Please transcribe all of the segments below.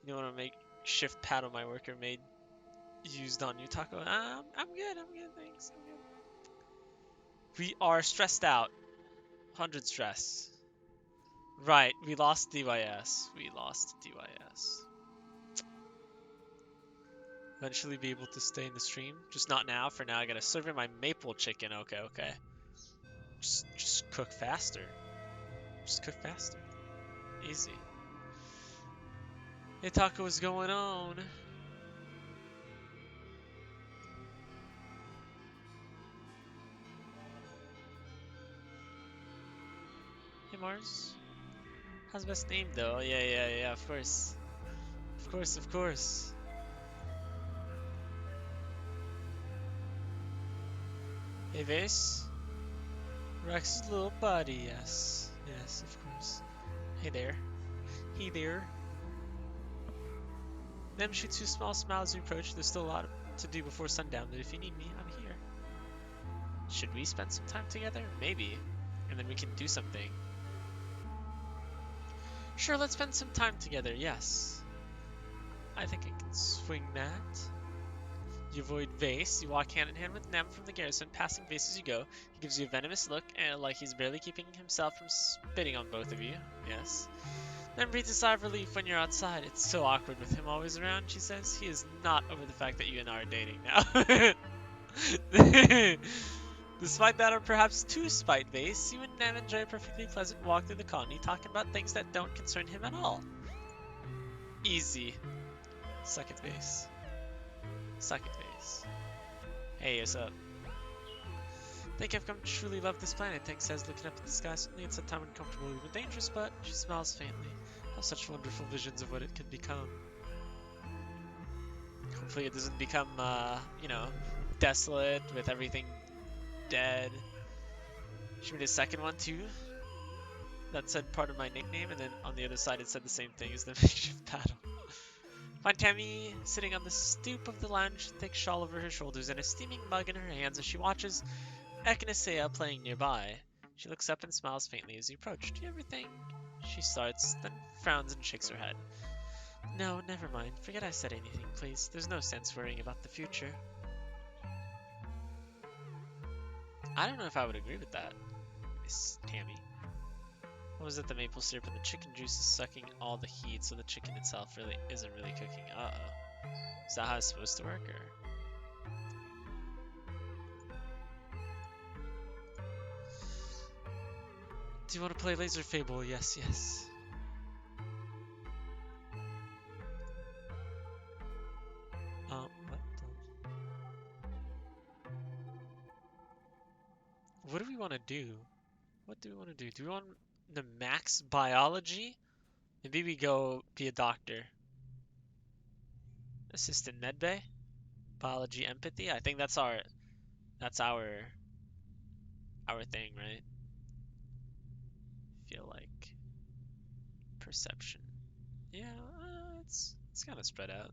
You want to make shift paddle my worker made used on you, Taco? I'm good. I'm good. Thanks. I'm good. We are stressed out. 100 stress. Right. We lost DYS. We lost DYS. Eventually be able to stay in the stream. Just not now. For now, I gotta serve in my maple chicken. Okay, okay. Just cook faster. Just cook faster. Easy. Hey, Taco, what's going on? Hey, Mars. How's the best name, though? Yeah, of course. Of course, of course. Hey, Vase. Rex's little buddy, yes. Yes, of course. Hey there. Hey there. Them shoots you small smiles as you approach. There's still a lot to do before sundown, but if you need me, I'm here. Should we spend some time together? Maybe. And then we can do something. Sure, let's spend some time together, yes. I think I can swing that. You avoid Vase. You walk hand in hand with Nem from the garrison, passing Vase as you go. He gives you a venomous look, and like he's barely keeping himself from spitting on both of you. Yes. Nem breathes a sigh of relief when you're outside. It's so awkward with him always around, she says. He is not over the fact that you and I are dating now. Despite that, or perhaps to spite Vase, you and Nem enjoy a perfectly pleasant walk through the colony, talking about things that don't concern him at all. Easy. Suck it, Vase. Suck it, Vase. Hey, what's up? Think I've come to truly love this planet, Tank says, looking up at the sky. Suddenly it's sometimes uncomfortable, even dangerous, but she smiles faintly. Have such wonderful visions of what it could become. Hopefully it doesn't become, you know, desolate with everything dead. She made a second one too. That said part of my nickname, and then on the other side it said the same thing as the makeshift paddle. Find Tammy sitting on the stoop of the lounge, thick shawl over her shoulders and a steaming mug in her hands as she watches Echinacea playing nearby. She looks up and smiles faintly as you approach. Do you ever think? She starts, then frowns and shakes her head. No, never mind. Forget I said anything, please. There's no sense worrying about the future. I don't know if I would agree with that, Miss Tammy. What was it? The maple syrup and the chicken juice is sucking all the heat, so the chicken itself really isn't really cooking. Uh-oh. Is that how it's supposed to work, or? Do you want to play Laser Fable? Yes, yes. What do we want to do? What do we want to do? Do we want the max biology? Maybe we go be a doctor. Assistant medbay? Biology empathy? I think that's our thing, right? Feel like perception. Yeah, it's kind of spread out.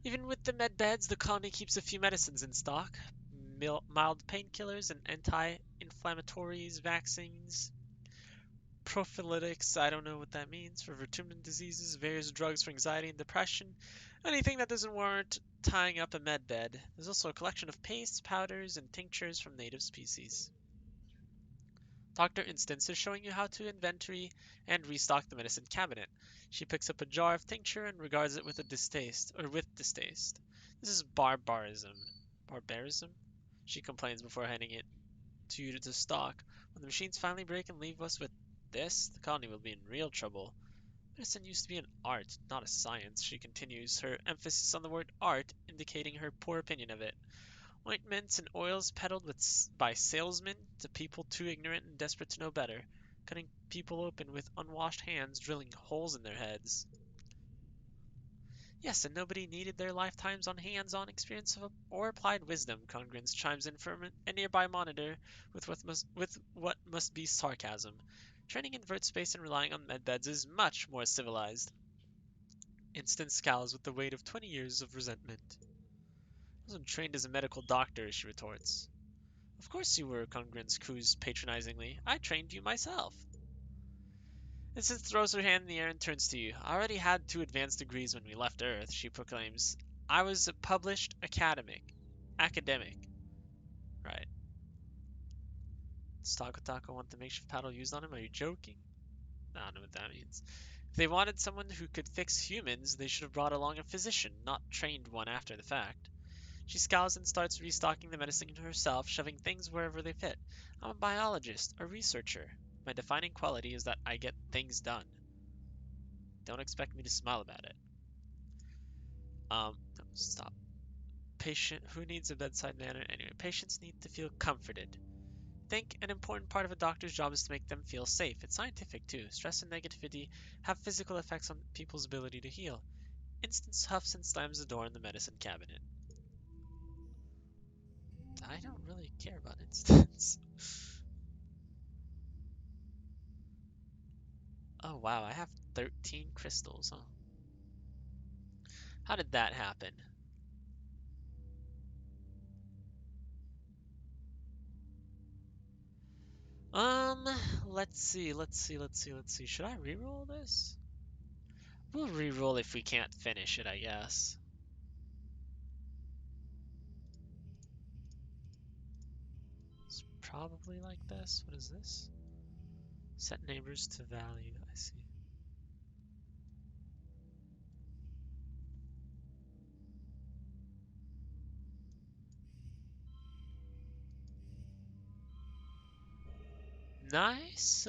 Even with the med beds, the colony keeps a few medicines in stock. Mild painkillers and anti-inflammatories, vaccines, prophylactics, I don't know what that means, for vitamin diseases, various drugs for anxiety and depression, anything that doesn't warrant tying up a med bed. There's also a collection of pastes, powders, and tinctures from native species. Dr. Instance is showing you how to inventory and restock the medicine cabinet. She picks up a jar of tincture and regards it with distaste. This is barbarism. Barbarism? She complains before handing it to you to stock. When the machines finally break and leave us with this, the colony will be in real trouble. Medicine used to be an art, not a science, she continues, her emphasis on the word art indicating her poor opinion of it. Ointments and oils peddled by salesmen to people too ignorant and desperate to know better, cutting people open with unwashed hands, drilling holes in their heads. Yes, and nobody needed their lifetimes on hands-on experience or applied wisdom, Congrins chimes in from a nearby monitor with what must be sarcasm. Training in vert space and relying on medbeds is much more civilized. Instant scowls with the weight of 20 years of resentment. I wasn't trained as a medical doctor, she retorts. Of course you were, Congrins coos patronizingly. I trained you myself. Instant throws her hand in the air and turns to you. I already had 2 advanced degrees when we left Earth, she proclaims. I was a published academic. Academic. Right. Does Taco want the makeshift paddle used on him? Are you joking? I don't know what that means. If they wanted someone who could fix humans, they should have brought along a physician, not trained one after the fact. She scowls and starts restocking the medicine herself, shoving things wherever they fit. I'm a biologist, a researcher. My defining quality is that I get things done. Don't expect me to smile about it. No, stop. Patient, who needs a bedside manner anyway? Patients need to feel comforted. Think an important part of a doctor's job is to make them feel safe. It's scientific too. Stress and negativity have physical effects on people's ability to heal. Instance huffs and slams the door in the medicine cabinet. I don't really care about Instance. Oh wow, I have 13 crystals, huh? How did that happen? Um, let's see. Should I reroll this? We'll reroll if we can't finish it, I guess. It's probably like this. What is this? Set neighbors to value. I see. Nice.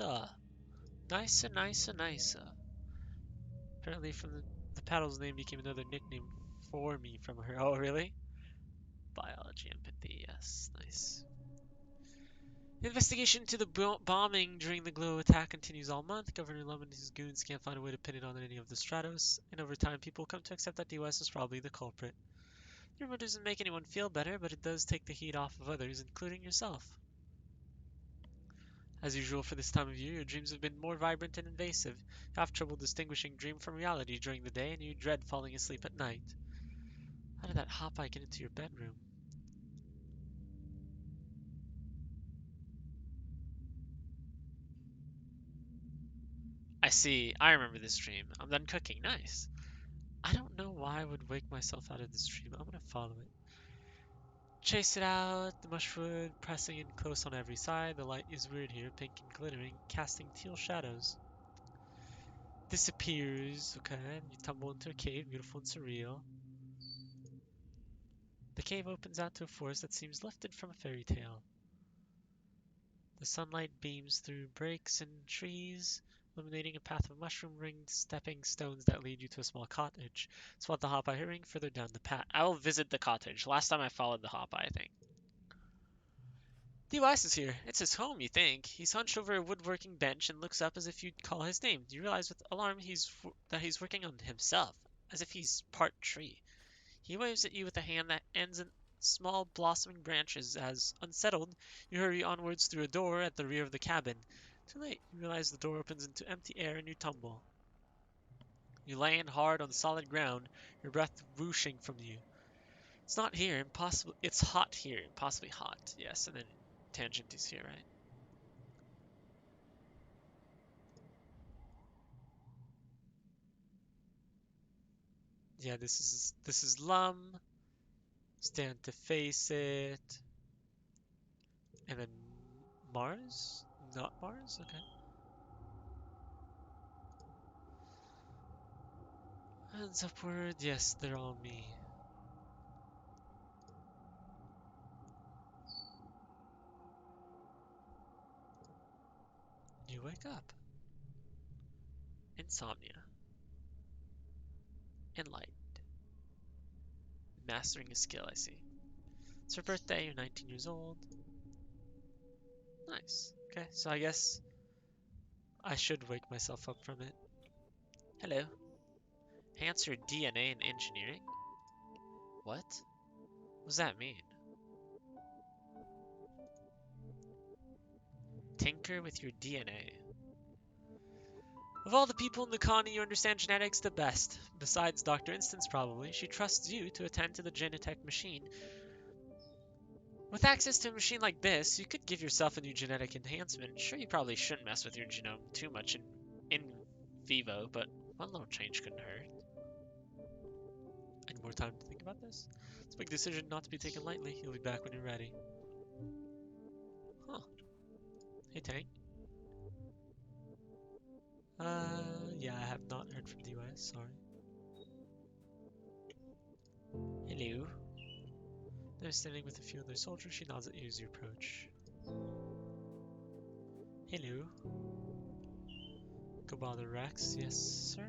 Nice. Apparently from the paddle's name became another nickname for me from her. Oh, really? Biology empathy. Yes, nice. The investigation into the bombing during the Glow attack continues all month. Governor Lum and his goons can't find a way to pin it on any of the Stratos, and over time people come to accept that DOS is probably the culprit. The rumor doesn't make anyone feel better, but it does take the heat off of others, including yourself. As usual for this time of year, your dreams have been more vibrant and invasive. You have trouble distinguishing dream from reality during the day, and you dread falling asleep at night. How did that Hopeye get into your bedroom? I see. I remember this dream. I'm done cooking. Nice. I don't know why I would wake myself out of this dream. I'm gonna follow it. Chase it out, the mushwood pressing in close on every side. The light is weird here, pink and glittering, casting teal shadows. Disappears. Okay, you tumble into a cave, beautiful and surreal. The cave opens out to a forest that seems lifted from a fairy tale. The sunlight beams through breaks and trees, illuminating a path of mushroom-ringed stepping stones that lead you to a small cottage. Spot the Hopeye hurrying further down the path. I will visit the cottage. Last time I followed the Hopeye, I think. Device is here. It's his home, you think. He's hunched over a woodworking bench and looks up as if you'd call his name. You realize with alarm that he's working on himself, as if he's part tree. He waves at you with a hand that ends in small blossoming branches as, unsettled, you hurry onwards through a door at the rear of the cabin. Too late. You realize the door opens into empty air and you tumble. You land hard on solid ground, your breath whooshing from you. It's not here, impossible. It's hot here, impossibly hot. Yes, and then tangent is here, right? Yeah, this is Lum. Stand to face it, and then Mars. Not Mars. Okay. Hands upward. Yes, they're all me. You wake up. Insomnia. And light. Mastering a skill, I see. It's her birthday, you're 19 years old. Nice. Okay, so I guess I should wake myself up from it. Hello. Enhance your DNA in engineering? What? What does that mean? Tinker with your DNA. Of all the people in the colony, you understand genetics the best. Besides Dr. Instance, probably. She trusts you to attend to the Genetech machine. With access to a machine like this, you could give yourself a new genetic enhancement. Sure, you probably shouldn't mess with your genome too much and Vivo, but one little change couldn't hurt. Any more time to think about this? It's a big decision not to be taken lightly. You'll be back when you're ready. Huh. Hey, Tank. Yeah, I have not heard from the US, sorry. Hello. They're standing with a few other soldiers. She nods at you as you approach. Hello. Go bother Rex. Yes, sir.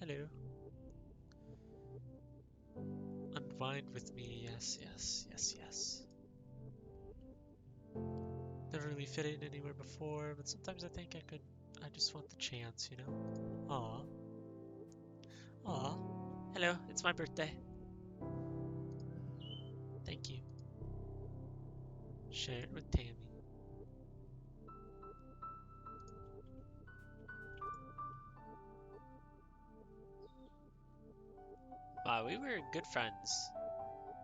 Hello. Unwind with me. Yes, yes, yes, yes. Never really fit in anywhere before, but sometimes I think I just want the chance, you know? Aw. Aw. Hello, it's my birthday. Thank you. Share it with Tammy. Wow, we were good friends.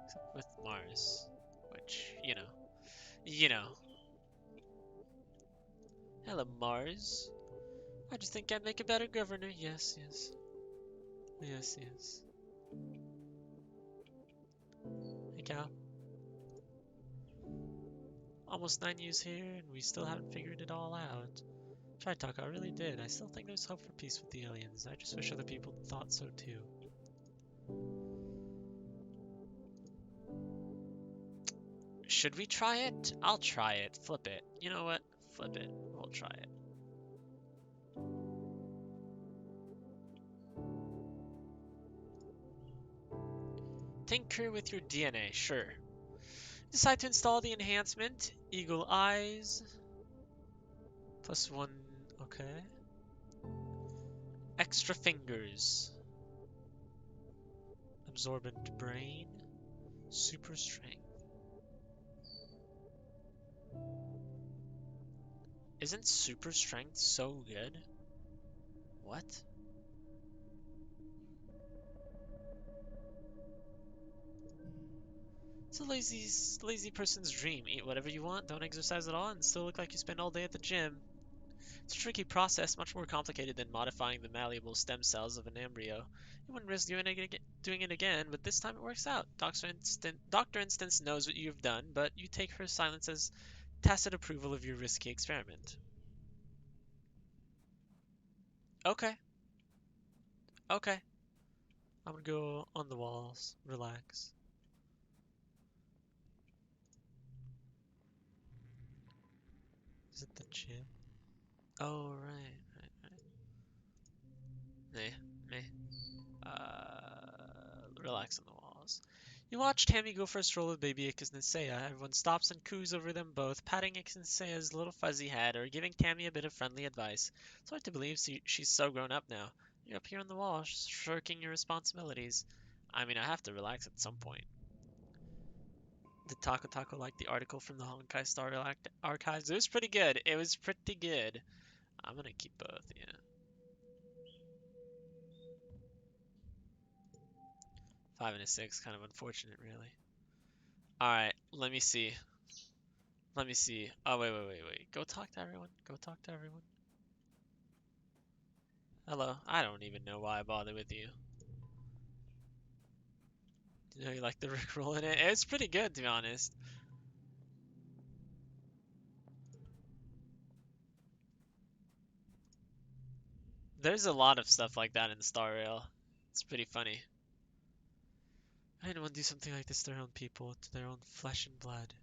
Except with Mars. Which, you know. You know. Hello, Mars. I just think I'd make a better governor. Yes, yes. Yes, yes. Hey, Cal. Almost 9 years here, and we still haven't figured it all out. Tried talk, I really did. I still think there's hope for peace with the aliens. I just wish other people thought so too. Should we try it? I'll try it. Flip it. You know what? Flip it. We'll try it. Tinker with your DNA, sure. Decide to install the enhancement. Eagle eyes. +1, okay. Extra fingers. Absorbent brain. Super strength. Isn't super strength so good? What? It's a lazy person's dream. Eat whatever you want, don't exercise at all, and still look like you spend all day at the gym. It's a tricky process, much more complicated than modifying the malleable stem cells of an embryo. You wouldn't risk doing it again, but this time it works out. Dr. Instance knows what you've done, but you take her silence as tacit approval of your risky experiment. Okay, okay. I'm gonna go on the walls. Relax. Is it the gym? Oh, right. Meh, meh. Relax on the walls. You watch Tammy go for a stroll with baby Ixnasea. Everyone stops and coos over them both, patting Ixnasea's little fuzzy head or giving Tammy a bit of friendly advice. It's hard to believe she's so grown up now. You're up here on the wall, shirking your responsibilities. I mean, I have to relax at some point. Did Taco Taco like the article from the Honkai Star Archives? It was pretty good. It was pretty good. I'm gonna keep both, yeah. 5 and a 6, kind of unfortunate, really. Alright, let me see. Let me see. Oh, wait. Go talk to everyone. Go talk to everyone. Hello. I don't even know why I bother with you. You know, you like the Rickroll in it? It's pretty good, to be honest. There's a lot of stuff like that in Star Rail. It's pretty funny. Anyone do something like this to their own people, to their own flesh and blood.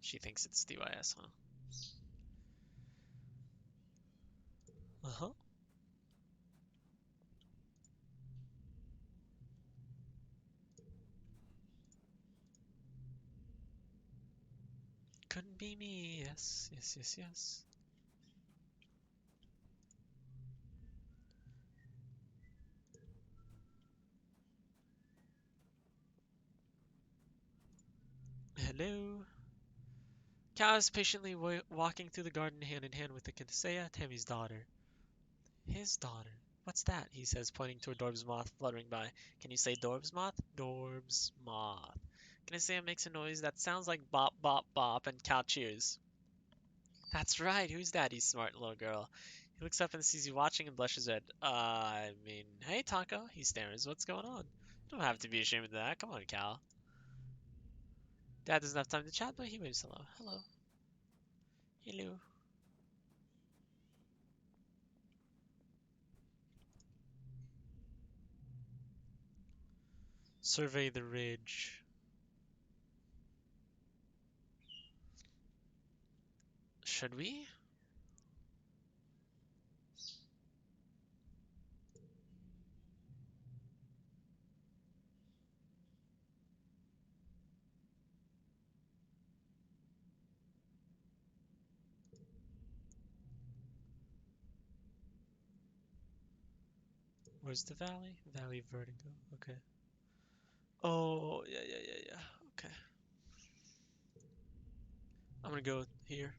She thinks it's DYS, huh? Uh-huh. Couldn't be me. Yes. Hello. Cal is patiently walking through the garden hand in hand with the Kinsea, Tammy's daughter. His daughter. What's that? He says, pointing to a Dorb's moth fluttering by. Can you say Dorb's moth? Dorb's moth. Kinsea makes a noise that sounds like bop, bop, bop, and Cal cheers. That's right, who's that, you smart little girl? He looks up and sees you watching and blushes red. I mean, hey, Taco. He stares. What's going on? You don't have to be ashamed of that. Come on, Cal. Dad doesn't have time to chat, but he waves hello. Hello. Hello. Survey the ridge. Should we? Where's the valley? Valley vertigo. Okay. Oh, yeah, yeah, yeah, yeah. Okay. I'm gonna go here.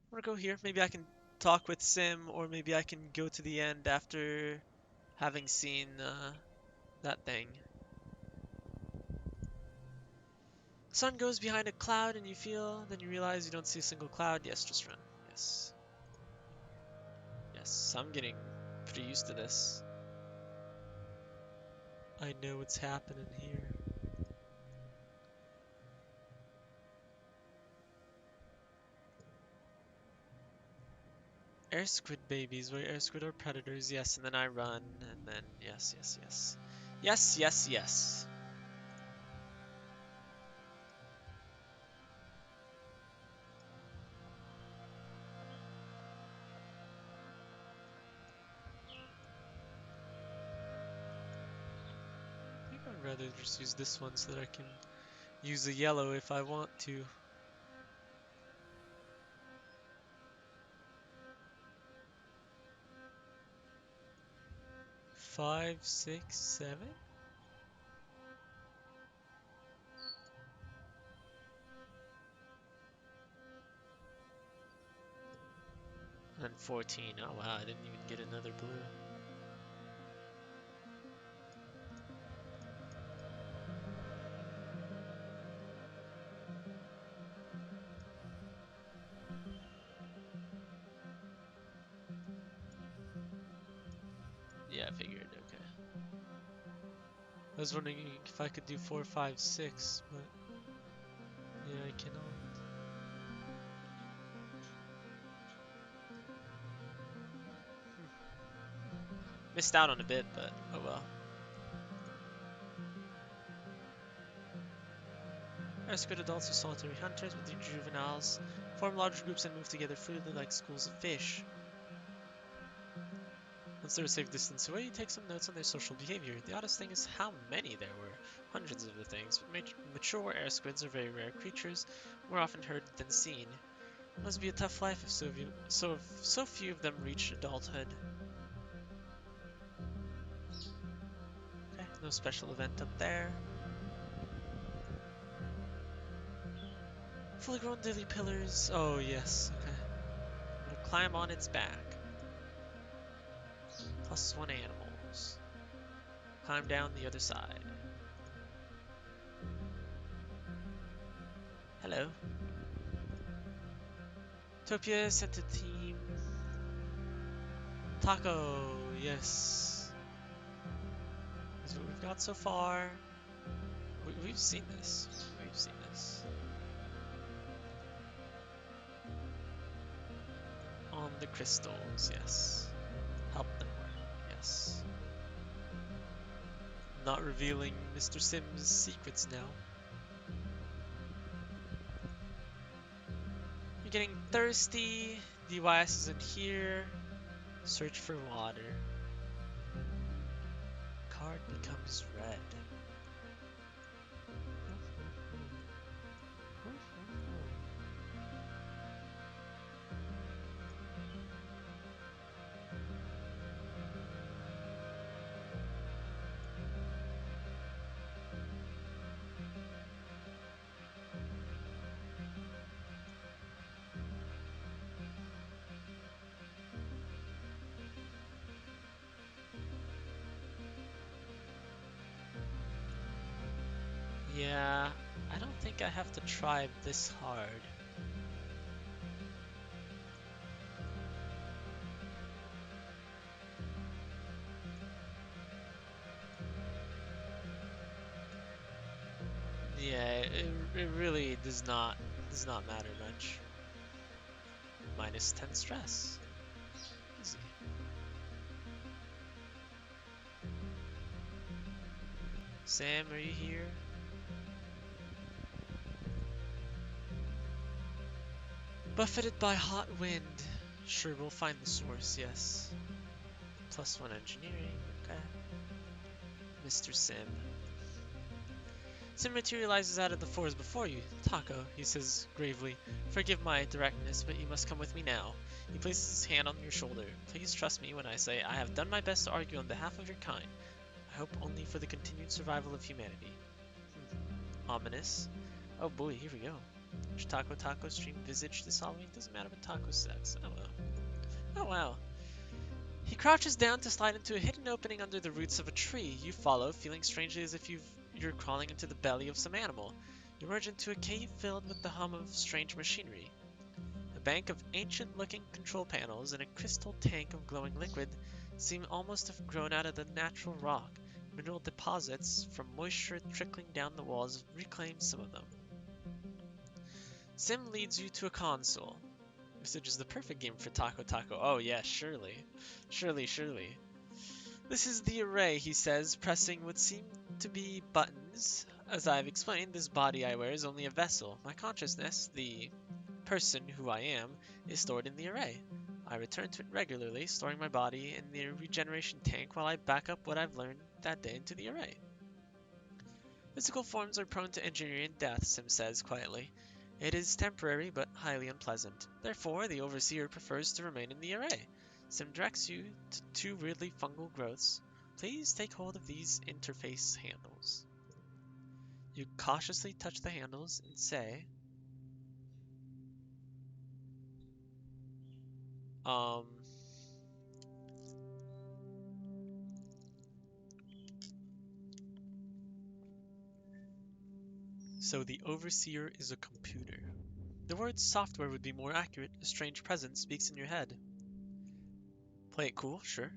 I'm gonna go here. Maybe I can talk with Sim, or maybe I can go to the end after having seen that thing. Sun goes behind a cloud and you feel, then you realize you don't see a single cloud. Yes, just run. Yes. Yes, I'm getting pretty used to this. I know what's happening here. Air squid babies, where air squid are predators, yes, and then I run, and then yes, yes, yes. Yes, yes, yes. I think I'd rather just use this one so that I can use a yellow if I want to. 5, 6, 7? And 14. Oh wow, I didn't even get another blue. Yeah, I figured, okay. I was wondering if I could do 4, 5, 6, but yeah, I cannot. Missed out on a bit, but oh well. Air squid adults are solitary hunters, but their juveniles form large groups and move together fluidly like schools of fish. Once they're a safe distance away, you take some notes on their social behavior. The oddest thing is how many there were. Hundreds of the things, but mature air squids are very rare creatures, more often heard than seen. It must be a tough life if so few of them reach adulthood. Okay, no special event up there. Fully grown lily pillars. Oh yes, okay. I'm gonna climb on its back. +1 animals. Climb down the other side. Hello. Topia sent a team. Taco, yes. This is what we've got so far. We've seen this. We've seen this. On the crystals, yes. Help them work, yes. Not revealing Mr. Sims' secrets now. You're getting thirsty. DYS isn't here. Search for water. Card becomes red. Yeah, I don't think I have to try this hard. Yeah, it really does not matter much. -10 stress. Easy. Sam, are you here? Buffeted by hot wind. Sure, we'll find the source, yes. +1 engineering, okay. Mr. Sim. Sim materializes out of the forest before you. Taco, he says gravely, forgive my directness, but you must come with me now. He places his hand on your shoulder. Please trust me when I say I have done my best to argue on behalf of your kind. I hope only for the continued survival of humanity. Ominous. Oh boy, here we go. Taco stream visage this Halloween. Doesn't matter what Taco says. Oh well. Oh wow. He crouches down to slide into a hidden opening under the roots of a tree. You follow, feeling strangely as if you're crawling into the belly of some animal. You emerge into a cave filled with the hum of strange machinery. A bank of ancient-looking control panels and a crystal tank of glowing liquid seem almost to have grown out of the natural rock. Mineral deposits from moisture trickling down the walls reclaim some of them. Sim leads you to a console. Visage is the perfect game for Taco. Oh yeah, surely. Surely. This is the array, he says, pressing what seem to be buttons. As I've explained, this body I wear is only a vessel. My consciousness, the person who I am, is stored in the array. I return to it regularly, storing my body in the regeneration tank while I back up what I've learned that day into the array. Physical forms are prone to injury and death, Sim says quietly. It is temporary but highly unpleasant. Therefore, the Overseer prefers to remain in the array. Sim directs you to two weirdly fungal growths. Please take hold of these interface handles. You cautiously touch the handles and say, um, so the Overseer is a computer. The word software would be more accurate. A strange presence speaks in your head. Play it cool, sure.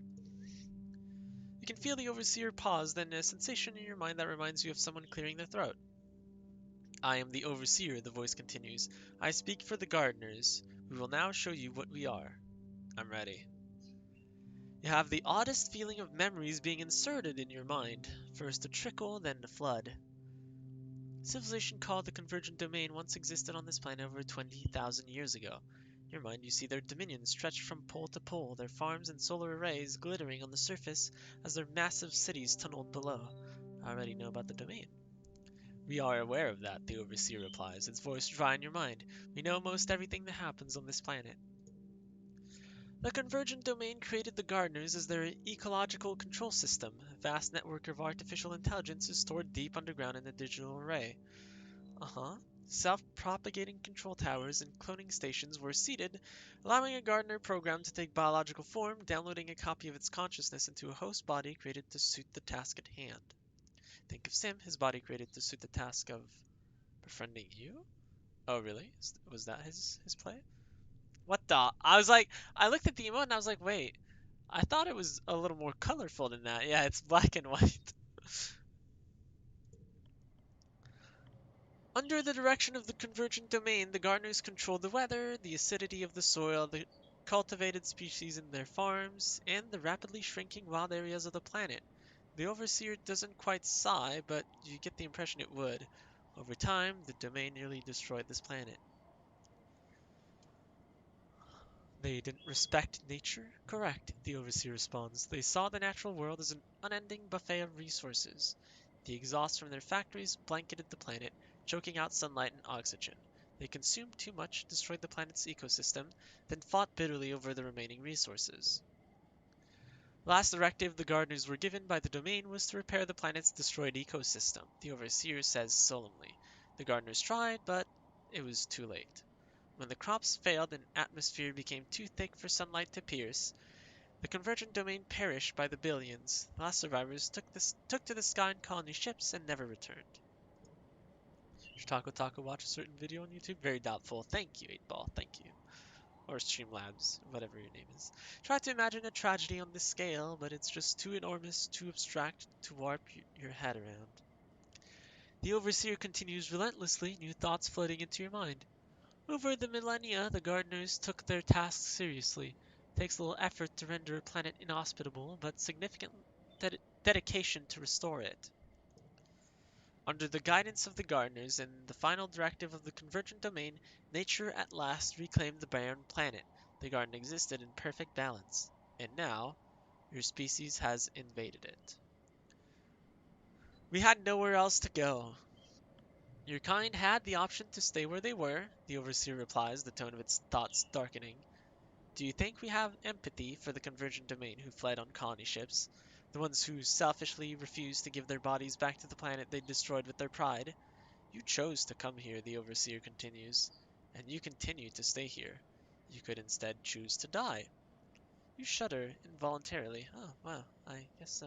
You can feel the Overseer pause, then a sensation in your mind that reminds you of someone clearing their throat. I am the Overseer, the voice continues. I speak for the gardeners. We will now show you what we are. I'm ready. You have the oddest feeling of memories being inserted in your mind. First a trickle, then a flood. Civilization called the Convergent Domain once existed on this planet over 20,000 years ago. In your mind, you see their dominions stretched from pole to pole, their farms and solar arrays glittering on the surface as their massive cities tunneled below. I already know about the domain. We are aware of that, the Overseer replies, its voice dry in your mind. We know most everything that happens on this planet. The Convergent Domain created the Gardeners as their ecological control system. A vast network of artificial intelligence is stored deep underground in the digital array. Self-propagating control towers and cloning stations were seeded, allowing a gardener program to take biological form, downloading a copy of its consciousness into a host body created to suit the task at hand. Think of Sim, his body created to suit the task of befriending you? Oh, really? Was that his play? What the? I looked at the emote and I was like, wait, I thought it was a little more colorful than that. Yeah, it's black and white. Under the direction of the Convergent Domain, the gardeners control the weather, the acidity of the soil, the cultivated species in their farms, and the rapidly shrinking wild areas of the planet. The Overseer doesn't quite sigh, but you get the impression it would. Over time, the domain nearly destroyed this planet. They didn't respect nature? Correct, the Overseer responds. They saw the natural world as an unending buffet of resources. The exhaust from their factories blanketed the planet, choking out sunlight and oxygen. They consumed too much, destroyed the planet's ecosystem, then fought bitterly over the remaining resources. The last directive the gardeners were given by the domain was to repair the planet's destroyed ecosystem, the Overseer says solemnly. The gardeners tried, but it was too late. When the crops failed and atmosphere became too thick for sunlight to pierce, the Convergent Domain perished by the billions. The last survivors took to the sky in colony ships and never returned. Should Taco watch a certain video on YouTube? Very doubtful. Thank you, 8-Ball. Thank you. Or Streamlabs, whatever your name is. Try to imagine a tragedy on this scale, but it's just too enormous, too abstract to warp your head around. The Overseer continues relentlessly, new thoughts flooding into your mind. Over the millennia, the gardeners took their task seriously. It takes little effort to render a planet inhospitable, but significant dedication to restore it. Under the guidance of the gardeners and the final directive of the convergent domain, nature at last reclaimed the barren planet. The garden existed in perfect balance. And now, your species has invaded it. We had nowhere else to go. Your kind had the option to stay where they were, the Overseer replies, the tone of its thoughts darkening. Do you think we have empathy for the convergent domain who fled on colony ships? The ones who selfishly refused to give their bodies back to the planet they destroyed with their pride? You chose to come here, the Overseer continues, and you continue to stay here. You could instead choose to die. You shudder involuntarily. Oh, wow, I guess so.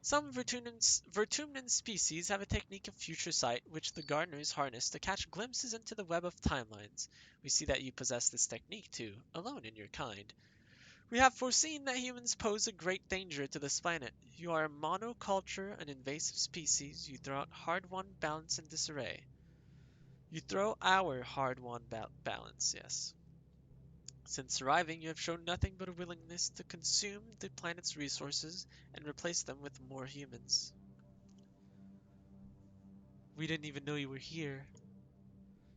Some Vertumnan species have a technique of future sight which the gardeners harness to catch glimpses into the web of timelines. We see that you possess this technique too, alone in your kind. We have foreseen that humans pose a great danger to this planet. You are a monoculture, an invasive species. You throw out hard-won balance in disarray. You throw our hard-won balance, yes. Since arriving, you have shown nothing but a willingness to consume the planet's resources and replace them with more humans. We didn't even know you were here.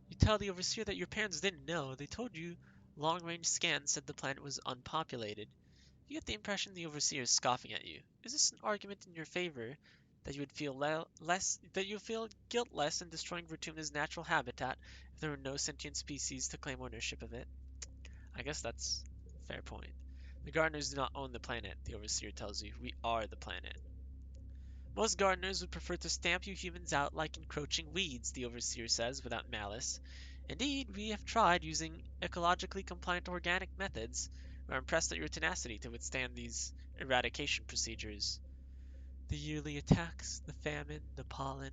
You tell the Overseer that your parents didn't know. They told you long-range scans said the planet was unpopulated. You get the impression the Overseer is scoffing at you. Is this an argument in your favor that you would feel that you feel guiltless in destroying Vertumna's natural habitat if there were no sentient species to claim ownership of it? I guess that's a fair point. The gardeners do not own the planet, the Overseer tells you. We are the planet. Most gardeners would prefer to stamp you humans out like encroaching weeds, the Overseer says without malice. Indeed, we have tried using ecologically compliant organic methods. We're impressed at your tenacity to withstand these eradication procedures. The yearly attacks, the famine, the pollen,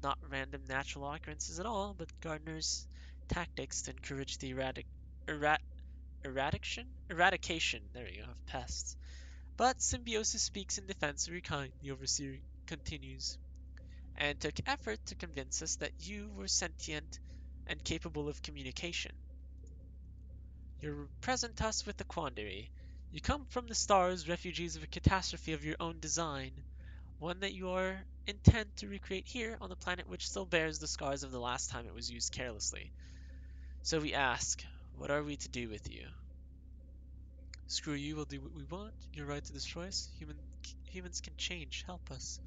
not random natural occurrences at all, but gardeners' tactics to encourage the eradication, there you go, of pests. But symbiosis speaks in defense of your kind, the Overseer continues, and took effort to convince us that you were sentient and capable of communication. You present us with a quandary. You come from the stars, refugees of a catastrophe of your own design, one that you are intent to recreate here on the planet which still bears the scars of the last time it was used carelessly. So we ask, what are we to do with you? Screw you, we'll do what we want. Your right to destroy us. Humans can change. Help us.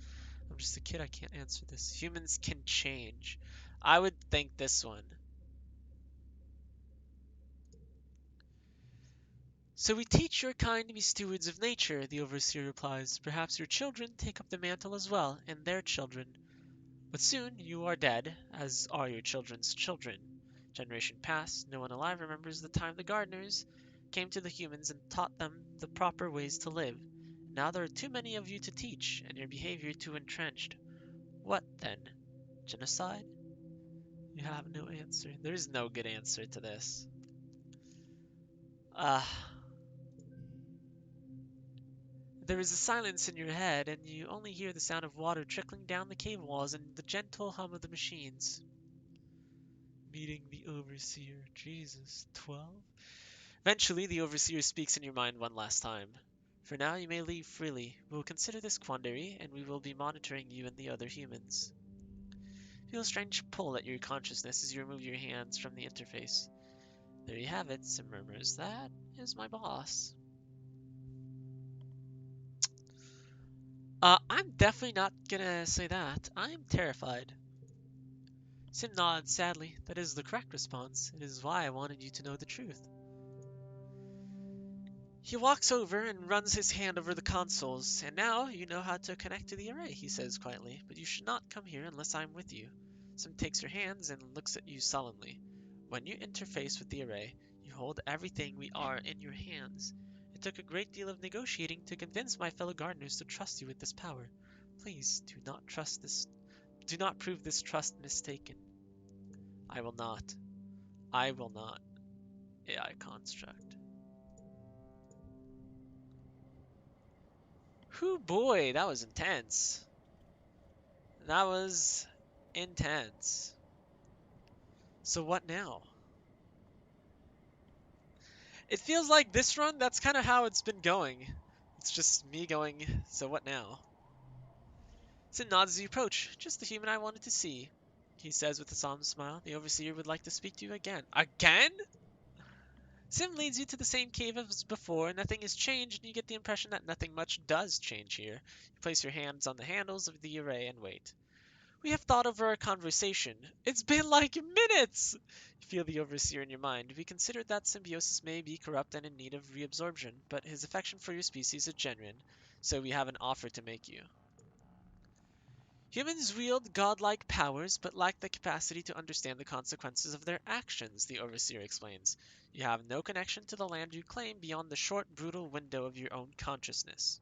I'm just a kid, I can't answer this. Humans can change. I would think this one. So we teach your kind to be stewards of nature, the Overseer replies. Perhaps your children take up the mantle as well, and their children. But soon you are dead, as are your children's children. Generation pass, no one alive remembers the time the gardeners came to the humans and taught them the proper ways to live. Now there are too many of you to teach, and your behavior too entrenched. What then? Genocide? You have no answer. There is no good answer to this. There is a silence in your head, and you only hear the sound of water trickling down the cave walls and the gentle hum of the machines. Meeting the Overseer. Jesus, 12? Eventually, the Overseer speaks in your mind one last time. For now, you may leave freely. We will consider this quandary, and we will be monitoring you and the other humans. Feel a strange pull at your consciousness as you remove your hands from the interface. There you have it, Sim murmurs. That is my boss. I'm definitely not gonna say that. I am terrified. Sim nods sadly. That is the correct response. It is why I wanted you to know the truth. He walks over and runs his hand over the consoles. And now you know how to connect to the array, he says quietly. But you should not come here unless I'm with you. Sim takes your hands and looks at you solemnly. When you interface with the array, you hold everything we are in your hands. It took a great deal of negotiating to convince my fellow gardeners to trust you with this power. Please do not prove this trust mistaken. I will not. I will not. AI construct. Whew boy, that was intense. That was intense. So what now? It feels like this run, that's kind of how it's been going. It's just me going, so what now? Sim nods as you approach. Just the human I wanted to see. He says with a solemn smile, the Overseer would like to speak to you again. Again? Sim leads you to the same cave as before. Nothing has changed, and you get the impression that nothing much does change here. You place your hands on the handles of the array and wait. We have thought over our conversation. It's been like minutes! You feel the Overseer in your mind. We considered that symbiosis may be corrupt and in need of reabsorption, but his affection for your species is genuine, so we have an offer to make you. Humans wield godlike powers, but lack the capacity to understand the consequences of their actions, the Overseer explains. You have no connection to the land you claim beyond the short, brutal window of your own consciousness.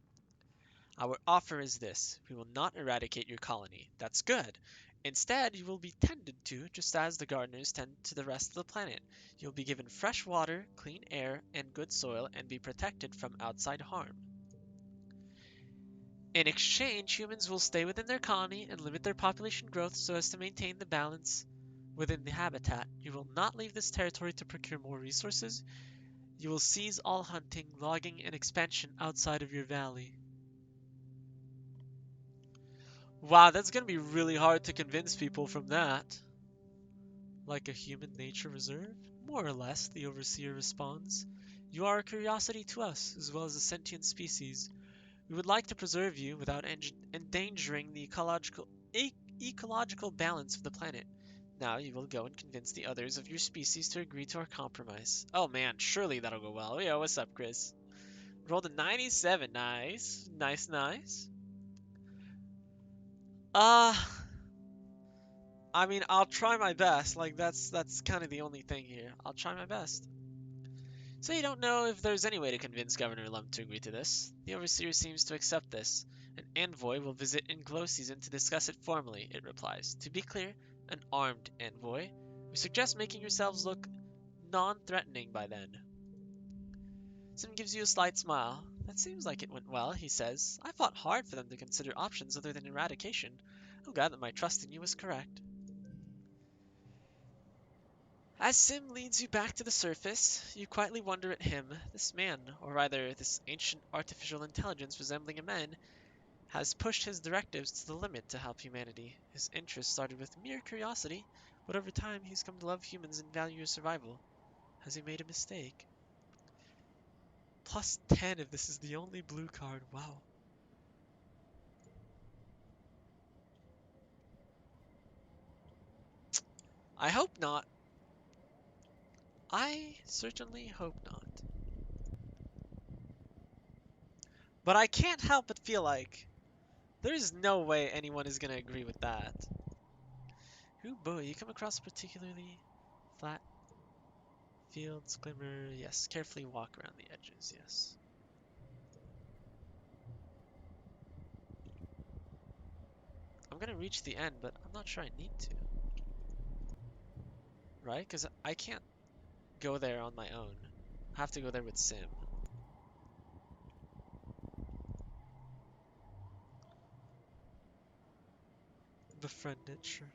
Our offer is this: we will not eradicate your colony. That's good. Instead, you will be tended to just as the gardeners tend to the rest of the planet. You'll be given fresh water, clean air, and good soil, and be protected from outside harm. In exchange, humans will stay within their colony and limit their population growth so as to maintain the balance within the habitat. You will not leave this territory to procure more resources. You will seize all hunting, logging, and expansion outside of your valley. Wow, that's gonna be really hard to convince people from that. Like a human nature reserve? More or less, the Overseer responds. You are a curiosity to us, as well as a sentient species. We would like to preserve you without endangering the ecological balance of the planet. Now you will go and convince the others of your species to agree to our compromise. Oh man, surely that'll go well. Yo, what's up, Chris? Rolled a 97. Nice. Nice, nice. Uh, I mean, I'll try my best. Like, that's kind of the only thing here. I'll try my best. So you don't know if there's any way to convince Governor Lum to agree to this. The Overseer seems to accept this. An envoy will visit in glow season to discuss it formally, it replies. To be clear, an armed envoy. We suggest making yourselves look non-threatening by then. Sim gives you a slight smile. That seems like it went well, he says. I fought hard for them to consider options other than eradication. I'm glad that my trust in you was correct. As Sim leads you back to the surface, you quietly wonder at him. This man, or rather this ancient artificial intelligence resembling a man, has pushed his directives to the limit to help humanity. His interest started with mere curiosity, but over time he's come to love humans and value your survival. Has he made a mistake? Plus 10 if this is the only blue card. Wow. I hope not. I certainly hope not. But I can't help but feel like there's no way anyone is gonna agree with that. Ooh boy, you come across particularly flat fields, glimmer, yes. Carefully walk around the edges, yes. I'm gonna reach the end, but I'm not sure I need to. Right? Because I can't go there on my own. I have to go there with Sim. Befriended, sure.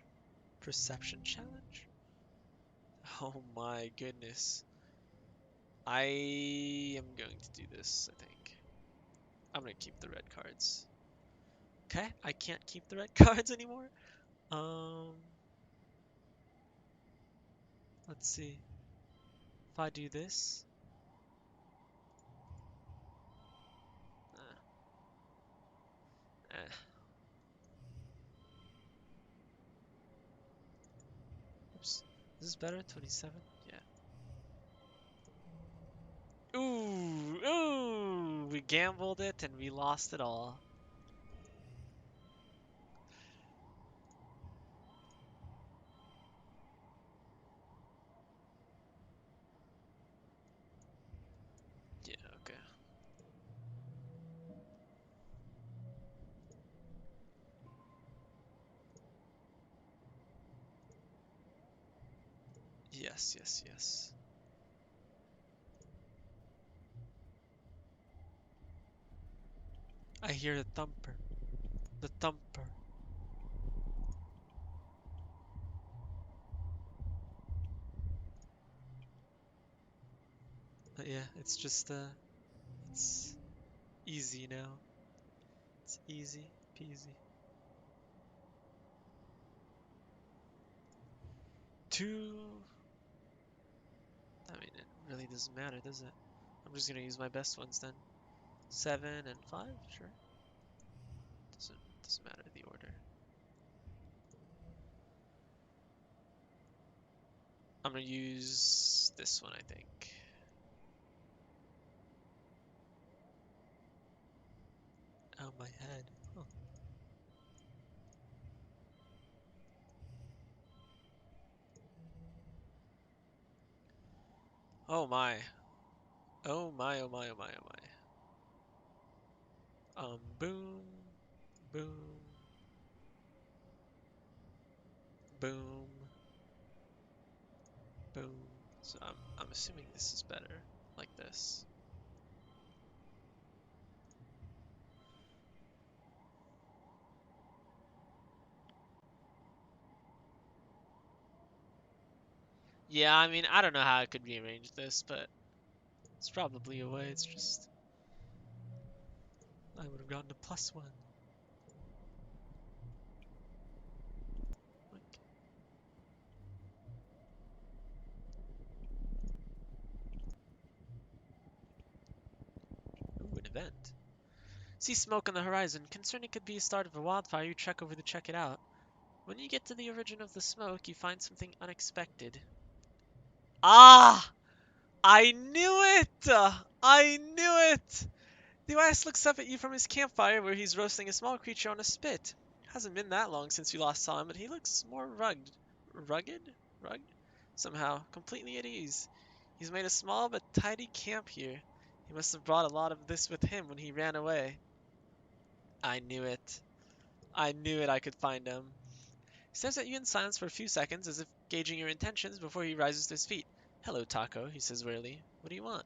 Perception challenge? Oh my goodness. I am going to do this, I think. I'm gonna keep the red cards. Okay, I can't keep the red cards anymore. Um, let's see. If I do this, eh. Oops. Is this better? 27? Yeah. Ooh, ooh, we gambled it and we lost it all. Yeah, okay. Yes, yes, yes. I hear the thumper. The thumper. yeah, it's just it's easy now. It's easy peasy. Two. I mean, it really doesn't matter, does it? I'm just gonna use my best ones then. 7 and 5, sure. Doesn't matter the order. I'm gonna use this one, I think. Oh, my head. Huh. Oh my. Oh my, oh my, oh my, oh my. Boom, boom, boom, boom. So I'm assuming this is better, like this. Yeah, I mean, I don't know how I could rearrange this, but it's probably a way. It's just I would have gotten a +1. Like, ooh, an event. See smoke on the horizon. Concerned it could be a start of a wildfire, you trek over to check it out. When you get to the origin of the smoke, you find something unexpected. Ah! I knew it! I knew it! The Elias looks up at you from his campfire where he's roasting a small creature on a spit. Hasn't been that long since you last saw him, but he looks more rugged. Rugged? Rugged? Somehow, completely at ease. He's made a small but tidy camp here. He must have brought a lot of this with him when he ran away. I knew it. I knew it I could find him. He stares at you in silence for a few seconds, as if gauging your intentions before he rises to his feet. Hello, Taco, he says wearily. What do you want?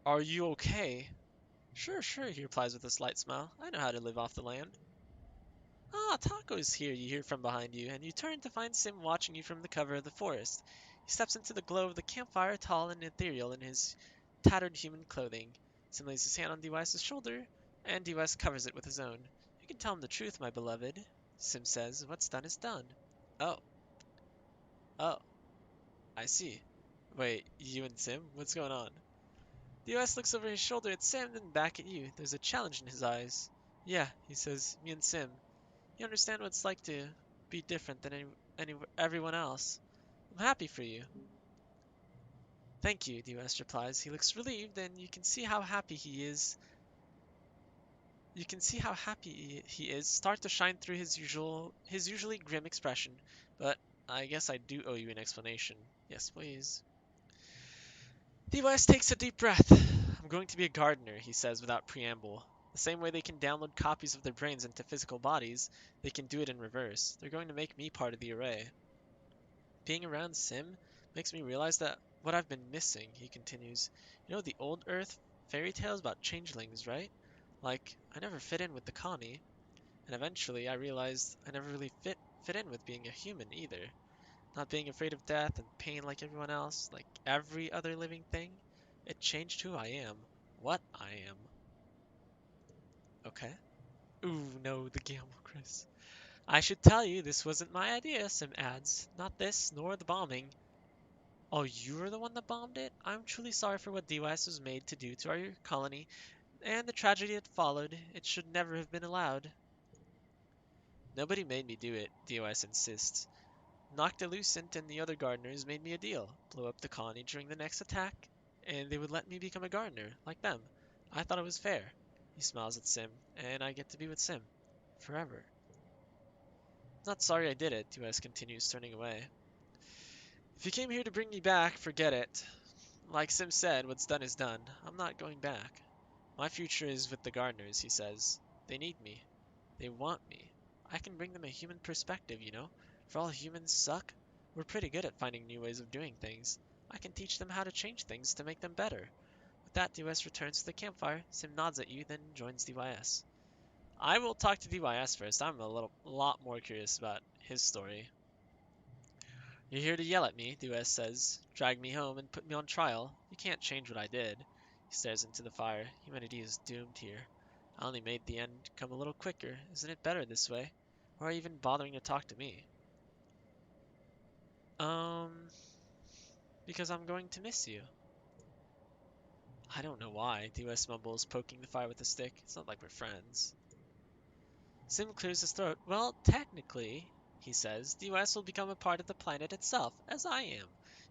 Are you okay? Sure, sure, he replies with a slight smile. I know how to live off the land. Ah, Taco's here, you hear from behind you, and you turn to find Sim watching you from the cover of the forest. He steps into the glow of the campfire, tall and ethereal in his tattered human clothing. Sim lays his hand on DYS's shoulder, and DYS covers it with his own. You can tell him the truth, my beloved, Sim says. What's done is done. Oh, oh, I see. Wait, you and Sim? What's going on? DYS looks over his shoulder at Sim, then back at you. There's a challenge in his eyes. Yeah, he says, me and Sim. You understand what it's like to be different than everyone else. I'm happy for you. Thank you, DOS replies. He looks relieved, and you can see how happy he is. You can see how happy he is start to shine through his usually grim expression. But I guess I do owe you an explanation. Yes, please. DOS takes a deep breath. I'm going to be a gardener, he says without preamble. The same way they can download copies of their brains into physical bodies, they can do it in reverse. They're going to make me part of the array. Being around Sim makes me realize that what I've been missing, he continues. You know the old Earth fairy tales about changelings, right? Like, I never fit in with the colony, and eventually I realized I never really fit in with being a human either. Not being afraid of death and pain like everyone else, like every other living thing. It changed who I am, what I am. Okay. Ooh, no, the gamble, Chris. I should tell you, this wasn't my idea, Sim adds. Not this, nor the bombing. Oh, you were the one that bombed it? I'm truly sorry for what DYS was made to do to our colony, and the tragedy that followed. It should never have been allowed. Nobody made me do it, DYS insists. Noctilucent and the other gardeners made me a deal. Blow up the colony during the next attack, and they would let me become a gardener, like them. I thought it was fair. He smiles at Sim, and I get to be with Sim. Forever. Not sorry I did it, DYS continues, turning away. If you came here to bring me back, forget it. Like Sim said, what's done is done. I'm not going back. My future is with the gardeners, he says. They need me. They want me. I can bring them a human perspective, you know? For all humans suck, we're pretty good at finding new ways of doing things. I can teach them how to change things to make them better. With that, DYS returns to the campfire. Sim nods at you, then joins DYS. I will talk to DYS first. I'm a lot more curious about his story. You're here to yell at me, Dues says. Drag me home and put me on trial. You can't change what I did. He stares into the fire. Humanity is doomed here. I only made the end come a little quicker. Isn't it better this way? Why are you even bothering to talk to me? Um, because I'm going to miss you. I don't know why, Dues mumbles, poking the fire with a stick. It's not like we're friends. Sim clears his throat. Well, technically, he says, DOS will become a part of the planet itself, as I am.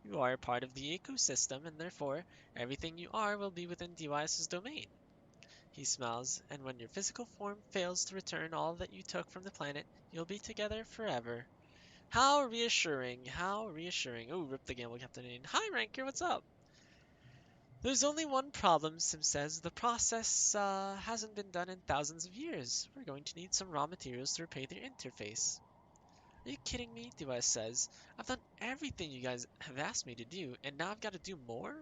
You are a part of the ecosystem, and therefore, everything you are will be within DYS's domain. He smiles, and when your physical form fails to return all that you took from the planet, you'll be together forever. How reassuring, how reassuring. Ooh, Rip the Gamble Captain. Hi, Ranker, what's up? There's only one problem, Sim says. The process hasn't been done in thousands of years. We're going to need some raw materials to repair the interface. Are you kidding me? Device says. I've done everything you guys have asked me to do, and now I've got to do more?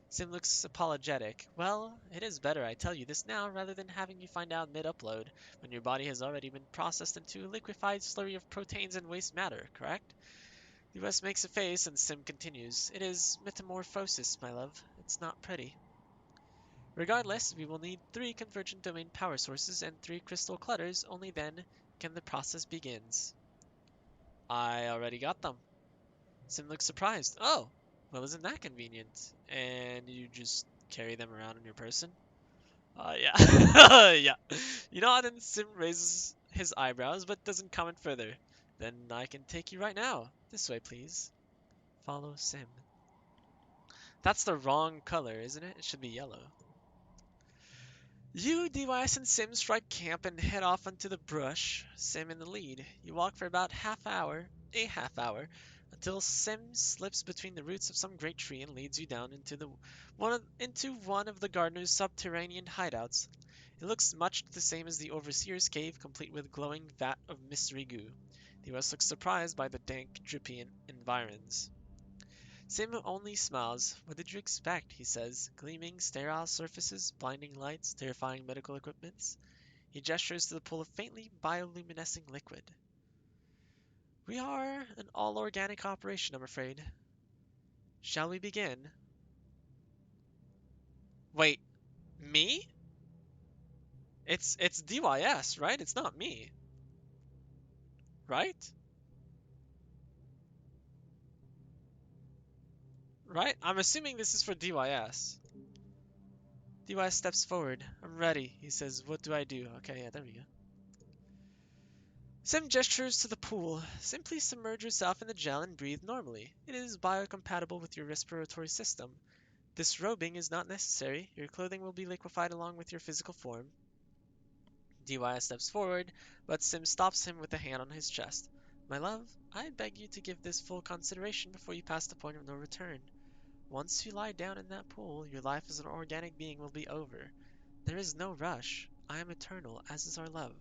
Sim looks apologetic. Well, it is better I tell you this now rather than having you find out mid-upload, when your body has already been processed into a liquefied slurry of proteins and waste matter, correct? US makes a face and Sim continues. It is metamorphosis, my love. It's not pretty. Regardless, we will need 3 convergent domain power sources and 3 crystal clutters, only then can the process begins. I already got them. Sim looks surprised. Oh, well, isn't that convenient? And you just carry them around on your person? Yeah. Yeah. You know, then Sim raises his eyebrows but doesn't comment further. Then I can take you right now. This way, please. Follow Sim. That's the wrong color, isn't it? It should be yellow. You, DYS, and Sim strike camp and head off into the brush, Sim in the lead. You walk for about a half hour, until Sim slips between the roots of some great tree and leads you down into one of the gardener's subterranean hideouts. It looks much the same as the overseer's cave, complete with glowing vat of mystery goo. DYS looks surprised by the dank, drippy environs. Sim only smiles. What did you expect? He says. Gleaming, sterile surfaces, blinding lights, terrifying medical equipments. He gestures to the pool of faintly bioluminescing liquid. We are an all-organic operation, I'm afraid. Shall we begin? Wait, me? It's DYS, right? It's not me, right? Right? I'm assuming this is for DYS. DYS steps forward. I'm ready. He says, what do I do? Okay, yeah, there we go. Sim gestures to the pool. Simply submerge yourself in the gel and breathe normally. It is biocompatible with your respiratory system. Disrobing is not necessary. Your clothing will be liquefied along with your physical form. DY steps forward, but Sim stops him with a hand on his chest. My love, I beg you to give this full consideration before you pass the point of no return. Once you lie down in that pool, your life as an organic being will be over. There is no rush. I am eternal, as is our love,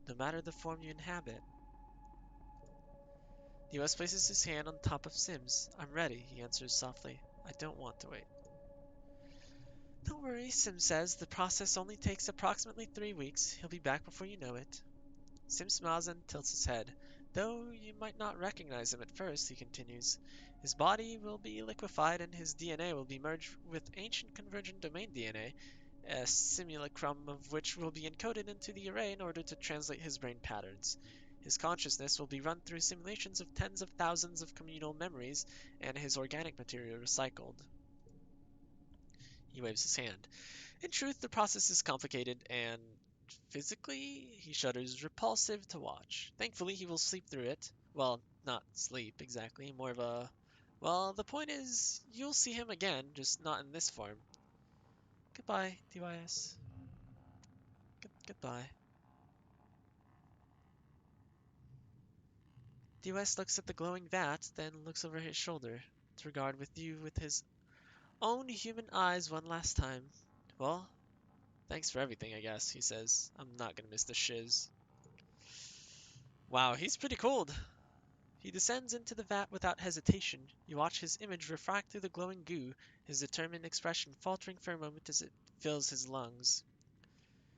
no matter the form you inhabit. The US places his hand on top of Sim's. I'm ready, he answers softly. I don't want to wait. Don't worry, Sim says. The process only takes approximately 3 weeks. He'll be back before you know it. Sim smiles and tilts his head. Though you might not recognize him at first, he continues. His body will be liquefied and his DNA will be merged with ancient convergent domain DNA, a simulacrum of which will be encoded into the array in order to translate his brain patterns. His consciousness will be run through simulations of tens of thousands of communal memories, and his organic material recycled. He waves his hand. In truth, the process is complicated and physically, he shudders, repulsive to watch. Thankfully, he will sleep through it. Well, not sleep exactly, more of a. Well, the point is, you'll see him again, just not in this form. Goodbye, DYS. Goodbye. DYS looks at the glowing vat, then looks over his shoulder to regard with you with his own human eyes one last time. Well, thanks for everything, I guess, he says. I'm not gonna miss the shiz. Wow, he's pretty cold. He descends into the vat without hesitation. You watch his image refract through the glowing goo, his determined expression faltering for a moment as it fills his lungs.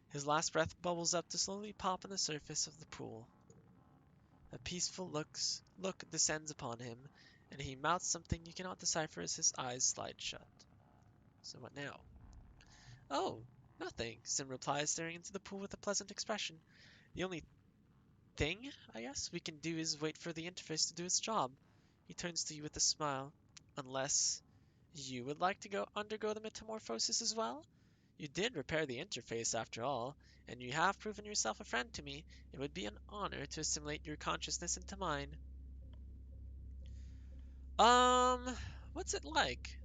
His last breath bubbles up to slowly pop on the surface of the pool. A peaceful look descends upon him, and he mouths something you cannot decipher as his eyes slide shut. So what now? Oh, nothing, Sim replies, staring into the pool with a pleasant expression. The only thing, I guess, we can do is wait for the interface to do its job. He turns to you with a smile. Unless you would like to undergo the metamorphosis as well? You did repair the interface after all, and you have proven yourself a friend to me. It would be an honor to assimilate your consciousness into mine. Um, what's it like?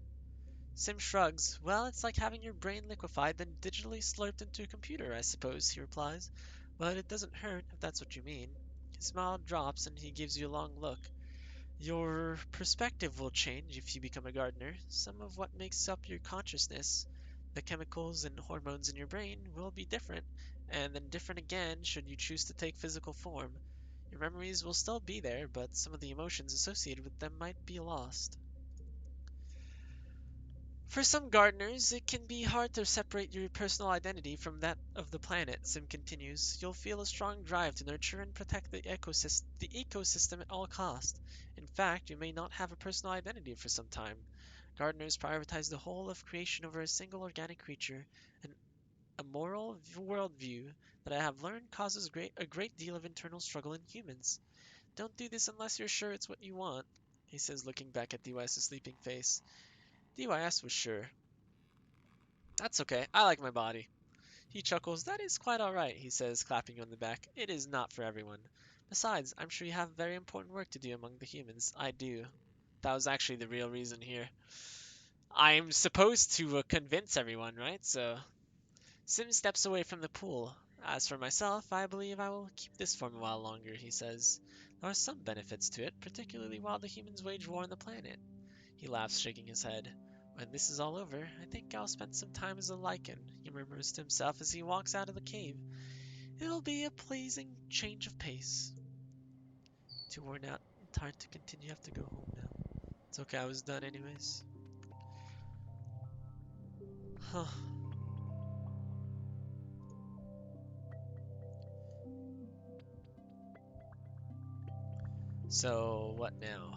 Sim shrugs. Well, it's like having your brain liquefied, then digitally slurped into a computer, I suppose, he replies. But it doesn't hurt, if that's what you mean. His smile drops and he gives you a long look. Your perspective will change if you become a gardener. Some of what makes up your consciousness, the chemicals and hormones in your brain, will be different, and then different again should you choose to take physical form. Your memories will still be there, but some of the emotions associated with them might be lost. For some gardeners, it can be hard to separate your personal identity from that of the planet, Sim continues. You'll feel a strong drive to nurture and protect the ecosystem at all cost. In fact, you may not have a personal identity for some time. Gardeners prioritize the whole of creation over a single organic creature, and a moral worldview that I have learned causes a great deal of internal struggle in humans. Don't do this unless you're sure it's what you want, he says, looking back at DYS's sleeping face. DYS was sure. That's okay. I like my body. He chuckles. That is quite all right, he says, clapping you on the back. It is not for everyone. Besides, I'm sure you have very important work to do among the humans. I do. That was actually the real reason here. I'm supposed to convince everyone, right? So, Sim steps away from the pool. As for myself, I believe I will keep this form a while longer, he says. There are some benefits to it, particularly while the humans wage war on the planet. He laughs, shaking his head. When this is all over, I think I'll spend some time as a lichen, he murmurs to himself as he walks out of the cave. It'll be a pleasing change of pace. Too worn out and tired to continue, I have to go home now. It's okay, I was done anyways. Huh. So, what now?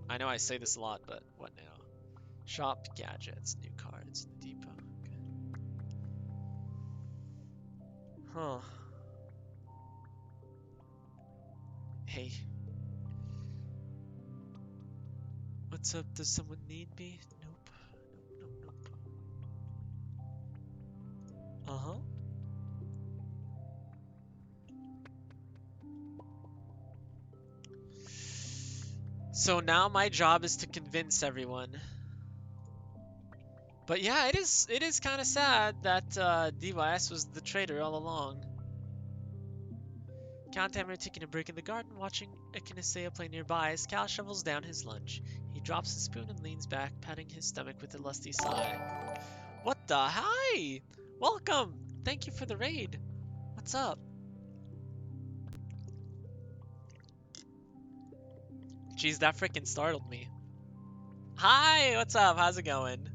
I know I say this a lot, but what now? Shop, gadgets, new cards, the depot. Okay. Huh. Hey, what's up? Does someone need me? Nope. Nope, nope, nope. Uh-huh. So now my job is to convince everyone. But yeah, it is kind of sad that DYS was the traitor all along. Count Hammer taking a break in the garden, watching Echinacea play nearby as Cal shovels down his lunch. He drops the spoon and leans back, patting his stomach with a lusty sigh. What the? Hi! Welcome! Thank you for the raid. What's up? Jeez, that freaking startled me. Hi! What's up? How's it going?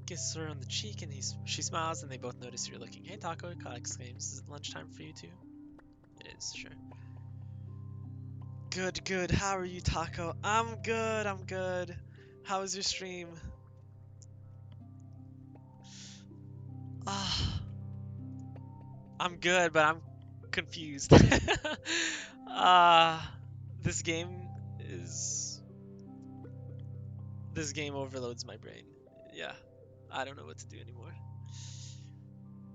Kisses her on the cheek and she smiles and they both notice you're looking. Hey Taco, Kyle exclaims. Is it lunchtime for you too? It is, sure. Good, good. How are you, Taco? I'm good, I'm good. How was your stream? Ah, I'm good, but I'm confused. Ah, this game is... This game overloads my brain. Yeah, I don't know what to do anymore.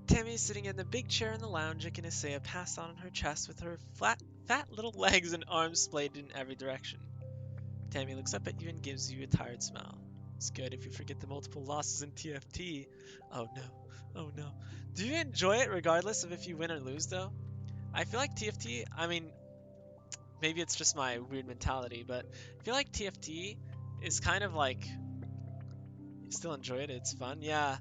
Tammy is sitting in the big chair in the lounge, Echinacea passed on her chest with her fat little legs and arms splayed in every direction. Tammy looks up at you and gives you a tired smile. It's good if you forget the multiple losses in TFT. Oh no. Oh no. Do you enjoy it regardless of if you win or lose though? I feel like TFT, I mean, maybe it's just my weird mentality, but I feel like TFT is kind of like, you still enjoy it, it's fun. Yeah,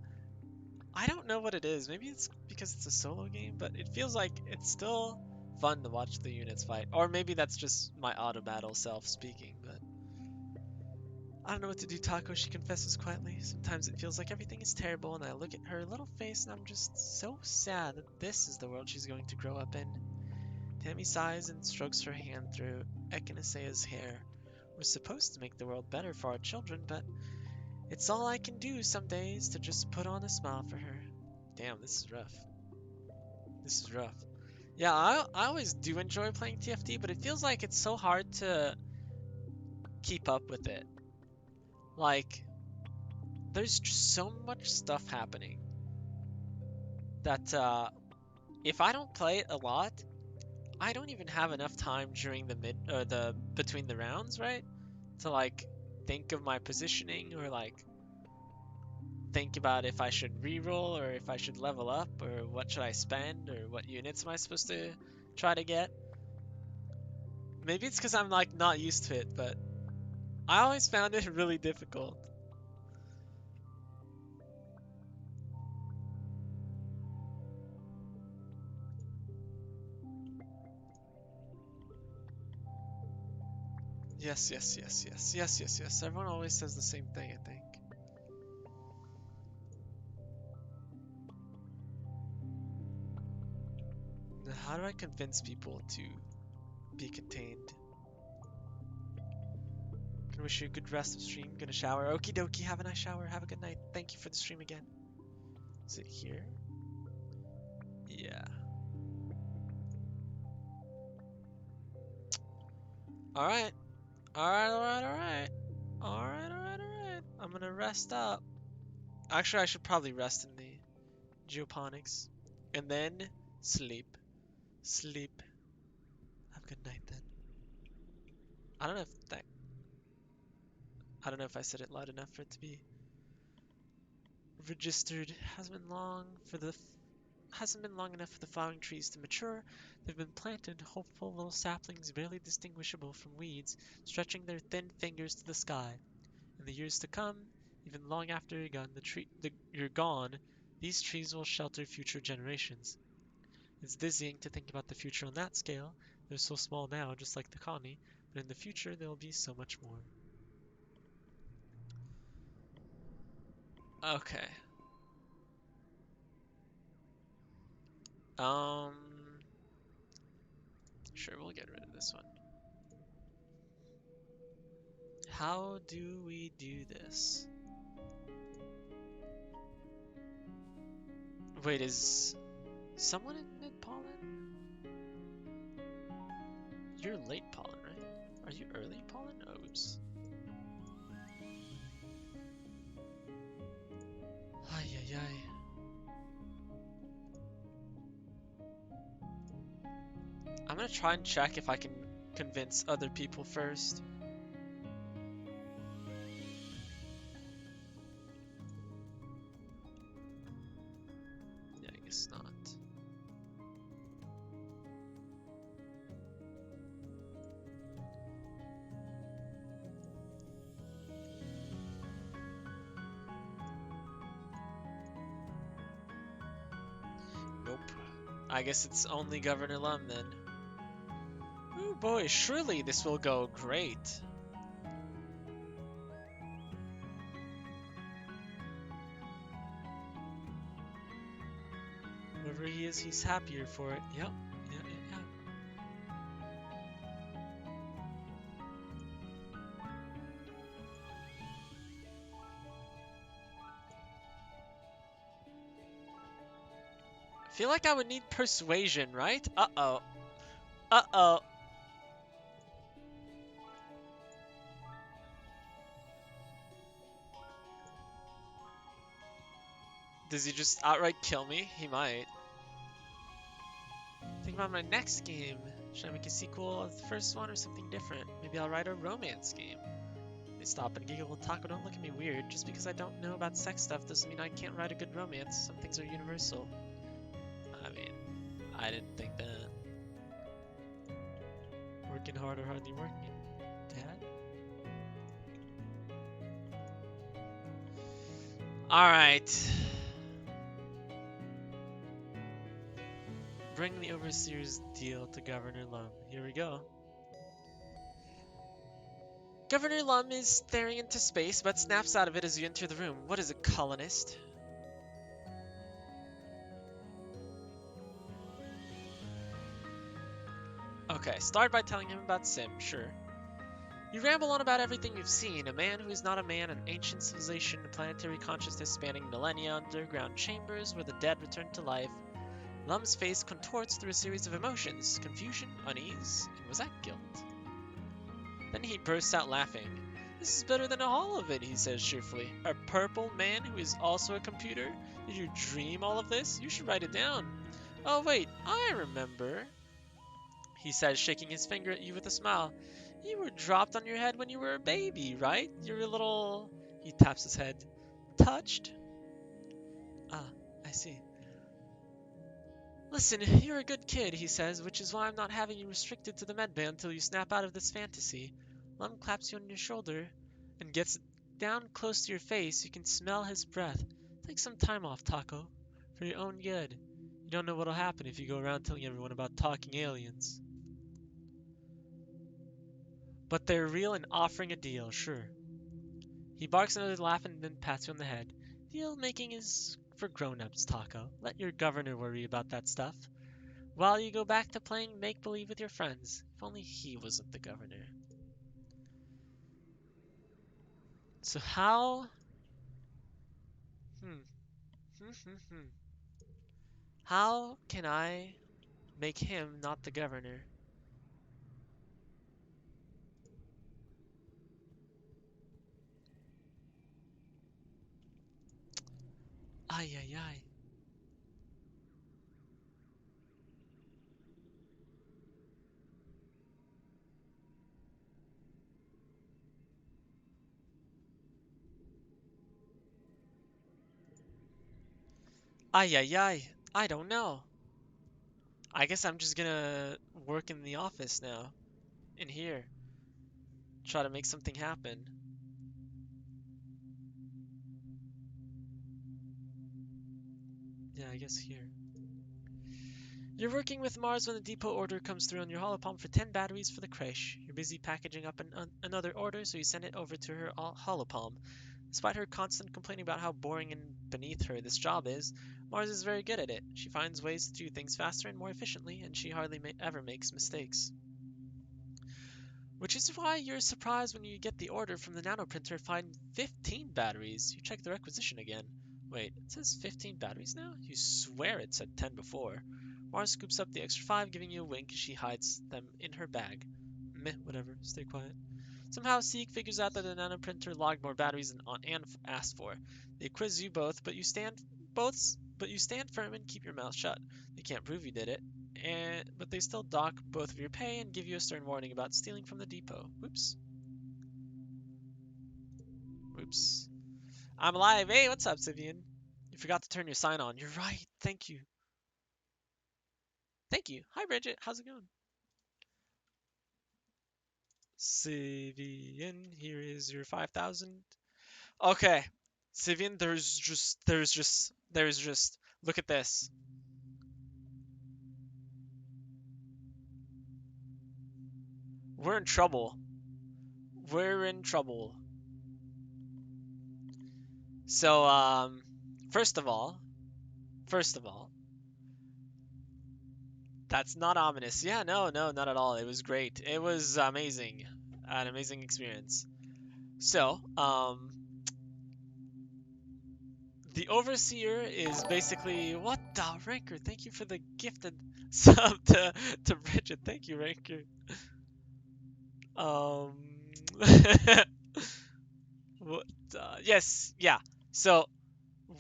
I don't know what it is. Maybe it's because it's a solo game, but it feels like it's still fun to watch the units fight. Or maybe that's just my auto battle self speaking, but I don't know what to do, Taco, she confesses quietly. Sometimes it feels like everything is terrible, and I look at her little face and I'm just so sad that this is the world she's going to grow up in. Tammy sighs and strokes her hand through Echinacea's hair. We're supposed to make the world better for our children, but it's all I can do some days to just put on a smile for her. Damn, this is rough. This is rough. Yeah, I always do enjoy playing TFT, but it feels like it's so hard to keep up with it. Like, there's just so much stuff happening that if I don't play it a lot, I don't even have enough time during the the between the rounds, right? To like think of my positioning or like think about if I should reroll or if I should level up or what should I spend or what units am I supposed to try to get. Maybe it's because I'm like not used to it, but I always found it really difficult. Yes, yes, yes, yes, yes, yes, yes. Everyone always says the same thing, I think. Now, how do I convince people to be contained? Gonna wish you a good rest of stream. Gonna shower. Okie dokie. Have a nice shower. Have a good night. Thank you for the stream again. Is it here? Yeah. Alright. Alright, alright, alright. Alright, alright, alright. I'm gonna rest up. Actually, I should probably rest in the geoponics. And then sleep. Sleep. Have a good night then. I don't know if that I don't know if I said it loud enough for it to be registered. Hasn't been long enough for the flowering trees to mature. They've been planted, hopeful little saplings barely distinguishable from weeds, stretching their thin fingers to the sky. In the years to come, even long after you're gone, these trees will shelter future generations. It's dizzying to think about the future on that scale. They're so small now, just like the colony, but in the future there will be so much more. Okay. Um, sure, we'll get rid of this one. How do we do this? Wait, is someone in mid-pollen? You're late pollen, right? Are you early pollen? Oh, oops. Ay, ay, ay. I'm gonna try and check if I can convince other people first. Yeah, I guess not. Nope. I guess it's only Governor Lum then. Ooh boy, surely this will go great. Whoever he is, he's happier for it. Yep. Yeah, yeah, yeah. I feel like I would need persuasion, right? Uh-oh. Uh-oh. Does he just outright kill me? He might. Think about my next game. Should I make a sequel of the first one or something different? Maybe I'll write a romance game. They stop and giggle. Taco, don't look at me weird. Just because I don't know about sex stuff doesn't mean I can't write a good romance. Some things are universal. I mean, I didn't think that. Working hard or hardly working, Dad? Alright. Bring the Overseer's deal to Governor Lum. Here we go. Governor Lum is staring into space, but snaps out of it as you enter the room. What is a colonist? Okay, start by telling him about Sim, sure. You ramble on about everything you've seen, a man who is not a man, an ancient civilization, a planetary consciousness spanning millennia, underground chambers where the dead return to life. Lum's face contorts through a series of emotions, confusion, unease, and was that guilt? Then he bursts out laughing. This is better than all of it, he says cheerfully. A purple man who is also a computer? Did you dream all of this? You should write it down. Oh wait, I remember, he says, shaking his finger at you with a smile. You were dropped on your head when you were a baby, right? You're a little... He taps his head. Touched? Ah, I see. Listen, you're a good kid, he says, which is why I'm not having you restricted to the medbay until you snap out of this fantasy. Lum claps you on your shoulder and gets down close to your face. You can smell his breath. Take some time off, Taco, for your own good. You don't know what'll happen if you go around telling everyone about talking aliens. But they're real and offering a deal, sure. He barks another laugh and then pats you on the head. Deal making is for grown-ups, Taco. Let your governor worry about that stuff. While you go back to playing make-believe with your friends. If only he wasn't the governor. So how... Hmm. How can I make him not the governor? Ay, ay, ay. Ay, ay, ay. I don't know. I guess I'm just gonna work in the office now. In here. Try to make something happen. Yeah, I guess here. You're working with Mars when the depot order comes through on your holopalm for 10 batteries for the creche. You're busy packaging up another order, so you send it over to her holopalm. Despite her constant complaining about how boring and beneath her this job is, Mars is very good at it. She finds ways to do things faster and more efficiently, and she hardly ever makes mistakes. Which is why you're surprised when you get the order from the nanoprinter and find 15 batteries. You check the requisition again. Wait, it says 15 batteries now? You swear it said 10 before. Mars scoops up the extra 5, giving you a wink as she hides them in her bag. Meh, whatever, stay quiet. Somehow, Seek figures out that the nanoprinter logged more batteries than Anne asked for. They quiz you but you stand firm and keep your mouth shut. They can't prove you did it, but they still dock both of your pay and give you a stern warning about stealing from the depot. Whoops. Whoops. I'm alive. Hey, what's up, Sivian? You forgot to turn your sign on. You're right. Thank you. Thank you. Hi, Bridget. How's it going? Sivian, here is your 5,000. Okay. Sivian, look at this. We're in trouble. We're in trouble. So, first of all, that's not ominous. Yeah, no, not at all. It was great. It was amazing. An amazing experience. So, the Overseer is basically what the Ranker. Thank you for the gifted sub to Bridget. Thank you, Ranker. Um, what? Yes, yeah. So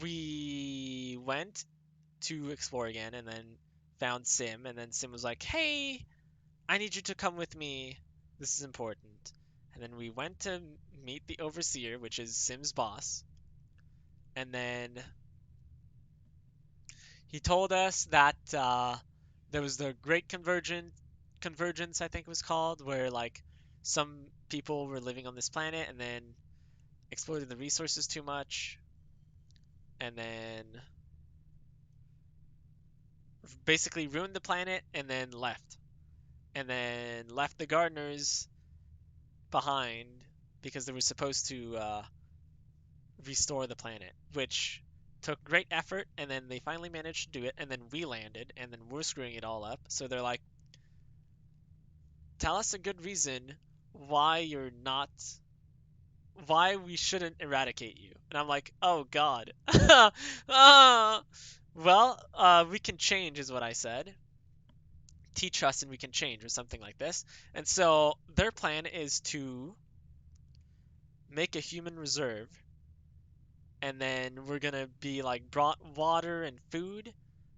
we went to explore again, and then found Sim, and then Sim was like, "Hey, I need you to come with me. This is important." And then we went to meet the Overseer, which is Sim's boss, and then he told us that there was the Great Convergence, I think it was called, where like some people were living on this planet and then exploited the resources too much, and then basically ruined the planet and then left the gardeners behind because they were supposed to restore the planet, which took great effort, and then they finally managed to do it, and then we landed, and then we're screwing it all up. So they're like, tell us a good reason why you're not, why we shouldn't eradicate you. And I'm like, oh God. uh, we can change, is what I said. Teach us and we can change, or something like this. And so their plan is to make a human reserve, and then we're gonna be like brought water and food,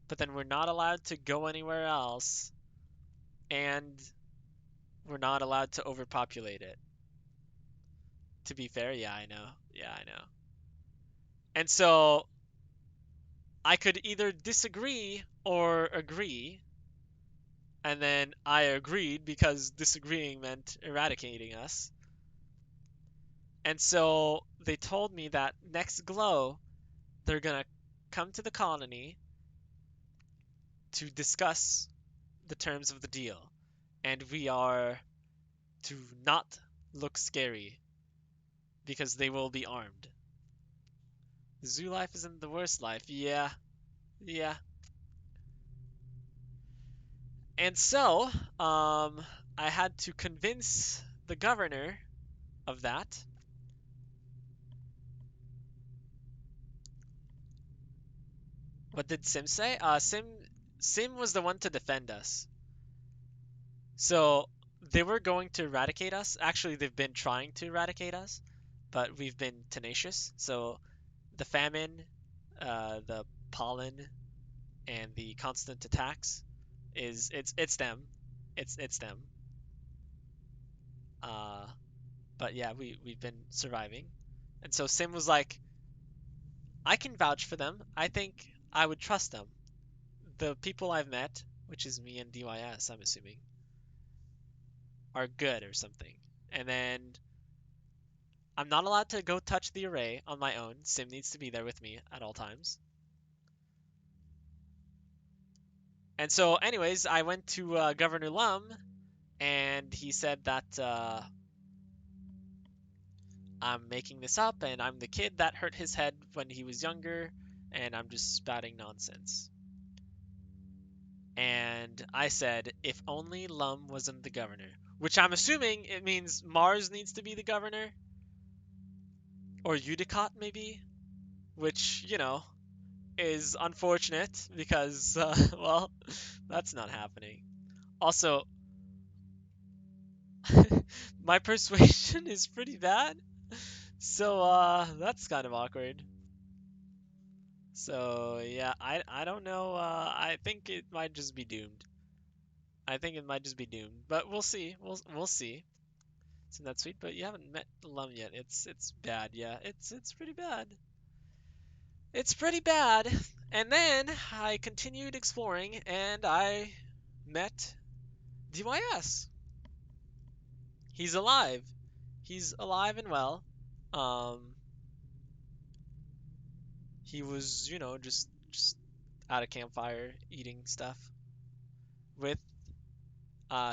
but then we're not allowed to go anywhere else, and we're not allowed to overpopulate it. To be fair, yeah, I know. Yeah, I know. And so I could either disagree or agree, and then I agreed because disagreeing meant eradicating us. And so they told me that next glow, they're gonna come to the colony to discuss the terms of the deal. And we are to not look scary because they will be armed. The zoo life isn't the worst life. Yeah, yeah. And so, I had to convince the governor of that. What did Sim say? Sim was the one to defend us. So they were going to eradicate us. Actually, they've been trying to eradicate us, but we've been tenacious. So the famine, the pollen, and the constant attacks it's them. It's them. Uh, but yeah, we've been surviving. And so Sim was like, I can vouch for them. I think I would trust them. The people I've met, which is me and DYS, I'm assuming, are good or something. And then I'm not allowed to go touch the array on my own. Sim needs to be there with me at all times. And so, anyways, I went to Governor Lum, and he said that I'm making this up, and I'm the kid that hurt his head when he was younger, and I'm just spouting nonsense. And I said, if only Lum wasn't the governor, which I'm assuming it means Mars needs to be the governor, or Udicott maybe, which, is unfortunate because, well, that's not happening. Also, my persuasion is pretty bad, so that's kind of awkward. So yeah, I don't know. I think it might just be doomed. I think it might just be doomed, but we'll see. We'll see. Isn't that sweet? But you haven't met Lum yet. It's bad. Yeah, it's pretty bad. It's pretty bad. And then I continued exploring, and I met DYS. He's alive. He's alive and well. Um, he was, just at a campfire eating stuff with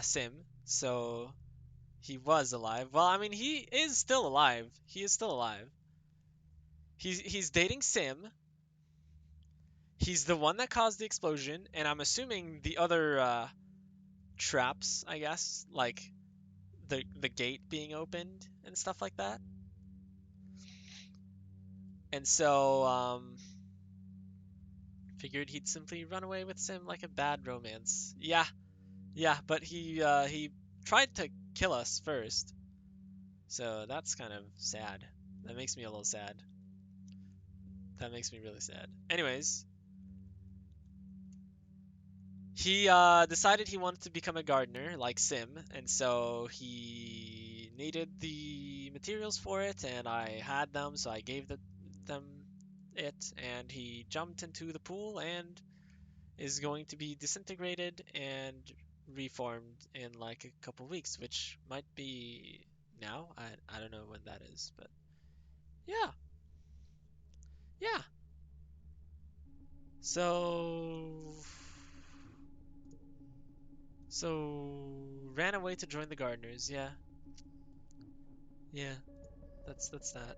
Sim. So he was alive. Well, I mean, he is still alive. He is still alive. He's dating Sim. He's the one that caused the explosion, and I'm assuming the other traps, I guess, like the gate being opened and stuff like that. And so figured he'd simply run away with Sim like a bad romance. Yeah, yeah, but he tried to kill us first. So that's kind of sad. That makes me a little sad. That makes me really sad. Anyways, he decided he wanted to become a gardener like Sim, and so he needed the materials for it, and I had them, so I gave them it, and he jumped into the pool and is going to be disintegrated and reformed in like a couple weeks, which might be now. I don't know when that is, but yeah, yeah. So so ran away to join the gardeners. Yeah, yeah. That's that.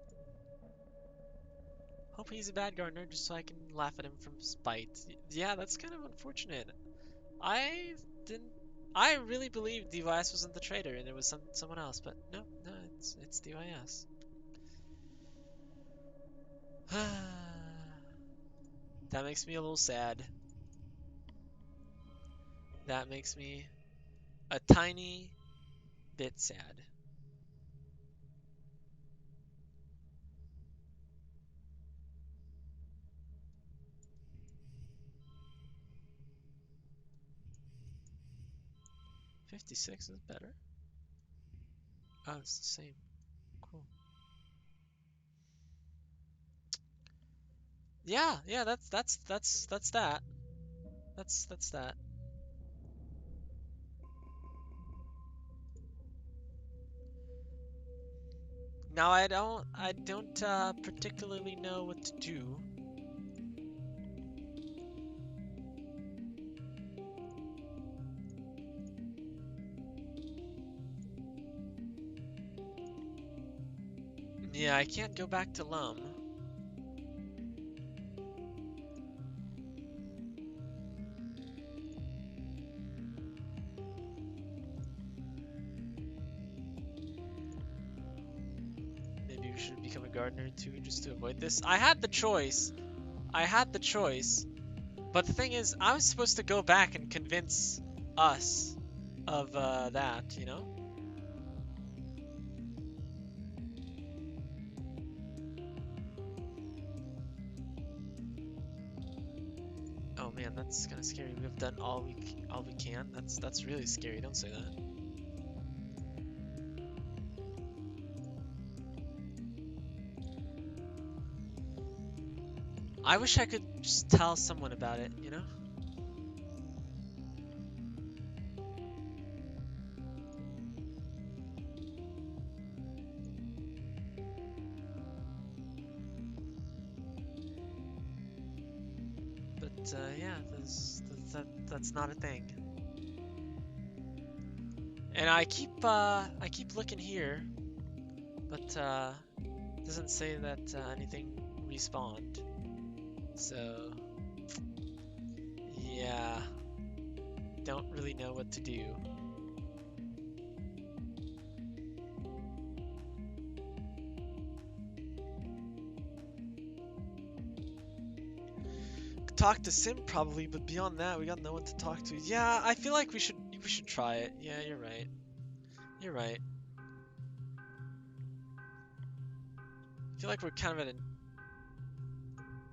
Hope he's a bad gardener just so I can laugh at him from spite. Yeah, that's kind of unfortunate. I didn't. I really believed DYS wasn't the traitor and it was someone else, but no, it's DYS. That makes me a little sad. That makes me a tiny bit sad. $56 is better. Oh, it's the same. Cool. Yeah, yeah, that's that. That's that. Now I don't particularly know what to do. Yeah, I can't go back to Lum. Maybe we should become a gardener too, just to avoid this. I had the choice. I had the choice. But the thing is, I was supposed to go back and convince us of that, you know? Oh man, that's kind of scary. We have done all we can. That's really scary. Don't say that. I wish I could just tell someone about it, you know? But yeah, that's not a thing. And I keep looking here, but it doesn't say that anything respawned. So yeah, don't really know what to do. Talk to Sim probably, but beyond that, we got no one to talk to. Yeah, I feel like we should try it. Yeah, you're right. You're right. I feel like we're kind of at an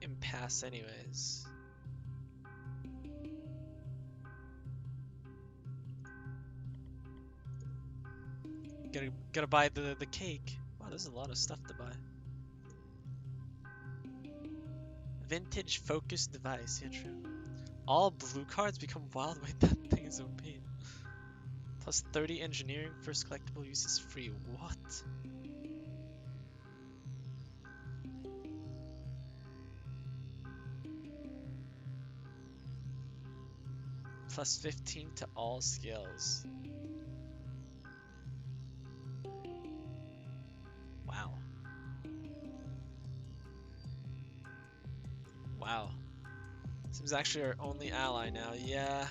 impasse anyways. Gotta buy the cake. Wow, there's a lot of stuff to buy. Vintage focus device. Yeah, true. All blue cards become wild. Wait, that thing is OP. Plus 30 engineering. First collectible use is free. What? Plus 15 to all skills. Wow. Wow. Sim's actually our only ally now. Yeah.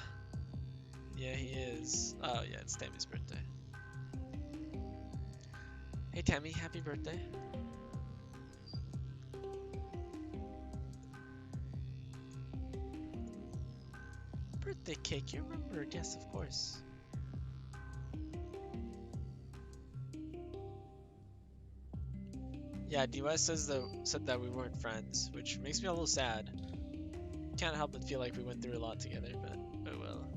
Yeah, he is. Oh, yeah, it's Tammy's birthday. Hey, Tammy, happy birthday. Birthday cake, you remembered. Yes, of course. Yeah, DY said that we weren't friends, which makes me a little sad. Can't help but feel like we went through a lot together, but oh well.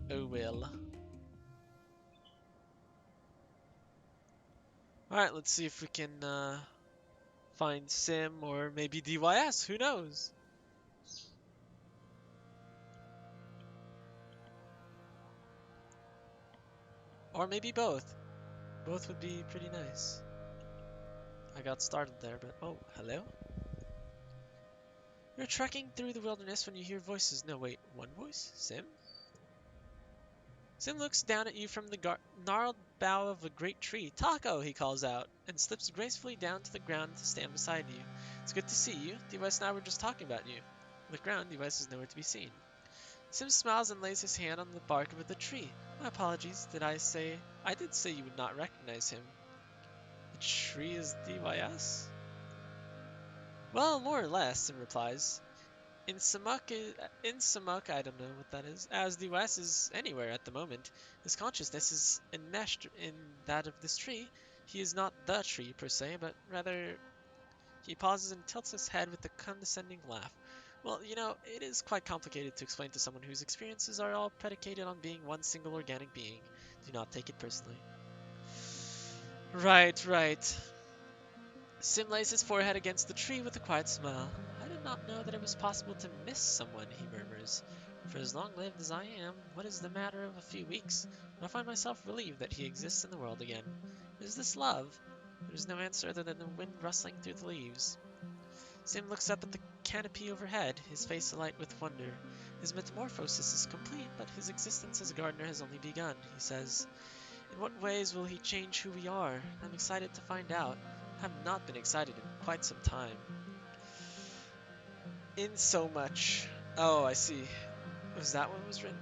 Oh well. Alright, let's see if we can find Sim or maybe DYS, who knows? Or maybe both. Both would be pretty nice. I got started there, but oh, hello? You're trekking through the wilderness when you hear voices. No, wait, one voice? Sim? Sim looks down at you from the gnarled bough of a great tree. Taco, he calls out, and slips gracefully down to the ground to stand beside you. It's good to see you. D-West and I were just talking about you. On the ground, D-West is nowhere to be seen. Sim smiles and lays his hand on the bark of the tree. My apologies, I did say you would not recognize him. The tree is DYS? Well, more or less, Sim replies. In Samuk, I don't know what that is, as the West is anywhere at the moment. His consciousness is enmeshed in that of this tree. He is not the tree, per se, but rather... He pauses and tilts his head with a condescending laugh. Well, it is quite complicated to explain to someone whose experiences are all predicated on being one single organic being. Do not take it personally. Right, right. Sim lays his forehead against the tree with a quiet smile. I did not know that it was possible to miss someone, he murmurs. For as long-lived as I am, what is the matter of a few weeks? I find myself relieved that he exists in the world again. Is this love? There is no answer other than the wind rustling through the leaves. Sim looks up at the canopy overhead, his face alight with wonder. His metamorphosis is complete, but his existence as a gardener has only begun, he says. In what ways will he change who we are? I'm excited to find out. I have not been excited in quite some time. In so much. Oh, I see. Was that what was written?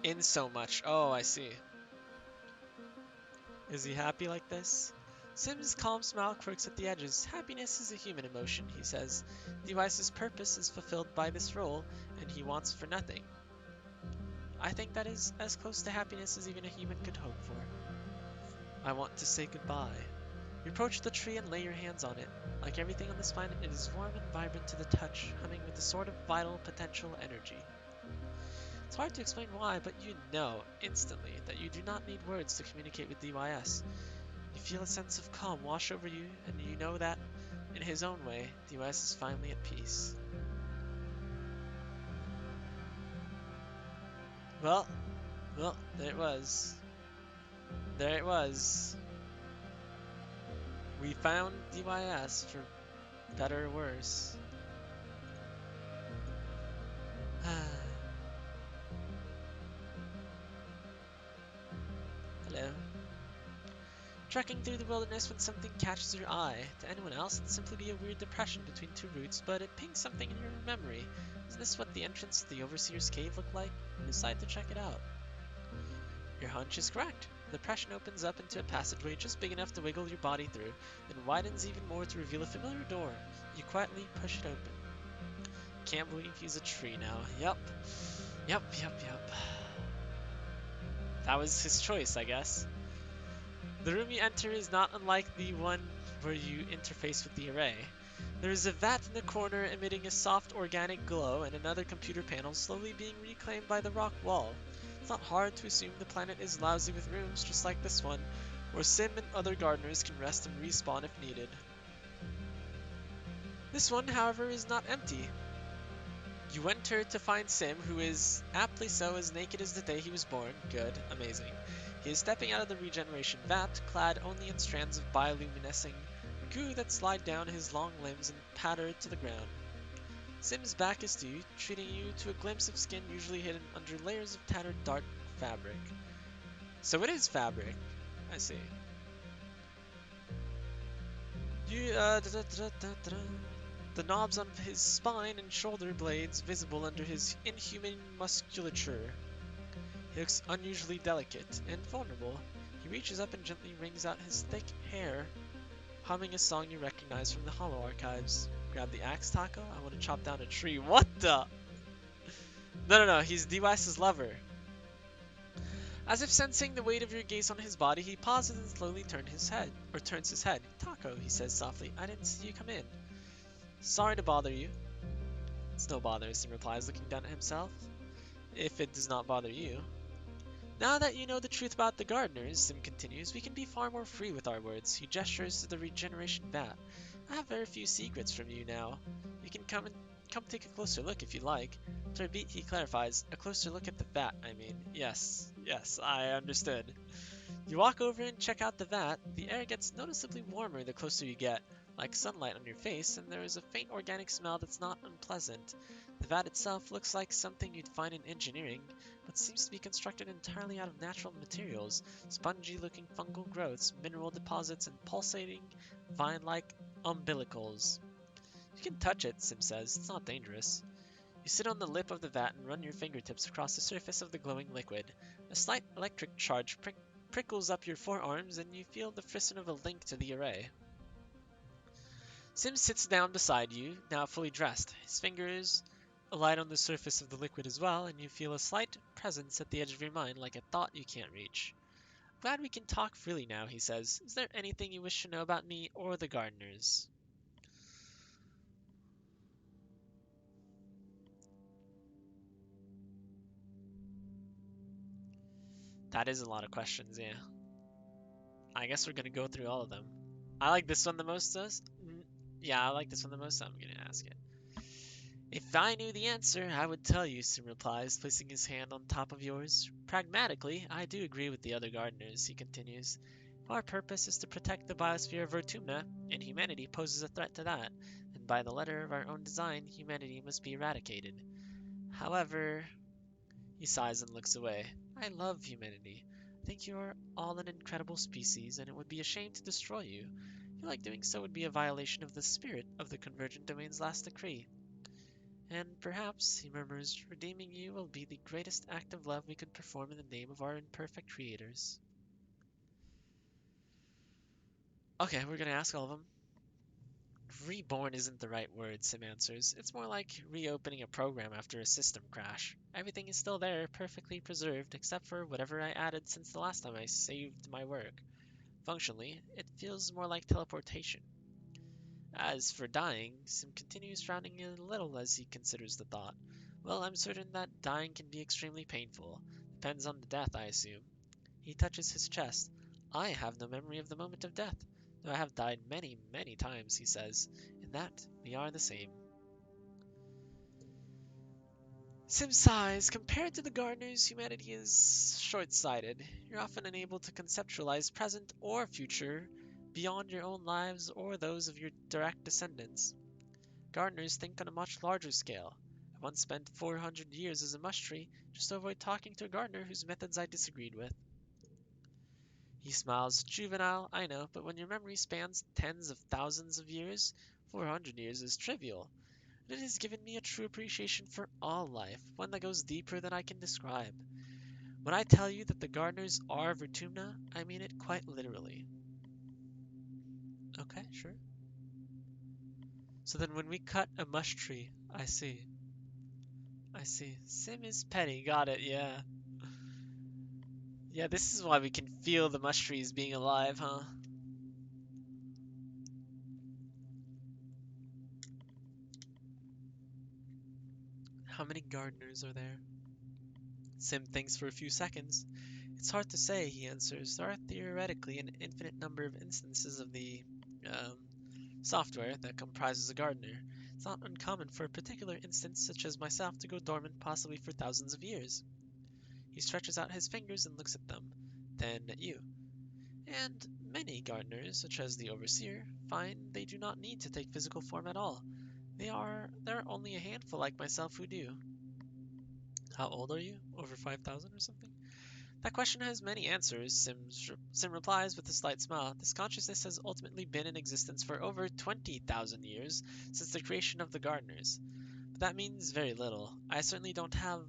In so much. Oh, I see. Is he happy like this? Sim's calm smile quirks at the edges. Happiness is a human emotion, he says. Device's purpose is fulfilled by this role, and he wants for nothing. I think that is as close to happiness as even a human could hope for. I want to say goodbye. You approach the tree and lay your hands on it. Like everything on this planet, it is warm and vibrant to the touch, humming with a sort of vital potential energy. It's hard to explain why, but you know, instantly, that you do not need words to communicate with DYS. You feel a sense of calm wash over you, and you know that, in his own way, DYS is finally at peace. Well, there it was. There it was. We found DYS, for better or worse. Hello. Trekking through the wilderness when something catches your eye. To anyone else, it'd simply be a weird depression between two roots, but it pings something in your memory. Isn't this what the entrance to the Overseer's Cave looked like? You decide to check it out. Your hunch is correct. The depression opens up into a passageway just big enough to wiggle your body through, then widens even more to reveal a familiar door. You quietly push it open. Can't believe he's a tree now. Yep. That was his choice, I guess. The room you enter is not unlike the one where you interface with the array. There is a vat in the corner emitting a soft organic glow and another computer panel slowly being reclaimed by the rock wall. It's not hard to assume the planet is lousy with rooms just like this one, where Sim and other gardeners can rest and respawn if needed. This one, however, is not empty. You enter to find Sim, who is, aptly so, as naked as the day he was born. Good, amazing. He is stepping out of the regeneration vat, clad only in strands of bioluminescing goo that slide down his long limbs and patter to the ground. Sim's back is to you, treating you to a glimpse of skin usually hidden under layers of tattered dark fabric. So it is fabric. I see. The knobs on his spine and shoulder blades visible under his inhuman musculature. He looks unusually delicate and vulnerable. He reaches up and gently wrings out his thick hair, humming a song you recognize from the Hollow Archives. Grab the axe, Taco. I want to chop down a tree. What the? No. He's DYS's lover. As if sensing the weight of your gaze on his body, he pauses and slowly turns his head. Taco, he says softly. I didn't see you come in. Sorry to bother you. It's no bother, Sim replies, looking down at himself. If it does not bother you. Now that you know the truth about the gardeners, Sim continues, we can be far more free with our words. He gestures to the regeneration vat. I have very few secrets from you now. You can come take a closer look if you like. To repeat, he clarifies, a closer look at the vat, I mean. Yes, I understood. You walk over and check out the vat. The air gets noticeably warmer the closer you get, like sunlight on your face, and there is a faint organic smell that's not unpleasant. The vat itself looks like something you'd find in engineering, but seems to be constructed entirely out of natural materials, spongy-looking fungal growths, mineral deposits, and pulsating, vine-like umbilicals. You can touch it, Sim says. It's not dangerous. You sit on the lip of the vat and run your fingertips across the surface of the glowing liquid. A slight electric charge prickles up your forearms, and you feel the frisson of a link to the array. Sim sits down beside you, now fully dressed. His fingers alight on the surface of the liquid as well, and you feel a slight presence at the edge of your mind, like a thought you can't reach. Glad we can talk freely now, he says. Is there anything you wish to know about me or the gardeners? That is a lot of questions, yeah. I guess we're gonna go through all of them. I like this one the most, though. Yeah, I like this one the most, so I'm gonna ask it. If I knew the answer, I would tell you, Sim replies, placing his hand on top of yours. Pragmatically, I do agree with the other gardeners, he continues. Our purpose is to protect the biosphere of Vertumna, and humanity poses a threat to that, and by the letter of our own design, humanity must be eradicated. However, he sighs and looks away. I love humanity. I think you are all an incredible species, and it would be a shame to destroy you. I feel like doing so would be a violation of the spirit of the Convergent Domain's last decree. And perhaps, he murmurs, redeeming you will be the greatest act of love we could perform in the name of our imperfect creators. Okay, we're gonna ask all of them. Reborn isn't the right word, Sim answers. It's more like reopening a program after a system crash. Everything is still there, perfectly preserved, except for whatever I added since the last time I saved my work. Functionally, it feels more like teleportation. As for dying, Sim continues frowning a little as he considers the thought. Well, I'm certain that dying can be extremely painful. Depends on the death, I assume. He touches his chest. I have no memory of the moment of death, though I have died many, many times, he says. In that, we are the same. Sim sighs. Compared to the gardeners, humanity is short-sighted. You're often unable to conceptualize present or future beyond your own lives or those of your direct descendants. Gardeners think on a much larger scale. I once spent 400 years as a mush tree just to avoid talking to a gardener whose methods I disagreed with. He smiles. Juvenile, I know, but when your memory spans tens of thousands of years, 400 years is trivial. And it has given me a true appreciation for all life, one that goes deeper than I can describe. When I tell you that the gardeners are Vertumna, I mean it quite literally. Okay, sure. So then when we cut a mush tree, I see. I see. Sim is petty, got it, yeah. Yeah, this is why we can feel the mush trees being alive, huh? How many gardeners are there? Sim thinks for a few seconds. It's hard to say, he answers. There are theoretically an infinite number of instances of the um, software that comprises a gardener. It's not uncommon for a particular instance, such as myself, to go dormant possibly for thousands of years. He stretches out his fingers and looks at them, then at you. And many gardeners, such as the overseer, find they do not need to take physical form at all. There are only a handful like myself who do. How old are you? Over 5,000 or something? That question has many answers, Sim replies with a slight smile. This consciousness has ultimately been in existence for over 20,000 years, since the creation of the gardeners. But that means very little. I certainly don't have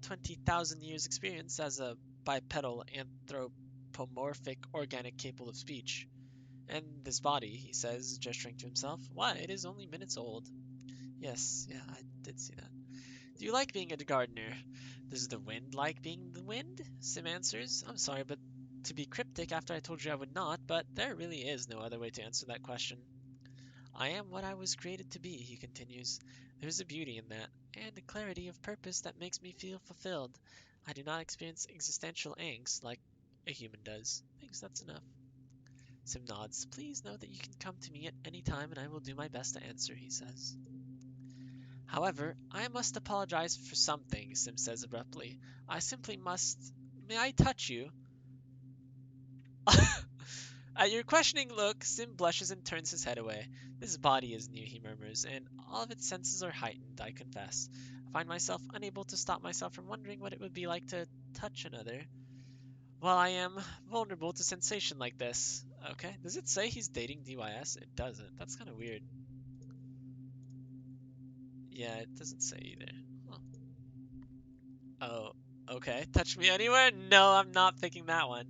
20,000 years experience as a bipedal anthropomorphic organic capable of speech. And this body, he says, gesturing to himself, why, it is only minutes old. Yes, yeah, I did see that. Do you like being a gardener? Does the wind like being the wind? Sim answers. I'm sorry, but to be cryptic after I told you I would not, but there really is no other way to answer that question. I am what I was created to be, he continues. There's a beauty in that, and a clarity of purpose that makes me feel fulfilled. I do not experience existential angst like a human does. Thanks, that's enough. Sim nods. Please know that you can come to me at any time and I will do my best to answer, he says. However, I must apologize for something, Sim says abruptly. I simply must. May I touch you? At your questioning look, Sim blushes and turns his head away. This body is new, he murmurs, and All of its senses are heightened, I confess. I find myself unable to stop myself from wondering what it would be like to touch another. While I am vulnerable to sensation like this. Okay, does it say he's dating DYS? It doesn't. That's kind of weird. Yeah, it doesn't say either. Huh. Oh, okay. Touch me anywhere? No, I'm not picking that one.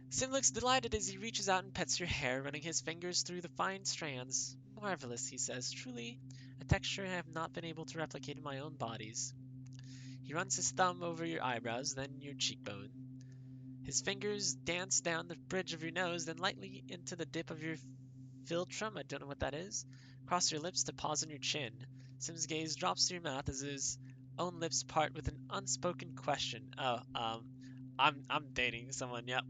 Sim looks delighted as he reaches out and pets your hair, running his fingers through the fine strands. Marvelous, he says. Truly, a texture I have not been able to replicate in my own bodies. He runs his thumb over your eyebrows, then your cheekbone. His fingers dance down the bridge of your nose, then lightly into the dip of your philtrum. I don't know what that is. Cross your lips to pause on your chin. Sim's gaze drops to your mouth as his own lips part with an unspoken question. Oh, I'm dating someone. Yep.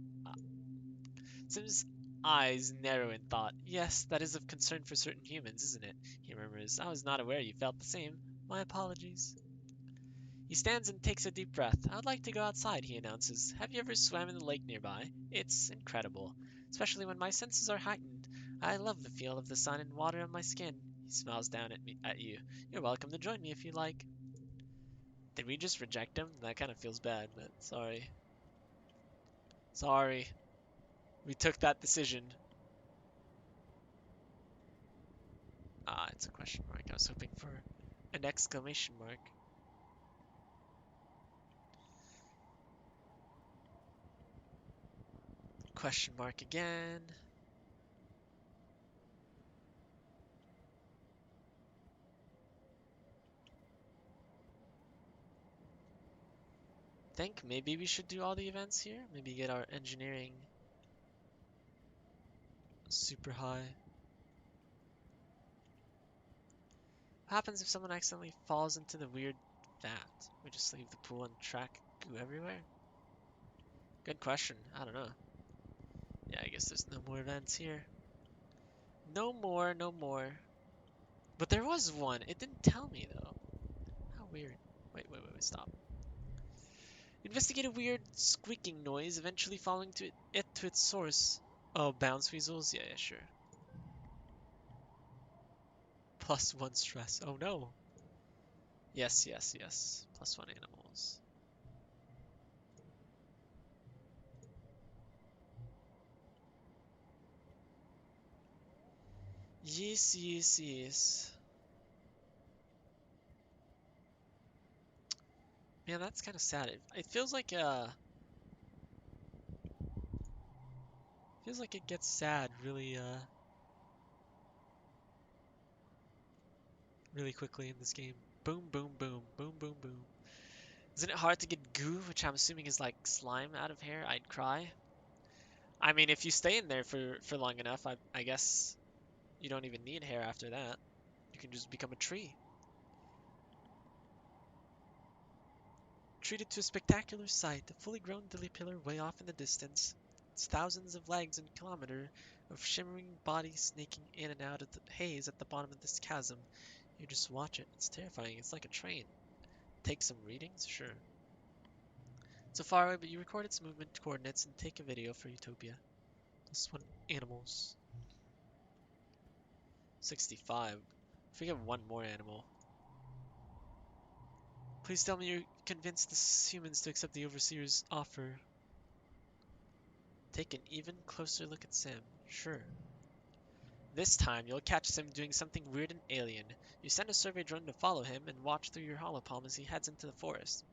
Sim's eyes narrow in thought. Yes, that is of concern for certain humans, isn't it? He murmurs. I was not aware you felt the same. My apologies. He stands and takes a deep breath. I'd like to go outside, he announces. Have you ever swam in the lake nearby? It's incredible, especially when my senses are heightened. I love the feel of the sun and water on my skin. He smiles down at you. You're welcome to join me if you like. Did we just reject him? That kind of feels bad, but sorry. Sorry. We took that decision. Ah, it's a question mark. I was hoping for an exclamation mark. Question mark again. Think maybe we should do all the events here. Maybe get our engineering super high. What happens if someone accidentally falls into the weird vat? We just leave the pool and track goo everywhere? Good question. I don't know. Yeah, I guess there's no more events here. No more, no more. But there was one. It didn't tell me though. How weird. Wait, stop. Investigate a weird squeaking noise, eventually following it to its source. Oh, bounce weasels? Yeah, sure. +1 stress. Oh no. Yes. +1 animals. Yes. Man, that's kind of sad. It feels like it gets sad really quickly in this game. Boom. Isn't it hard to get goo, which I'm assuming is like slime out of hair? I'd cry. I mean, if you stay in there for long enough, I guess you don't even need hair after that. You can just become a tree. Treated to a spectacular sight, a fully grown dilly pillar way off in the distance. Its thousands of legs and kilometer of shimmering body snaking in and out of the haze at the bottom of this chasm. You just watch it. It's terrifying. It's like a train. Take some readings? Sure. So far away, but you record its movement coordinates and take a video for Utopia. +1 animals. 65. If we get one more animal. Please tell me you're convinced the humans to accept the Overseer's offer. Take an even closer look at Sam. Sure. This time, you'll catch Sim doing something weird and alien. You send a survey drone to follow him and watch through your holopalm as he heads into the forest.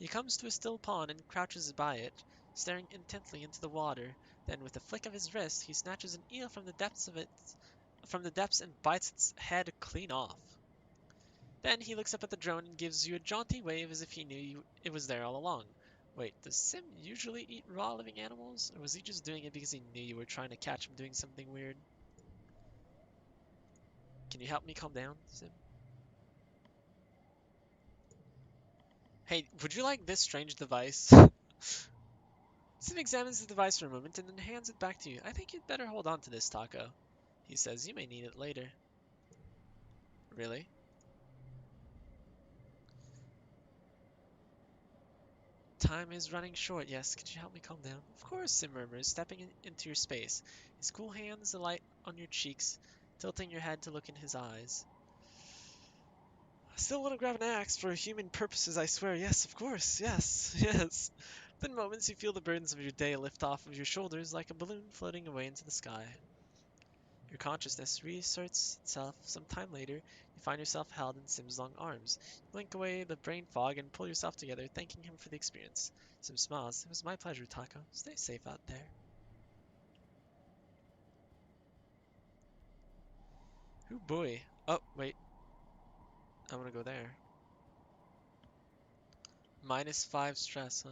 He comes to a still pond and crouches by it, staring intently into the water. Then, with a flick of his wrist, he snatches an eel from the depths and bites its head clean off. Then he looks up at the drone and gives you a jaunty wave as if he knew it was there all along. Wait, does Sim usually eat raw living animals? Or was he just doing it because he knew you were trying to catch him doing something weird? Can you help me calm down, Sim? Hey, would you like this strange device? Sim examines the device for a moment and then hands it back to you. I think you'd better hold on to this, Taco. He says you may need it later. Really? Time is running short, yes. Could you help me calm down? Of course, Sim murmurs, stepping into your space. His cool hands alight on your cheeks, tilting your head to look in his eyes. I still want to grab an axe for human purposes, I swear. Yes, of course. Yes, yes. Within moments, you feel the burdens of your day lift off of your shoulders like a balloon floating away into the sky. Your consciousness reasserts itself some time later. You find yourself held in Sim's long arms. You blink away the brain fog and pull yourself together, thanking him for the experience. Sim smiles. It was my pleasure, Taco. Stay safe out there. Ooh boy. Oh, wait. I want to go there. -5 stress, huh?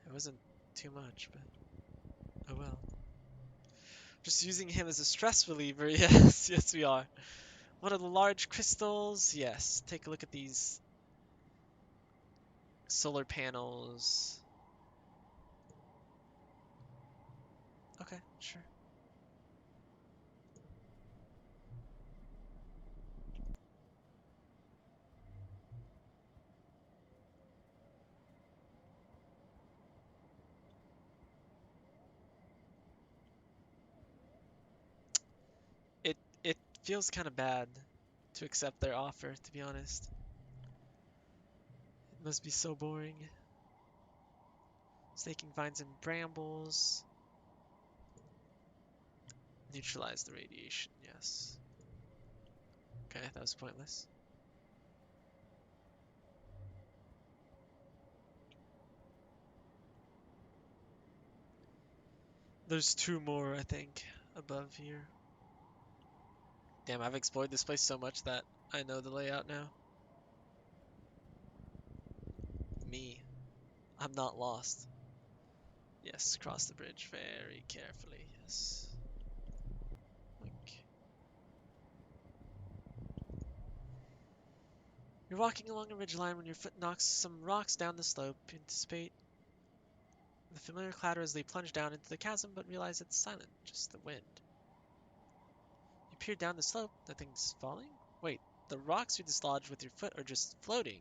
It wasn't too much, but oh well. Just using him as a stress reliever. Yes, yes we are. One of the large crystals. Yes. Take a look at these solar panels. Okay, sure. It feels kind of bad to accept their offer, to be honest. It must be so boring. Staking vines and brambles. Neutralize the radiation, yes. Okay, that was pointless. There's 2 more, I think, above here. Damn, I've explored this place so much that I know the layout now. Me. I'm not lost. Yes, cross the bridge very carefully, yes. Like, you're walking along a ridgeline when your foot knocks some rocks down the slope. You anticipate the familiar clatter as they plunge down into the chasm, but realize it's silent, just the wind. You peer down the slope, nothing's falling? Wait, the rocks you dislodged with your foot are just floating.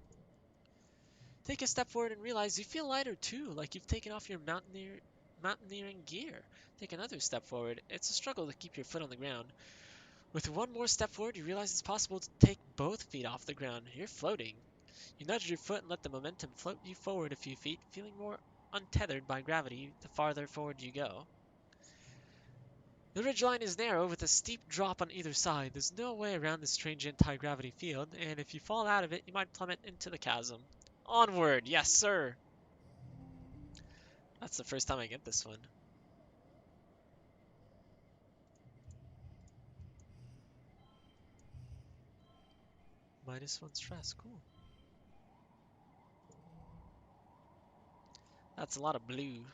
Take a step forward and realize you feel lighter too, like you've taken off your mountaineering gear. Take another step forward. It's a struggle to keep your foot on the ground. With one more step forward, you realize it's possible to take both feet off the ground. You're floating. You nudge your foot and let the momentum float you forward a few feet, feeling more untethered by gravity the farther forward you go. The ridgeline is narrow with a steep drop on either side. There's no way around this strange anti-gravity field, and if you fall out of it, you might plummet into the chasm. Onward, yes sir! That's the first time I get this one. -1 stress, cool. That's a lot of blue.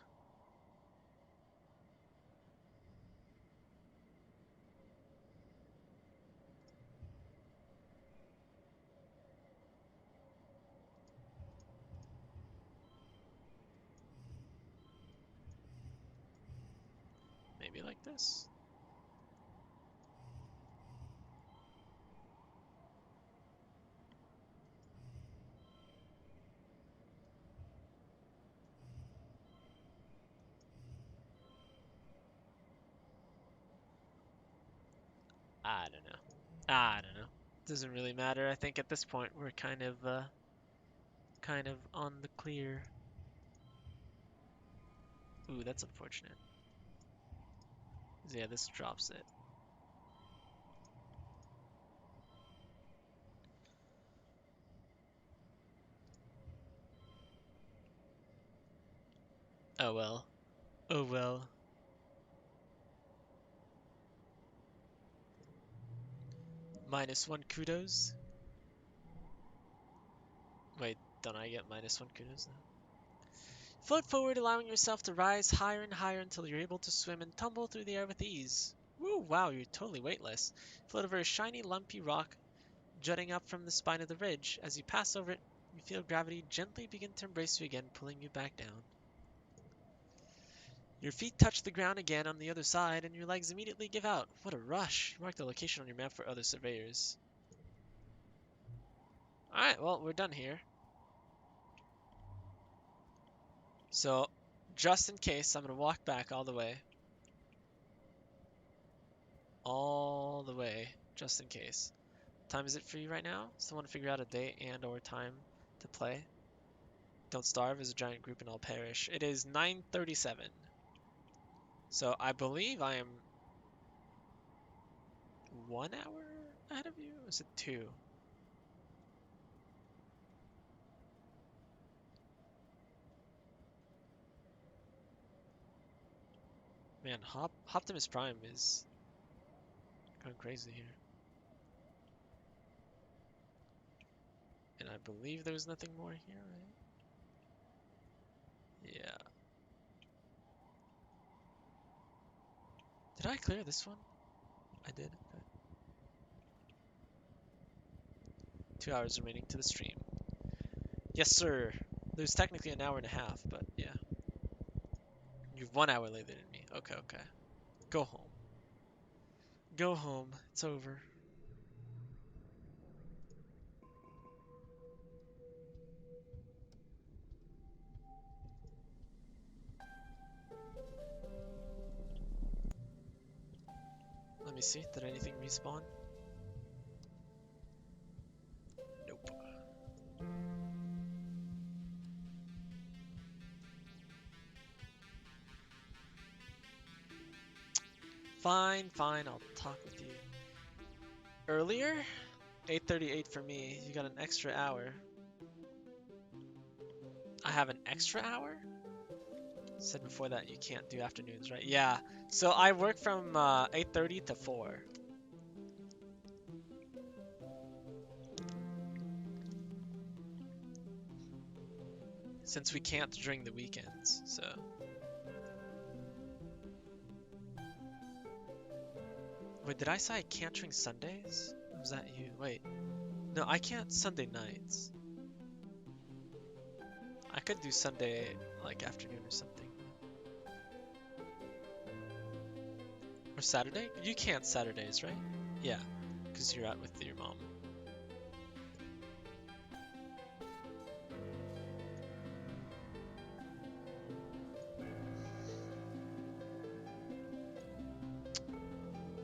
Maybe like this? I don't know. I don't know. Doesn't really matter. I think at this point we're kind of on the clear. Ooh, that's unfortunate. Yeah, this drops it. Oh well. Oh well. -1 kudos. Wait, don't I get -1 kudos now? Float forward, allowing yourself to rise higher and higher until you're able to swim and tumble through the air with ease. Woo, wow, you're totally weightless. Float over a shiny, lumpy rock jutting up from the spine of the ridge. As you pass over it, you feel gravity gently begin to embrace you again, pulling you back down. Your feet touch the ground again on the other side, and your legs immediately give out. What a rush! Mark the location on your map for other surveyors. Alright, well, we're done here. So, just in case, I'm going to walk back all the way. All the way, just in case. time is it for you right now? Still want to figure out a date and or time to play? Don't starve as a giant group and all perish. It is 9:37. So I believe I am 1 hour ahead of you? Or is it 2? Man, Optimus Prime is going crazy here. And I believe there's nothing more here, right? Yeah. Did I clear this one? I did. Okay. 2 hours remaining to the stream. Yes, sir. There's technically an hour and a half, but yeah. You're 1 hour later than me. Okay, okay. Go home. Go home. It's over. Let me see. Did anything respawn? Nope. Fine, fine. I'll talk with you. Earlier? 8:38 for me. You got an extra hour. I have an extra hour? Said before that you can't do afternoons, right? Yeah. So I work from 8:30 to 4. Since we can't during the weekends, so. Wait, did I say I can't during Sundays? Or was that you? Wait. No, I can't Sunday nights. I could do Sunday, like, afternoon or something. Or Saturday? You can't Saturdays, right? Yeah, because you're out with your mom.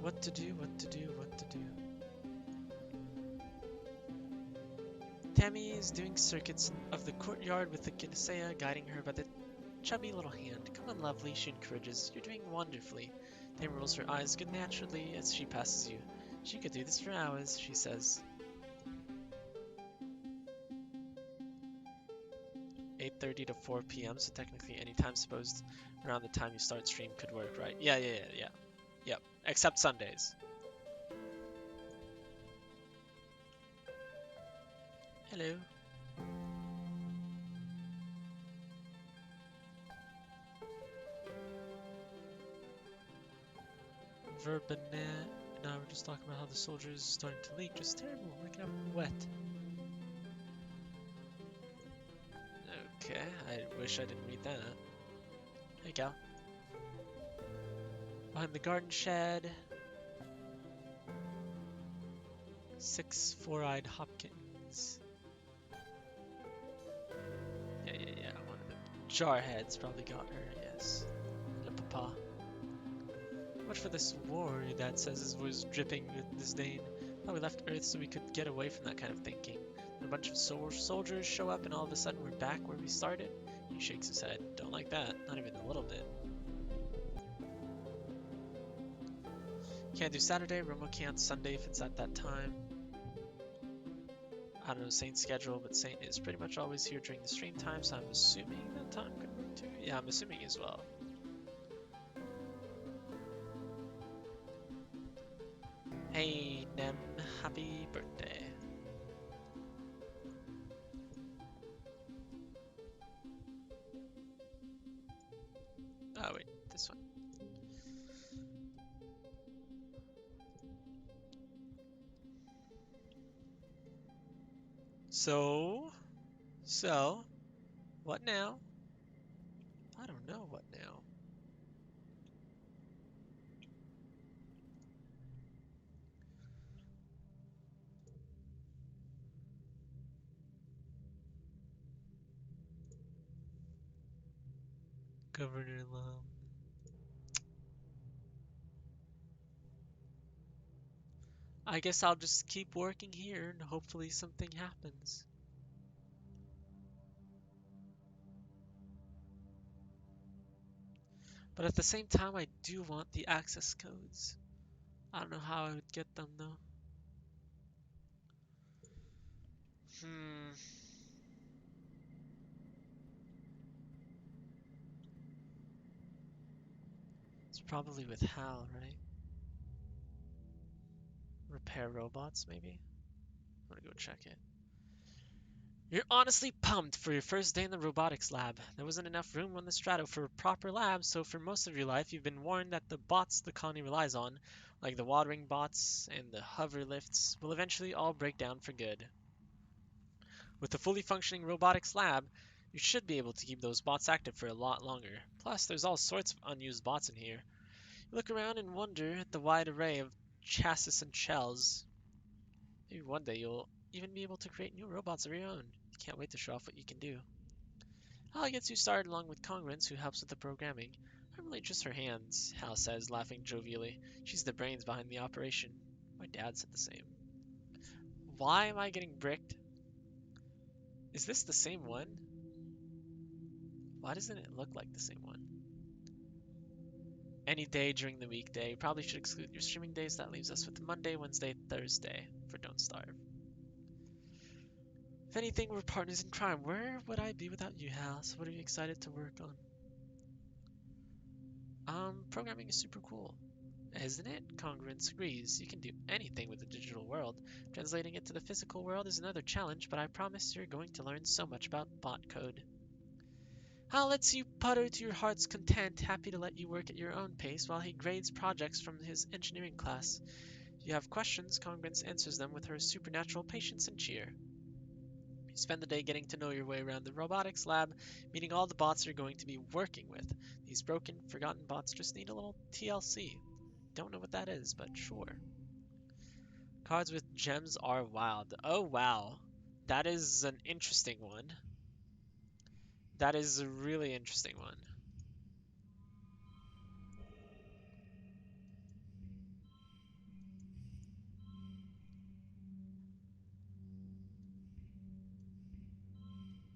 What to do, what to do, what to do. Tammy is doing circuits of the courtyard with the Kinesea guiding her by the chubby little hand. Come on, lovely, she encourages. You're doing wonderfully. Tammy rolls her eyes good naturally as she passes you. She could do this for hours, she says. 8:30 to 4 p.m., so technically any time supposed around the time you start stream could work, right? Yeah. Yep, except Sundays. Hello. Verbanet and I were just talking about how the soldier is starting to leak. Just terrible, waking up wet. Okay, I wish I didn't read that. Hey, Cal. Behind the garden shed. 6 four-eyed hopkins. Yeah. One of the jarheads probably got her, yes. Le papa. Much for this war, your dad says, his voice dripping with disdain. Thought we left Earth so we could get away from that kind of thinking. Then a bunch of soldiers show up and all of a sudden we're back where we started. He shakes his head. Don't like that. Not even a little bit. Can't do Saturday. Romo can't Sunday if it's at that time. I don't know Saint's schedule, but Saint is pretty much always here during the stream time, so I'm assuming that time could work too. Yeah, I'm assuming as well. Hey, Nem, happy birthday. Oh, wait, this one. So, what now? I don't know what now. Governor Lum. I guess I'll just keep working here and hopefully something happens. But at the same time, I do want the access codes. I don't know how I would get them though. Hmm. It's probably with Hal, right? Repair robots, maybe? I'm gonna go check it. You're honestly pumped for your first day in the robotics lab. There wasn't enough room on the Strato for a proper lab, so for most of your life you've been warned that the bots the colony relies on, like the watering bots and the hover lifts, will eventually all break down for good. With a fully functioning robotics lab, you should be able to keep those bots active for a lot longer. Plus, there's all sorts of unused bots in here. You look around and wonder at the wide array of chassis and shells. Maybe one day you'll even be able to create new robots of your own. You can't wait to show off what you can do. Hal gets you started along with Congruence, who helps with the programming. I'm really just her hands, Hal says, laughing jovially. She's the brains behind the operation. My dad said the same. Why am I getting bricked? Is this the same one? Why doesn't it look like the same one? Any day during the weekday. Probably should exclude your streaming days. That leaves us with Monday, Wednesday, Thursday for Don't Starve. If anything, we're partners in crime. Where would I be without you, Hal? So what are you excited to work on? Programming is super cool. Isn't it? Congruence agrees. You can do anything with the digital world. Translating it to the physical world is another challenge, but I promise you're going to learn so much about bot code. Hal lets you putter to your heart's content, happy to let you work at your own pace while he grades projects from his engineering class. If you have questions, Congruence answers them with her supernatural patience and cheer. You spend the day getting to know your way around the robotics lab, meeting all the bots you're going to be working with. These broken, forgotten bots just need a little TLC. Don't know what that is, but sure. Cards with gems are wild. Oh wow. That is an interesting one. That is a really interesting one.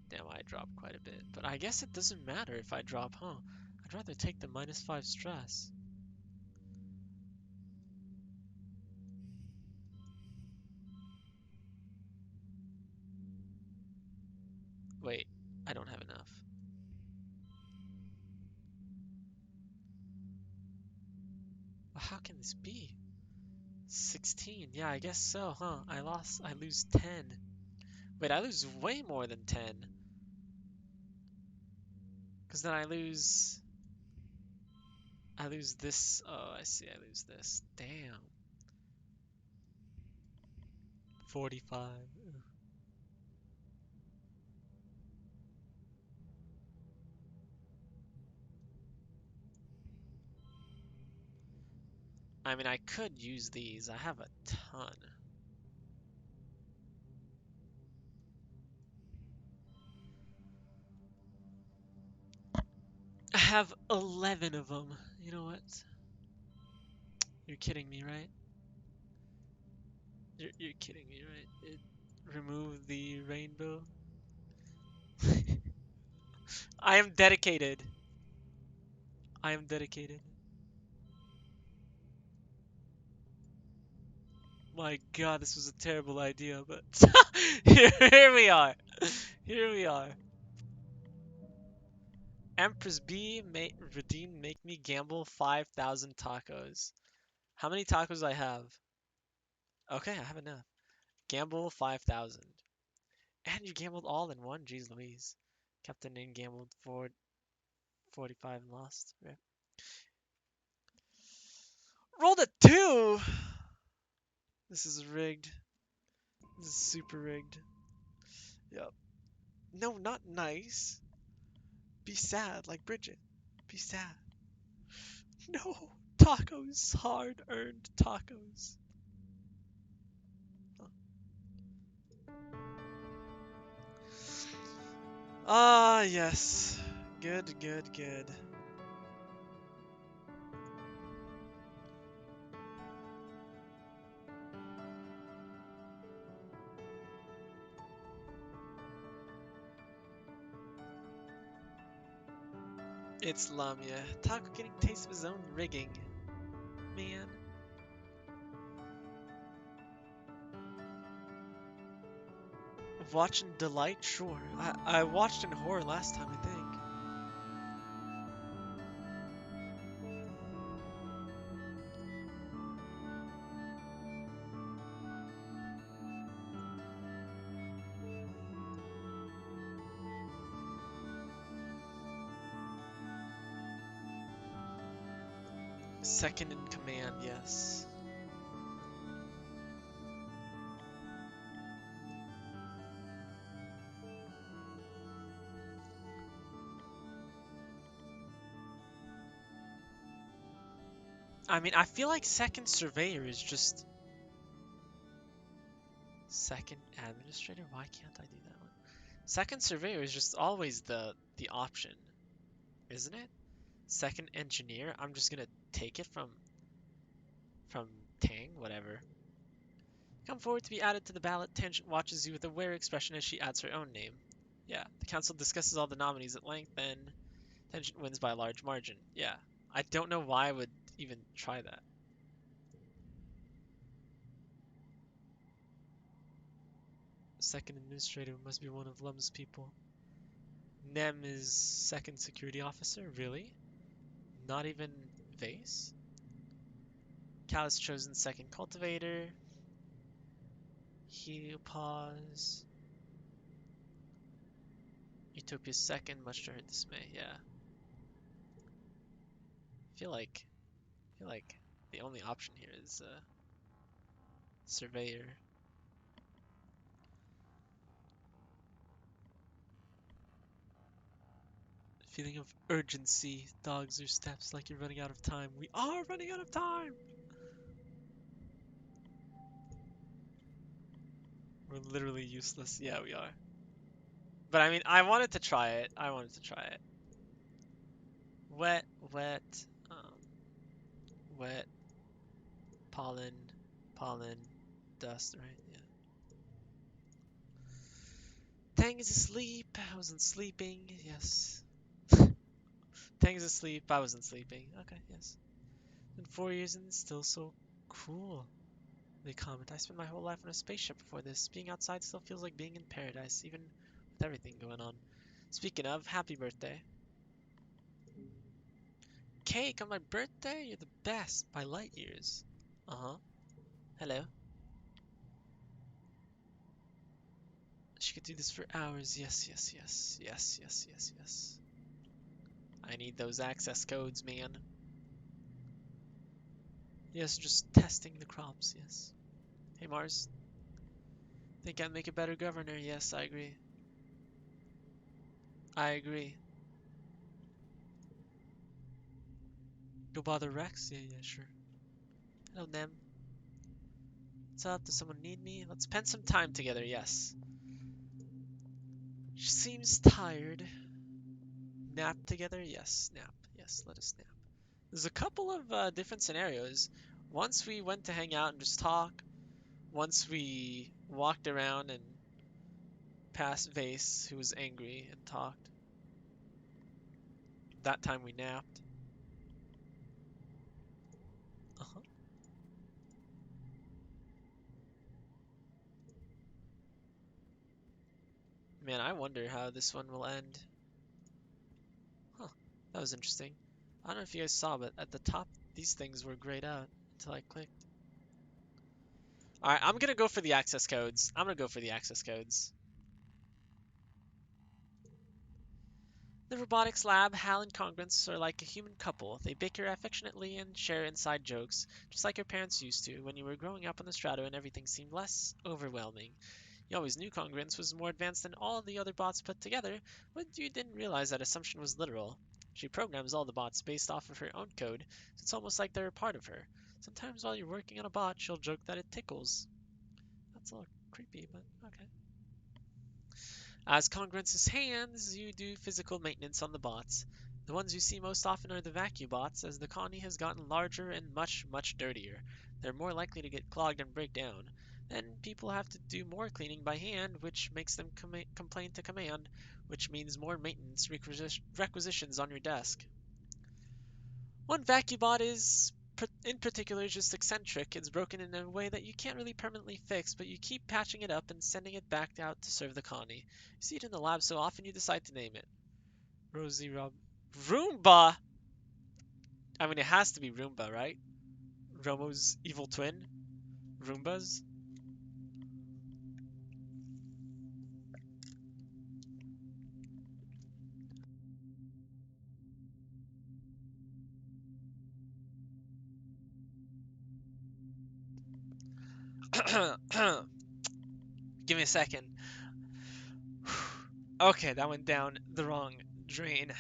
Damn, I dropped quite a bit. But I guess it doesn't matter if I drop, huh? I'd rather take the -5 stress. Wait, I don't have enough. Well, how can this be? 16. Yeah, I guess so, huh? I lose 10. Wait, I lose way more than 10. Because then I lose this. Oh, I see, I lose this. Damn. 45. I mean, I could use these. I have a ton. I have 11 of them. You know what? You're kidding me, right? You're kidding me, right? Remove the rainbow. I am dedicated. I am dedicated. My God, this was a terrible idea, but here we are. Here we are. Empress B redeem make me gamble 5,000 tacos. How many tacos I have? Okay, I have enough. Gamble 5,000. And you gambled all in one? Jeez Louise. Captain in gambled for 45 and lost. Right. Rolled a 2! This is rigged. This is super rigged. Yep. No, not nice. Be sad like Bridget. Be sad. No! Tacos. Hard-earned tacos. Ah, yes. Good, good, good. It's Lamia. Taco getting taste of his own rigging. Man. Watching Delight? Sure. I watched in horror last time, I think. Second in command, yes. I mean, I feel like second surveyor is just second administrator. Why can't I do that one? Second surveyor is just always the option, isn't it? Second engineer. I'm just gonna take it from Tang, whatever. Come forward to be added to the ballot. Tangent watches you with a wary expression as she adds her own name. Yeah, the council discusses all the nominees at length, then Tangent wins by a large margin. Yeah, I don't know why I would even try that. Second administrator must be one of Lum's people. Nem is second security officer? Really? Not even Vase? Cal is chosen second cultivator. He pause. Utopia's second, much to her dismay. Yeah. I feel like the only option here is surveyor. Feeling of urgency dogs your steps like you're running out of time. We are running out of time! We're literally useless. Yeah, we are. But I mean, I wanted to try it. I wanted to try it. Wet, wet, um, wet, pollen, pollen, dust, right? Yeah. Tang is asleep. I wasn't sleeping. Yes. Tang is asleep. I wasn't sleeping. Okay, yes. Been 4 years and still so cool. They comment. I spent my whole life on a spaceship before this. Being outside still feels like being in paradise, even with everything going on. Speaking of, happy birthday. Cake on my birthday? You're the best by light years. Uh-huh. Hello. She could do this for hours. Yes, yes, yes. Yes, yes, yes, yes. I need those access codes, man. Yes, just testing the crops, yes. Hey, Mars. Think I'd make a better governor? Yes, I agree. I agree. Go bother Rex? Yeah, yeah, sure. Hello, Nem. What's up? Does someone need me? Let's spend some time together, yes. She seems tired. Nap together? Yes, nap. Yes, let us nap. There's a couple of different scenarios. Once we went to hang out and just talk. Once we walked around and passed Vase, who was angry, and talked. That time we napped. Uh-huh. Man, I wonder how this one will end. Huh, that was interesting. I don't know if you guys saw, but at the top, these things were grayed out until I clicked. Alright, I'm gonna go for the access codes. I'm gonna go for the access codes. The robotics lab, Hal and Congruence are like a human couple. They bicker affectionately and share inside jokes, just like your parents used to when you were growing up on the Strato and everything seemed less overwhelming. You always knew Congruence was more advanced than all the other bots put together, but you didn't realize that assumption was literal. She programs all the bots based off of her own code, so it's almost like they're a part of her. Sometimes while you're working on a bot, she'll joke that it tickles. That's a little creepy, but okay. As Congruence's hands, you do physical maintenance on the bots. The ones you see most often are the vacuum bots, as the colony has gotten larger and much, much dirtier. They're more likely to get clogged and break down. Then people have to do more cleaning by hand, which makes them complain to command, which means more maintenance requisitions on your desk. One vacuum is, in particular, just eccentric. It's broken in a way that you can't really permanently fix, but you keep patching it up and sending it back out to serve the colony. You see it in the lab so often you decide to name it. Rosie Rob... Roomba! I mean, it has to be Roomba, right? Romo's evil twin? Roombas? Give me a second. Okay, that went down the wrong drain.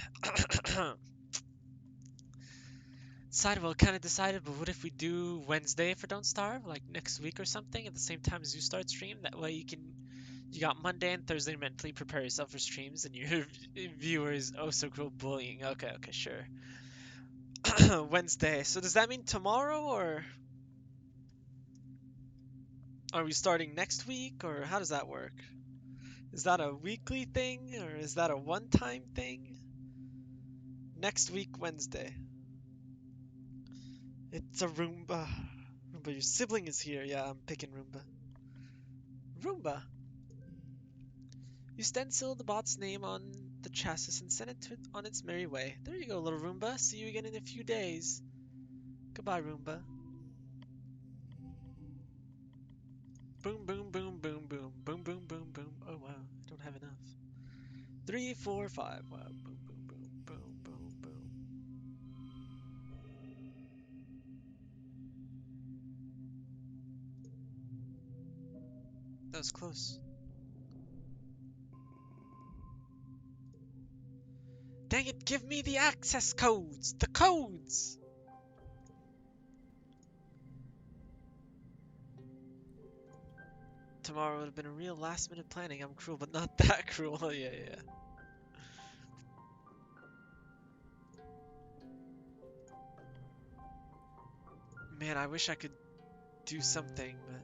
Sidewell kind of decided, but what if we do Wednesday for Don't Starve, like next week or something, at the same time as you start stream? That way you got Monday and Thursday mentally prepare yourself for streams, and your viewers oh so cruel bullying. Okay, sure. Wednesday. So does that mean tomorrow, or are we starting next week, or how does that work? Is that a weekly thing, or is that a one-time thing? Next week, Wednesday. It's a Roomba. Roomba, your sibling is here. Yeah, I'm picking Roomba. Roomba. You stencil the bot's name on the chassis and send it on its merry way. There you go, little Roomba. See you again in a few days. Goodbye, Roomba. Boom, boom, boom, boom, boom, boom, boom, boom, boom. Oh wow, I don't have enough. 3, 4, 5. Wow. Boom, boom, boom, boom, boom, boom. That was close. Dang it, give me the access codes! The codes! Tomorrow would have been a real last-minute planning. I'm cruel, but not that cruel. Yeah. Man, I wish I could do something, but...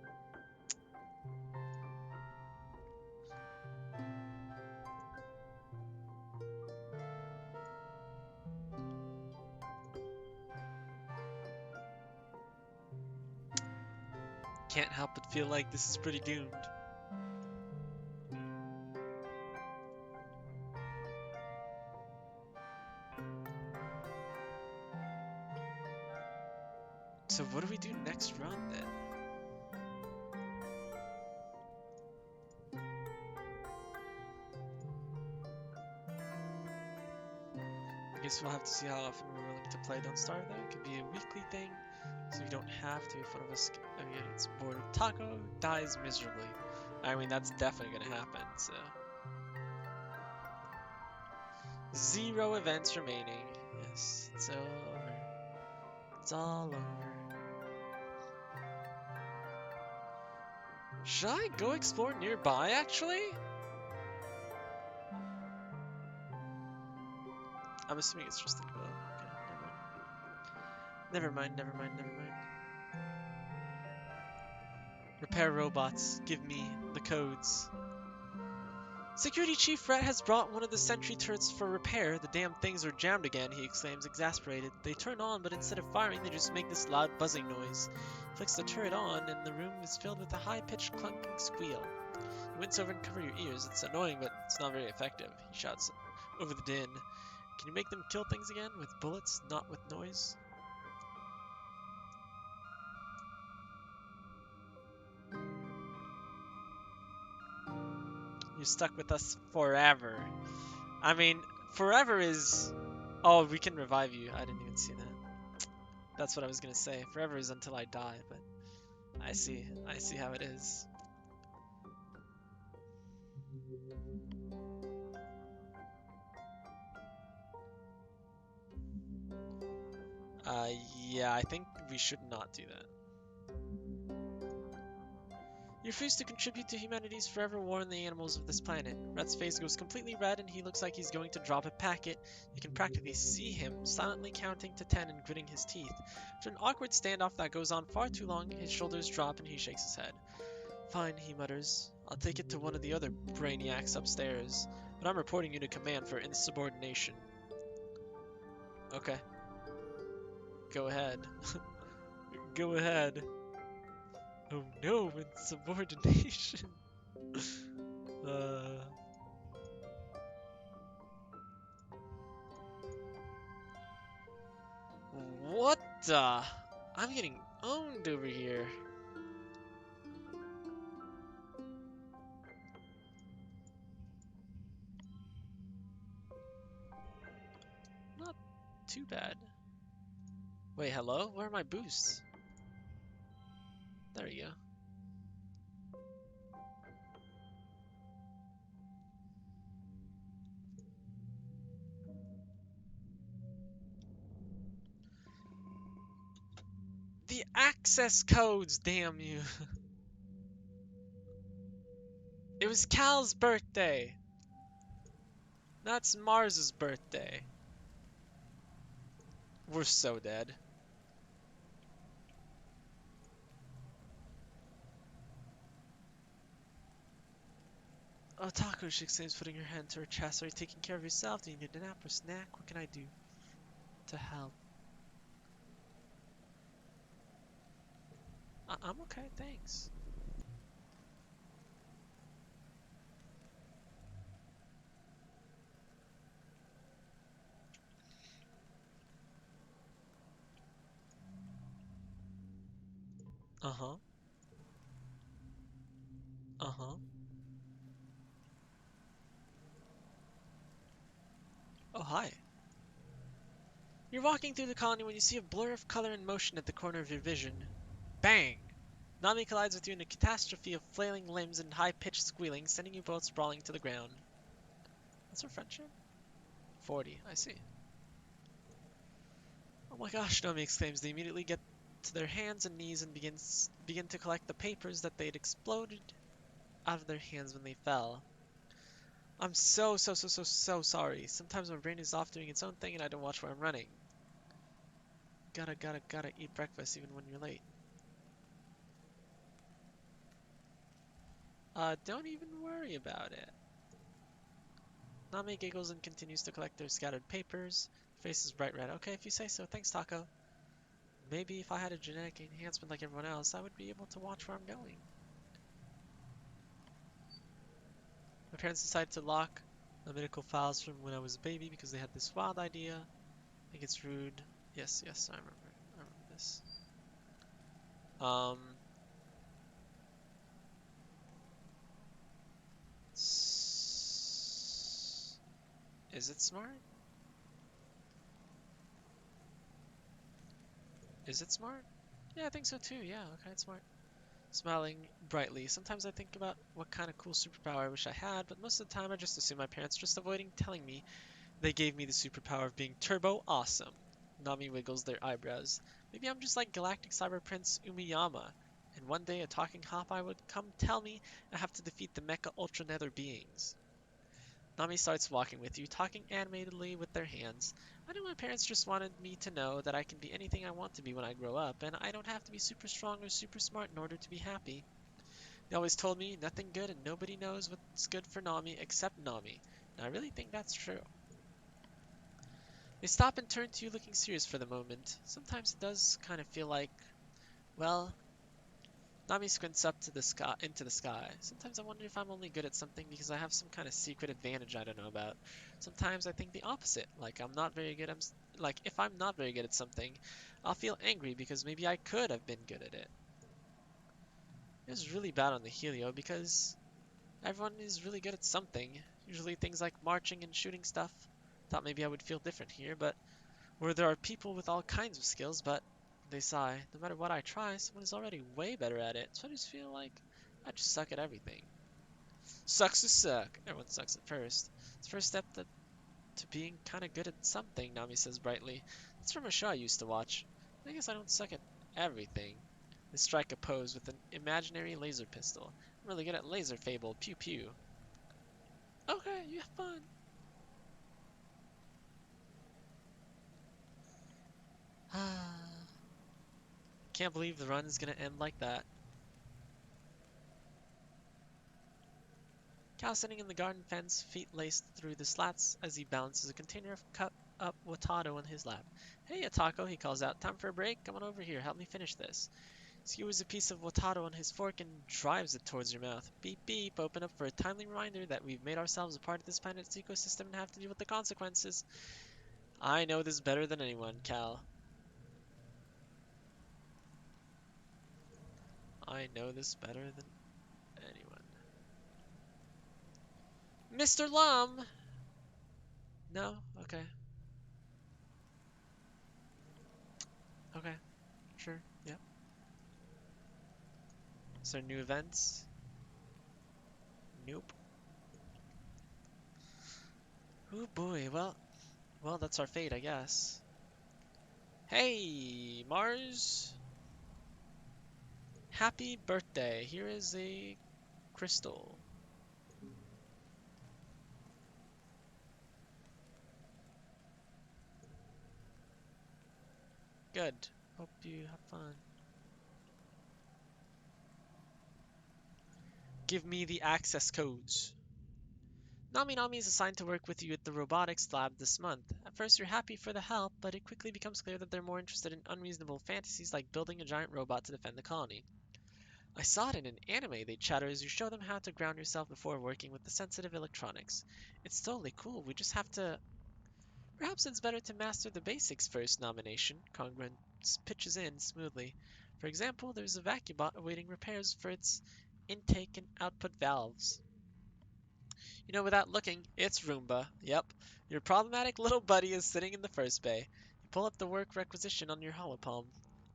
Can't help but feel like this is pretty doomed. So what do we do next run then? I guess we'll have to see how often we're willing to play Don't Starve though. It could be a weekly thing, so we don't have to if one of us gets bored. Taco dies miserably. I mean, that's definitely gonna happen, so. 0 events remaining. Yes, it's over. It's all over. Should I go explore nearby, actually? I'm assuming it's just a glow. Okay, never mind. Never mind. Repair robots. Give me the codes. Security Chief Rat has brought one of the sentry turrets for repair. The damn things are jammed again, he exclaims, exasperated. They turn on, but instead of firing, they just make this loud buzzing noise. He flicks the turret on, and the room is filled with a high-pitched clunking squeal. You wince over and cover your ears. It's annoying, but it's not very effective, he shouts over the din. Can you make them kill things again? With bullets, not with noise? You're stuck with us forever. I mean, forever is... Oh, we can revive you. I didn't even see that. That's what I was gonna say. Forever is until I die, but... I see how it is. Yeah, I think we should not do that. You refuse to contribute to humanity's forever war on the animals of this planet. Rat's face goes completely red and he looks like he's going to drop a packet. You can practically see him, silently counting to 10 and gritting his teeth. After an awkward standoff that goes on far too long, his shoulders drop and he shakes his head. Fine, he mutters. I'll take it to one of the other brainiacs upstairs, but I'm reporting you to command for insubordination. Okay, go ahead. Go ahead. Oh no, insubordination. uh, what the? I'm getting owned over here. Not too bad. Wait, hello? Where are my boosts? There we go. The access codes, damn you. It was Cal's birthday. That's Mars's birthday. We're so dead. Oh, Taco, she exclaims, putting her hand to her chest. Are you taking care of yourself? Do you need a nap or snack? What can I do to help? I'm okay, thanks. Uh-huh. Uh-huh. Oh, hi. You're walking through the colony when you see a blur of color and motion at the corner of your vision. Bang! Nami collides with you in a catastrophe of flailing limbs and high-pitched squealing, sending you both sprawling to the ground. What's our friendship? 40, I see. Oh my gosh, Nami exclaims. They immediately get to their hands and knees and begin to collect the papers that they'd exploded out of their hands when they fell. I'm so sorry. Sometimes my brain is off doing its own thing and I don't watch where I'm running. Gotta eat breakfast even when you're late. Don't even worry about it. Nami giggles and continues to collect their scattered papers. Her face is bright red. Okay, if you say so. Thanks, Taco. Maybe if I had a genetic enhancement like everyone else, I would be able to watch where I'm going. My parents decided to lock the medical files from when I was a baby because they had this wild idea. I think it's rude. Yes, I remember. I remember this. Um, is it smart? Is it smart? Yeah, I think so too. Yeah, okay, it's smart. Smiling brightly. Sometimes I think about what kind of cool superpower I wish I had, but most of the time I just assume my parents are just avoiding telling me they gave me the superpower of being turbo awesome. Nami wiggles their eyebrows. Maybe I'm just like Galactic Cyber Prince Umiyama, and one day a talking Hopeye would come tell me I have to defeat the Mecha Ultra Nether beings. Nami starts walking with you, talking animatedly with their hands. I know my parents just wanted me to know that I can be anything I want to be when I grow up, and I don't have to be super strong or super smart in order to be happy. They always told me nothing good and nobody knows what's good for Nami except Nami, and I really think that's true. They stop and turn to you looking serious for the moment. Sometimes it does kind of feel like, well, Nami squints up to the sky, into the sky. Sometimes I wonder if I'm only good at something because I have some kind of secret advantage I don't know about. Sometimes I think the opposite, like I'm not very good. Like if I'm not very good at something, I'll feel angry because maybe I could have been good at it. It was really bad on the Helio because everyone is really good at something. Usually things like marching and shooting stuff. Thought maybe I would feel different here, but where there are people with all kinds of skills, but they sigh. No matter what I try, someone is already way better at it, so I just feel like I just suck at everything. Sucks to suck. Everyone sucks at first. It's the first step to being kind of good at something, Nami says brightly. That's from a show I used to watch. I guess I don't suck at everything. They strike a pose with an imaginary laser pistol. I'm really good at laser fable. Pew pew. Okay, you have fun. Can't believe the run is gonna end like that. Cow sitting in the garden fence, feet laced through the slats as he balances a container of cut up watado on his lap. Hey, Atako, he calls out. Time for a break? Come on over here. Help me finish this. Skewers a piece of watado on his fork and drives it towards your mouth. Beep beep, open up for a timely reminder that we've made ourselves a part of this planet's ecosystem and have to deal with the consequences. I know this better than anyone, Cal. I know this better than anyone. Mr. Lum! No? Okay. Okay. Sure. Yep. Is there new events? Nope. Oh boy, well, that's our fate, I guess. Hey, Mars! Happy birthday. Here is a crystal. Good. Hope you have fun. Give me the access codes. Nami Nami is assigned to work with you at the robotics lab this month. At first you're happy for the help, but it quickly becomes clear that they're more interested in unreasonable fantasies like building a giant robot to defend the colony. I saw it in an anime, they chatter as you show them how to ground yourself before working with the sensitive electronics. It's totally cool, we just have to... Perhaps it's better to master the basics first, Nomination. Congruent pitches in smoothly. For example, there's a vacuum bot awaiting repairs for its intake and output valves. You know, without looking, it's Roomba. Yep. Your problematic little buddy is sitting in the first bay. You pull up the work requisition on your holopalm.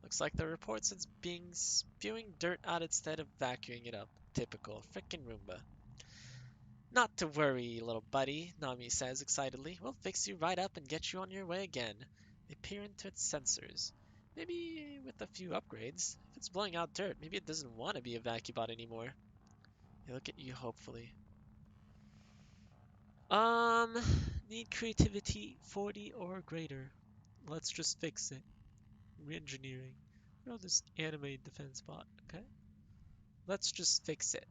Looks like the reports it's being spewing dirt out instead of vacuuming it up. Typical. Frickin' Roomba. Not to worry, little buddy, Nami says excitedly. We'll fix you right up and get you on your way again. They peer into its sensors. Maybe with a few upgrades. If it's blowing out dirt, maybe it doesn't want to be a vacuum anymore. They look at you hopefully. Um, need creativity 40 or greater. Let's just fix it. Re-engineering. Oh, this anime defense bot. Okay. Let's just fix it.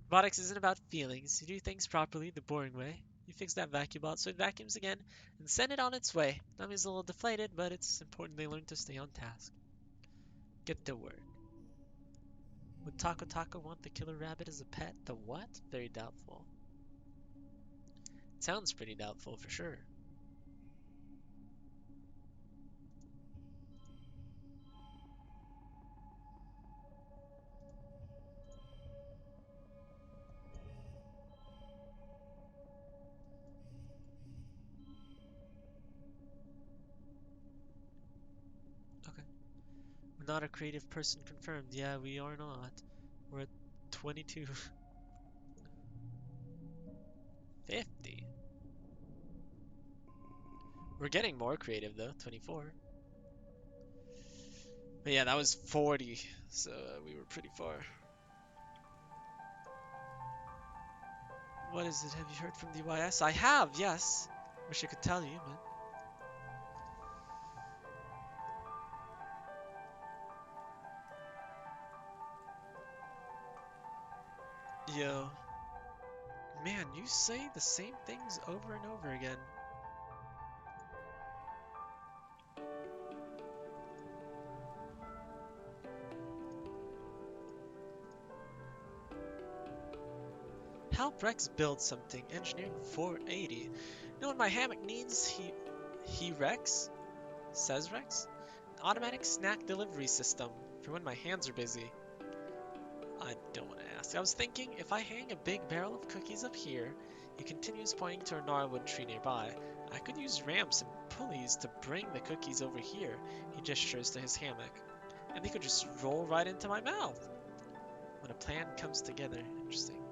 Robotics isn't about feelings. You do things properly, the boring way. You fix that vacuum bot so it vacuums again and send it on its way. Nami's a little deflated, but it's important they learn to stay on task. Get to work. Would Taco Taco want the killer rabbit as a pet? The what? Very doubtful. Sounds pretty doubtful for sure. Okay. We're not a creative person confirmed. Yeah, we are not. We're at 22. 50. We're getting more creative though. 24. But yeah, that was 40. So we were pretty far. What is it? Have you heard from the YS? I have, yes. Wish I could tell you, but... Yo. Man, you say the same things over and over again. Help Rex build something. Engineering 480. You know what my hammock needs? He Rex? Says Rex? An automatic snack delivery system for when my hands are busy. I don't want to ask. I was thinking, if I hang a big barrel of cookies up here, he continues pointing to a gnarlwood tree nearby, I could use ramps and pulleys to bring the cookies over here. He gestures to his hammock. And they could just roll right into my mouth. When a plan comes together. Interesting.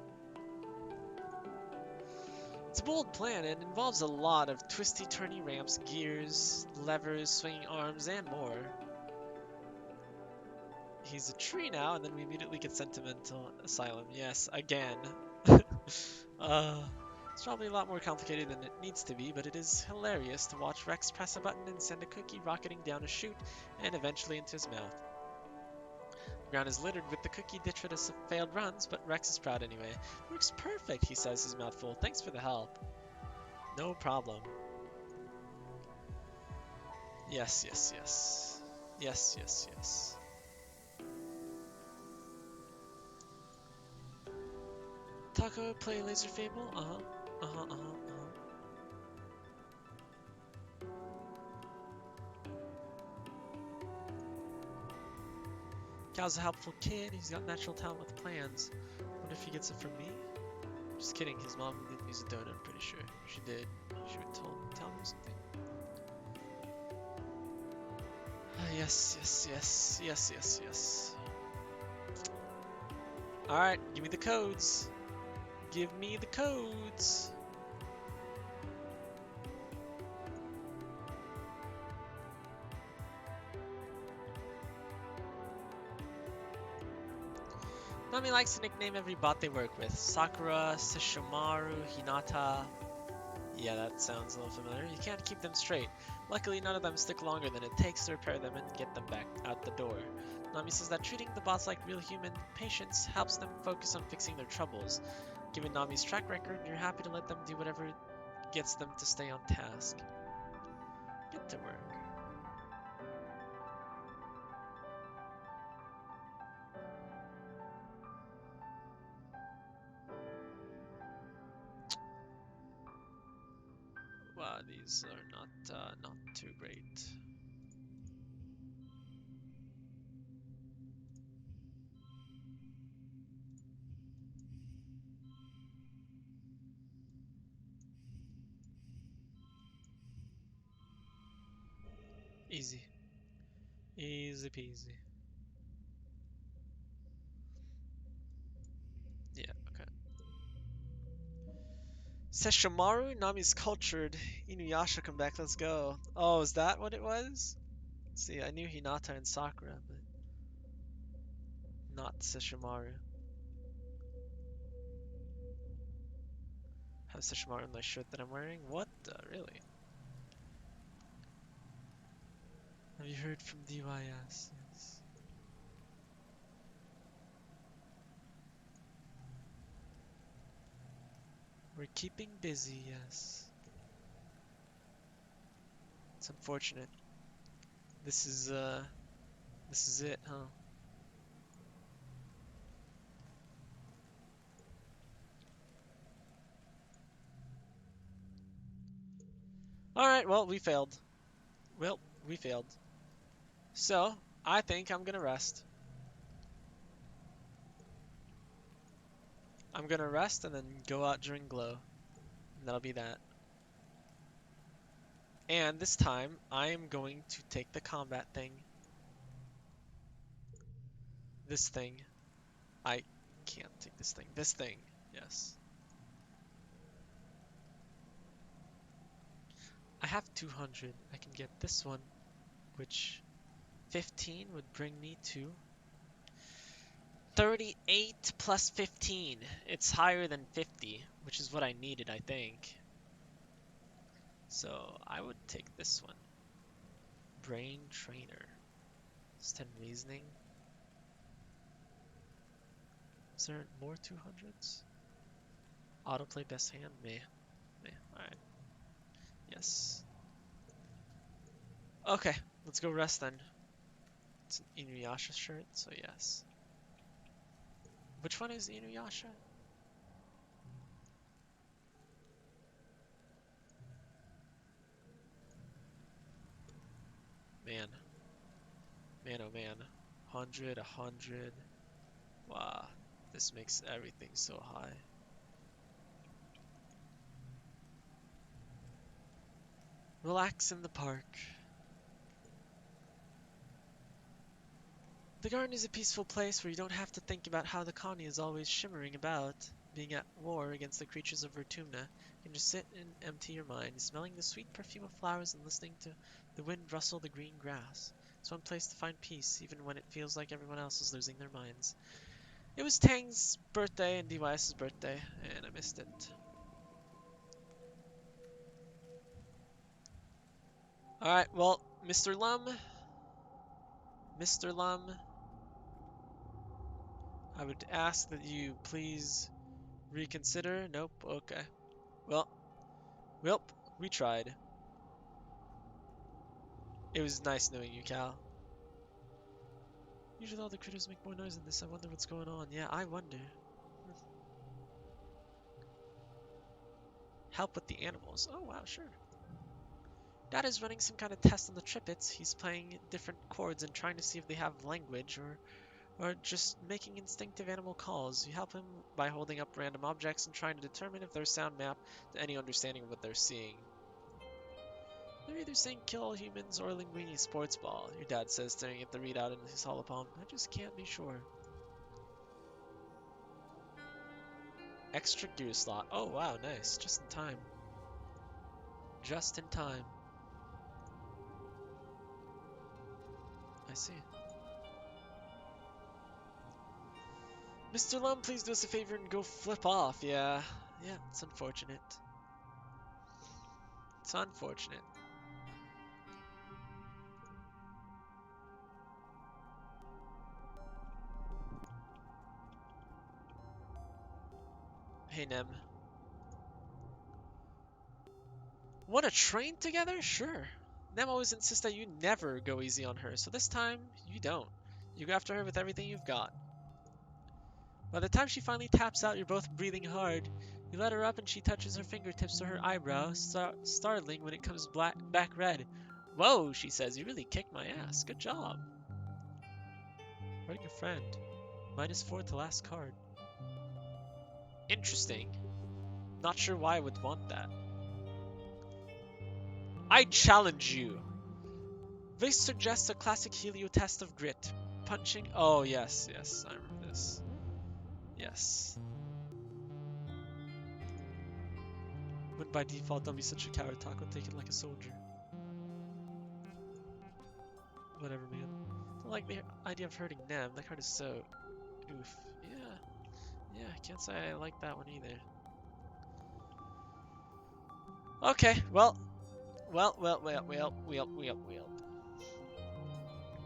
It's a bold plan and involves a lot of twisty-turny ramps, gears, levers, swinging arms, and more. He's a tree now, and then we immediately get sentimental asylum. Yes, again. It's probably a lot more complicated than it needs to be, but it is hilarious to watch Rex press a button and send a cookie rocketing down a chute and eventually into his mouth. ground is littered with the cookie ditch for the failed runs, but Rex is proud anyway. Works perfect, he says, his mouth full. Thanks for the help. No problem. Yes, yes, yes. Yes, yes, yes. Taco, play Laser Fable? Uh-huh. Uh-huh, uh-huh, uh-huh. Cal's a helpful kid. He's got natural talent with plans. What if he gets it from me? Just kidding. His mom didn't use a donut, I'm pretty sure. She did. She would tell him something. Yes, yes, yes. Yes, yes, yes. Alright, give me the codes. Give me the codes. Nami likes to nickname every bot they work with. Sakura, Sesshomaru, Hinata. Yeah, that sounds a little familiar. You can't keep them straight. Luckily, none of them stick longer than it takes to repair them and get them back out the door. Nami says that treating the bots like real human patients helps them focus on fixing their troubles. Given Nami's track record, you're happy to let them do whatever gets them to stay on task. Get to work. Wow, these are not too great. Easy. Easy peasy. Yeah, okay. Sesshomaru, Nami's cultured. Inuyasha, come back, let's go. Oh, is that what it was? See, I knew Hinata and Sakura, but not Sesshomaru. Have Sesshomaru on my shirt that I'm wearing? What? Really? Have you heard from DYS? Yes. We're keeping busy, yes. It's unfortunate. This is it, huh? Alright, well, we failed. Well, we failed. So, I think I'm gonna rest. I'm gonna rest and then go out during glow. And that'll be that. And this time, I am going to take the combat thing. This thing. I can't take this thing. This thing. Yes. I have 200. I can get this one, which 15 would bring me to 38 plus 15. It's higher than 50, which is what I needed, I think. So I would take this one. Brain Trainer. It's 10 reasoning. Is there more 200s? Autoplay best hand? Meh. Meh. Alright. Yes. Okay, let's go rest then. It's an Inuyasha shirt, so yes. Which one is Inuyasha? Man. Man, oh man. 100, 100. Wow. This makes everything so high. Relax in the park. The garden is a peaceful place where you don't have to think about how the Connie is always shimmering about, being at war against the creatures of Vertumna. You can just sit and empty your mind, smelling the sweet perfume of flowers and listening to the wind rustle the green grass. It's one place to find peace, even when it feels like everyone else is losing their minds. It was Tang's birthday and DYS's birthday, and I missed it. Alright, well, Mr. Lum, I would ask that you please reconsider. Nope. Okay. Well, well, we tried. It was nice knowing you, Cal. Usually all the critters make more noise than this. I wonder what's going on. Yeah, I wonder. Help with the animals. Oh, wow, sure. Dad is running some kind of test on the Tripits. He's playing different chords and trying to see if they have language or just making instinctive animal calls. You help him by holding up random objects and trying to determine if their sound map to any understanding of what they're seeing. They're either saying kill all humans or Linguini sports ball, your dad says, staring at the readout in his holopalm. I just can't be sure. Extra gear slot. Oh wow, nice. Just in time. Just in time. I see. Mr. Lum, please do us a favor and go flip off. Yeah, it's unfortunate. It's unfortunate. Hey, Nem. Want to train together? Sure. Nem always insists that you never go easy on her, so this time, you don't. You go after her with everything you've got. By the time she finally taps out, you're both breathing hard. You let her up and she touches her fingertips to her eyebrow, startling when it comes back red. Whoa, she says, you really kicked my ass. Good job. Writing a friend. -4 to last card. Interesting. Not sure why I would want that. I challenge you. This suggests a classic Helio test of grit. Punching. Oh, yes, I remember this. Yes. When by default, don't be such a coward, Taco. Take it like a soldier. Whatever, man. Don't like the idea of hurting Nem. That card is so oof. Yeah, I can't say I like that one either. Okay, well.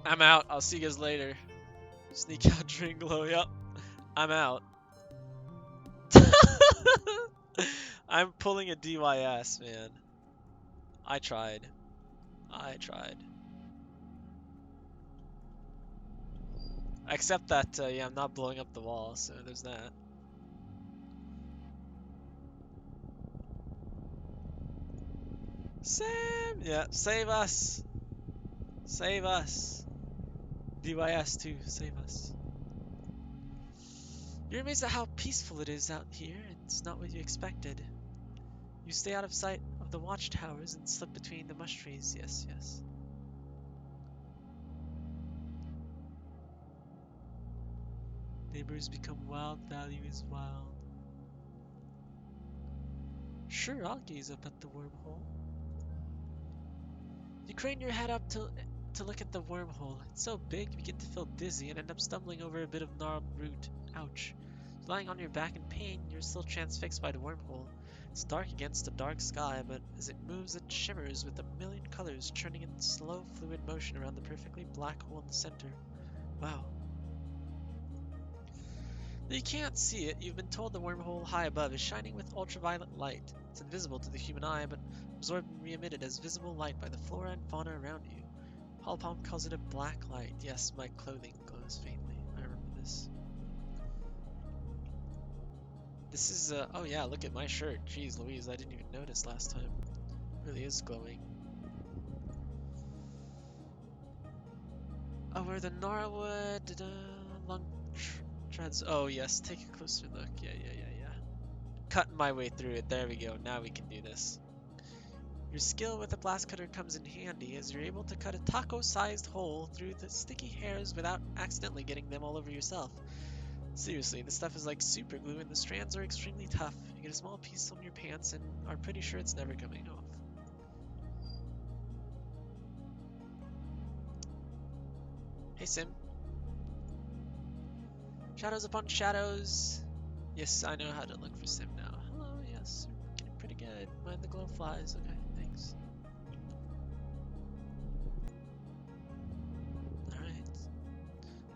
I'm out. I'll see you guys later. Sneak out, drink glow. Yep, I'm out. I'm pulling a DYS, man. I tried. Except that, yeah, I'm not blowing up the wall, so there's that. Sam! Yeah, save us! Save us! DYS too, save us. You're amazed at how peaceful it is out here. It's not what you expected. You stay out of sight of the watchtowers and slip between the mush trees. Yes. Neighbors become wild, value is wild. Sure, I'll gaze up at the wormhole. You crane your head up to look at the wormhole. It's so big you begin to feel dizzy and end up stumbling over a bit of gnarled root. Ouch. Lying on your back in pain, you're still transfixed by the wormhole. It's dark against a dark sky, but as it moves, it shimmers with a million colors, churning in slow, fluid motion around the perfectly black hole in the center. Wow. Though you can't see it, you've been told the wormhole high above is shining with ultraviolet light. It's invisible to the human eye, but absorbed and re-emitted as visible light by the flora and fauna around you. Holopalm calls it a black light. Yes, my clothing glows faintly. I remember this. This is, oh yeah, look at my shirt. Jeez Louise, I didn't even notice last time. It really is glowing. Oh, where the gnarlwood, long treads. Oh yes, take a closer look. Yeah. Cutting my way through it. There we go. Now we can do this. Your skill with the blast cutter comes in handy as you're able to cut a taco-sized hole through the sticky hairs without accidentally getting them all over yourself. Seriously, this stuff is like super glue and the strands are extremely tough. You get a small piece on your pants and are pretty sure it's never coming off. Hey Sim. Shadows upon shadows. Yes, I know how to look for Sim now. Hello, yes, we're getting pretty good. Mind the glow flies. Okay, thanks.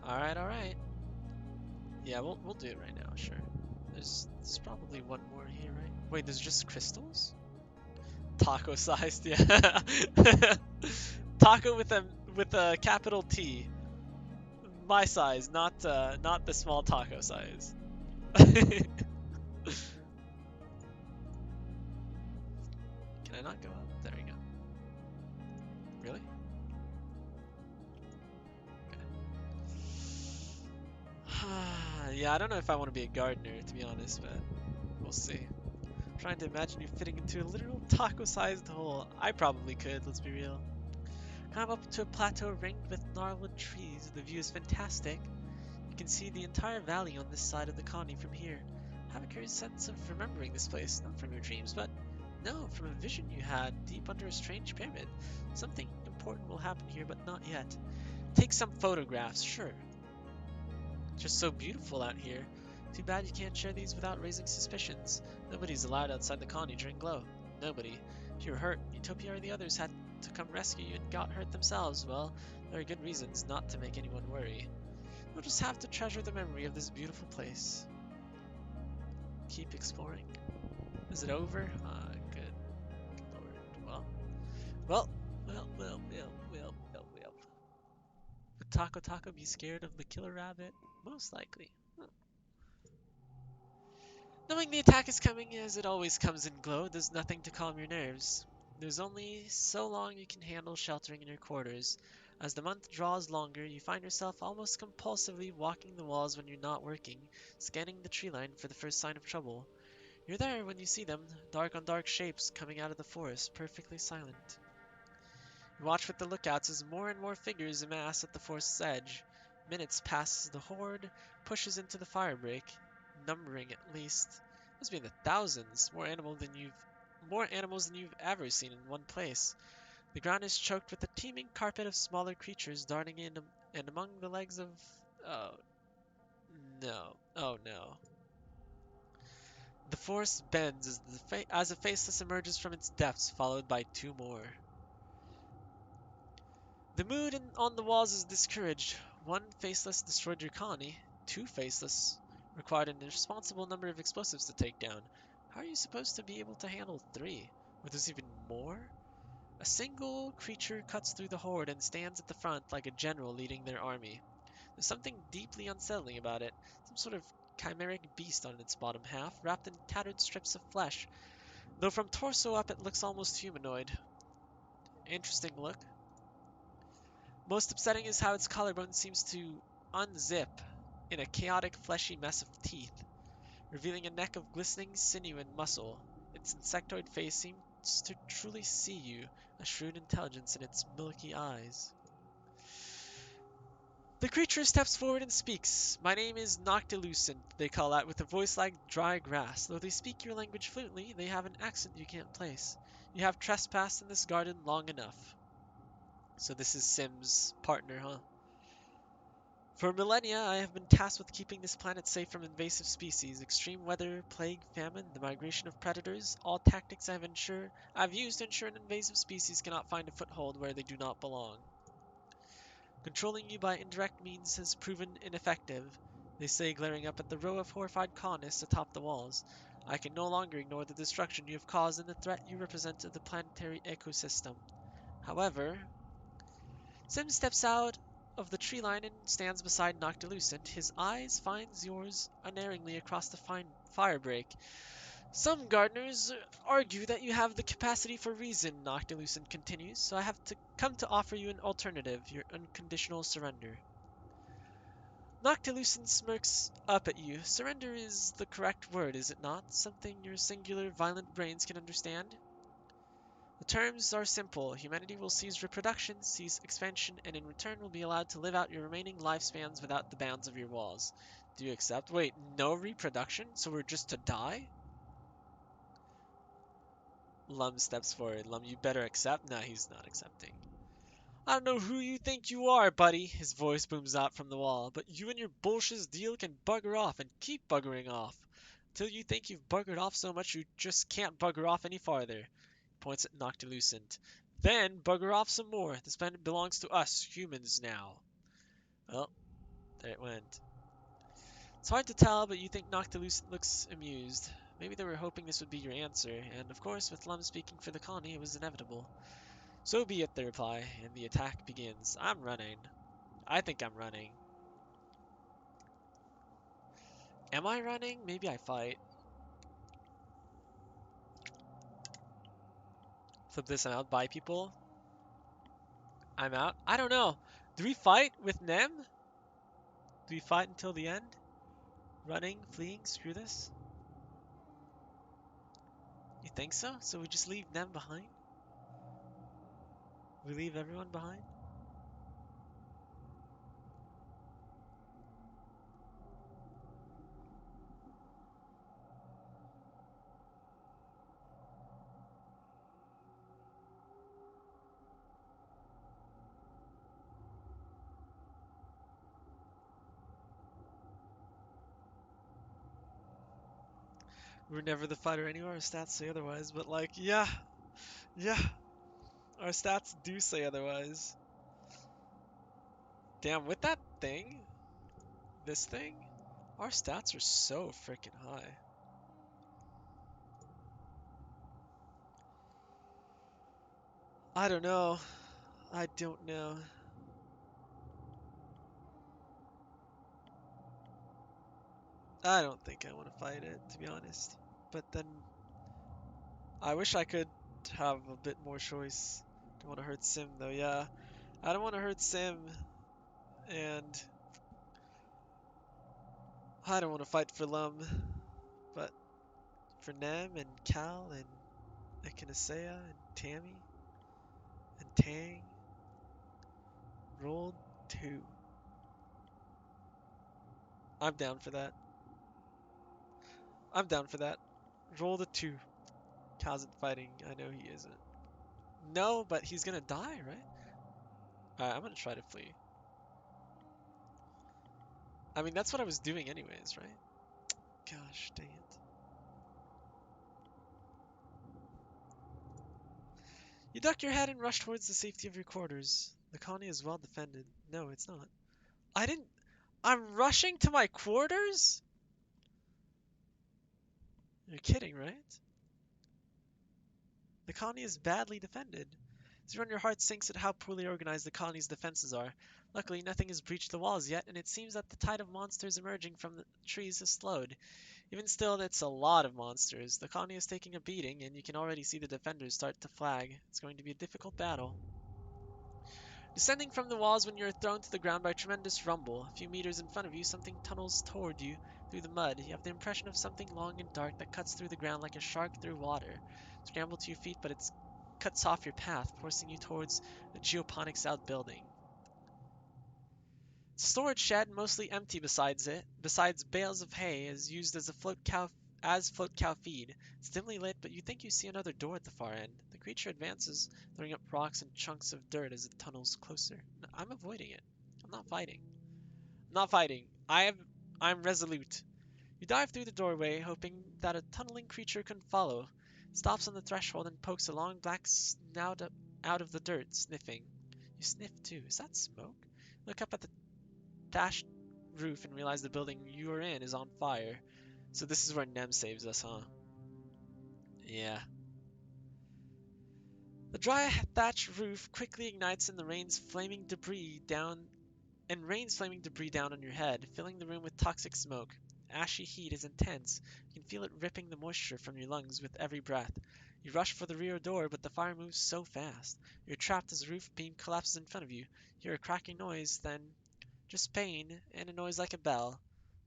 Alright. Yeah, we'll do it right now, sure. There's probably one more here, right? Wait, there's just crystals? Taco sized, yeah. Taco with a capital T. My size, not the small taco size. Can I not go up? There we go. Really? Okay. Yeah, I don't know if I want to be a gardener, to be honest, but we'll see. I'm trying to imagine you fitting into a literal taco-sized hole. I probably could, let's be real. Climb up to a plateau ringed with gnarled trees. The view is fantastic. You can see the entire valley on this side of the Connie from here. I have a curious sense of remembering this place, not from your dreams, but no, from a vision you had deep under a strange pyramid. Something important will happen here, but not yet. Take some photographs, sure. It's just so beautiful out here. Too bad you can't share these without raising suspicions. Nobody's allowed outside the Connie during Glow. Nobody. If you were hurt, Utopia or the others had to come rescue you and got hurt themselves. Well, there are good reasons not to make anyone worry. You'll just have to treasure the memory of this beautiful place. Keep exploring. Is it over? Ah, good lord. Well. Would Taco Taco be scared of the killer rabbit? Most likely. Huh. Knowing the attack is coming as it always comes in Glow does nothing to calm your nerves. There's only so long you can handle sheltering in your quarters. As the month draws longer, you find yourself almost compulsively walking the walls when you're not working, scanning the tree line for the first sign of trouble. You're there when you see them, dark on dark shapes coming out of the forest, perfectly silent. You watch with the lookouts as more and more figures amass at the forest's edge. Minutes pass as the horde pushes into the firebreak, numbering at least must be in the thousands, more animals than you've ever seen in one place. The ground is choked with a teeming carpet of smaller creatures darting in and among the legs of oh no. Oh no. The forest bends as as a faceless emerges from its depths, followed by two more. The mood on the walls is discouraged. One faceless destroyed your colony. Two faceless required an irresponsible number of explosives to take down. How are you supposed to be able to handle three? Or there's even more? A single creature cuts through the horde and stands at the front like a general leading their army. There's something deeply unsettling about it. Some sort of chimeric beast on its bottom half, wrapped in tattered strips of flesh. Though from torso up it looks almost humanoid. Interesting look. Most upsetting is how its collarbone seems to unzip in a chaotic fleshy mess of teeth, revealing a neck of glistening sinew and muscle. Its insectoid face seems to truly see you, a shrewd intelligence in its milky eyes. The creature steps forward and speaks. My name is Noctilucent, they call out with a voice like dry grass. Though they speak your language fluently, they have an accent you can't place. You have trespassed in this garden long enough. So this is Sim's partner, huh? For millennia, I have been tasked with keeping this planet safe from invasive species, extreme weather, plague, famine, the migration of predators, all tactics I've used to ensure an invasive species cannot find a foothold where they do not belong. Controlling you by indirect means has proven ineffective, they say, glaring up at the row of horrified colonists atop the walls. I can no longer ignore the destruction you have caused and the threat you represent to the planetary ecosystem. However, Sim steps out of the tree line and stands beside Noctilucent. His eyes finds yours unerringly across the fine firebreak. Some gardeners argue that you have the capacity for reason, Noctilucent continues, so I have come to offer you an alternative, your unconditional surrender. Noctilucent smirks up at you. Surrender is the correct word, is it not? Something your singular, violent brains can understand? The terms are simple. Humanity will cease reproduction, cease expansion, and in return will be allowed to live out your remaining lifespans without the bounds of your walls. Do you accept? Wait, no reproduction? So we're just to die? Lum steps forward. Lum, you better accept? Nah, he's not accepting. I don't know who you think you are, buddy, his voice booms out from the wall, but you and your bullshit deal can bugger off and keep buggering off. Till you think you've buggered off so much you just can't bugger off any farther. Points at Noctilucent. Then bugger off some more. This planet belongs to us, humans, now. Well, there it went. It's hard to tell, but you think Noctilus looks amused. Maybe they were hoping this would be your answer, and of course, with Lum speaking for the colony, it was inevitable. So be it, they reply, and the attack begins. I'm running. I think I'm running. Am I running? Maybe I fight. Flip this out, buy people. I'm out. I don't know. Do we fight with Nem? Do we fight until the end? Running, fleeing, screw this? You think so? So we just leave Nem behind? We leave everyone behind? We're never the fighter anyway, our stats say otherwise, but like, yeah, yeah, our stats do say otherwise. Damn, with that thing, this thing, our stats are so freaking high. I don't know. I don't know. I don't think I want to fight it, to be honest. But then I wish I could have a bit more choice. Don't want to hurt Sim though, yeah. I don't want to hurt Sim, and I don't want to fight for Lum, but for Nem and Cal and Echinacea and Tammy and Tang, rolled 2. I'm down for that. I'm down for that. Roll the 2. Cal's isn't fighting. I know he isn't. No, but he's gonna die, right? Alright, I'm gonna try to flee. I mean, that's what I was doing anyways, right? Gosh, dang it. You duck your head and rush towards the safety of your quarters. The colony is well defended. No, it's not. I didn't... I'm rushing to my quarters? You're kidding, right? The colony is badly defended. Zero on your heart sinks at how poorly organized the colony's defenses are. Luckily, nothing has breached the walls yet, and it seems that the tide of monsters emerging from the trees has slowed. Even still, it's a lot of monsters. The colony is taking a beating, and you can already see the defenders start to flag. It's going to be a difficult battle. Descending from the walls when you are thrown to the ground by a tremendous rumble. A few meters in front of you, something tunnels toward you through the mud. You have the impression of something long and dark that cuts through the ground like a shark through water. Scramble to your feet, but it cuts off your path, forcing you towards a geoponics outbuilding. It's a storage shed, mostly empty besides bales of hay, is used as a float cow feed. It's dimly lit, but you think you see another door at the far end. The creature advances, throwing up rocks and chunks of dirt as it tunnels closer. No, I'm avoiding it. I'm not fighting. I'm not fighting. I'm resolute. You dive through the doorway, hoping that a tunneling creature can follow. It stops on the threshold and pokes a long black snout out of the dirt, sniffing. You sniff too. Is that smoke? Look up at the thatched roof and realize the building you are in is on fire. So this is where Nem saves us, huh? Yeah. The dry thatched roof quickly ignites and rains flaming debris down on your head, filling the room with toxic smoke. Ashy heat is intense. You can feel it ripping the moisture from your lungs with every breath. You rush for the rear door, but the fire moves so fast. You're trapped as the roof beam collapses in front of you. You hear a cracking noise, then just pain and a noise like a bell.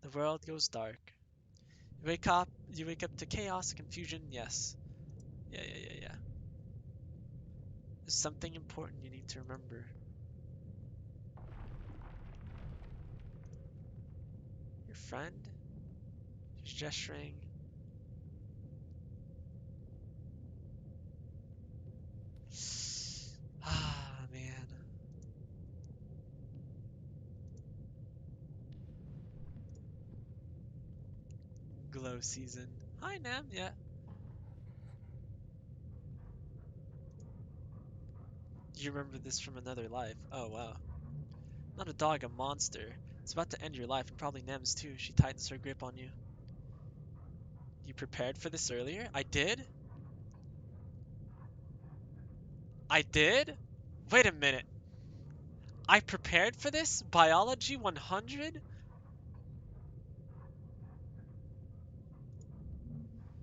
The world goes dark. You wake up to chaos, confusion, yes. Yeah. There's something important you need to remember. Your friend is gesturing. Ah, man. Glow season. Hi, Nam. Yeah. You remember this from another life. Oh, wow. Not a dog, a monster. It's about to end your life, and probably Nem's too. She tightens her grip on you. You prepared for this earlier? I did? I did? Wait a minute. I prepared for this? Biology 100?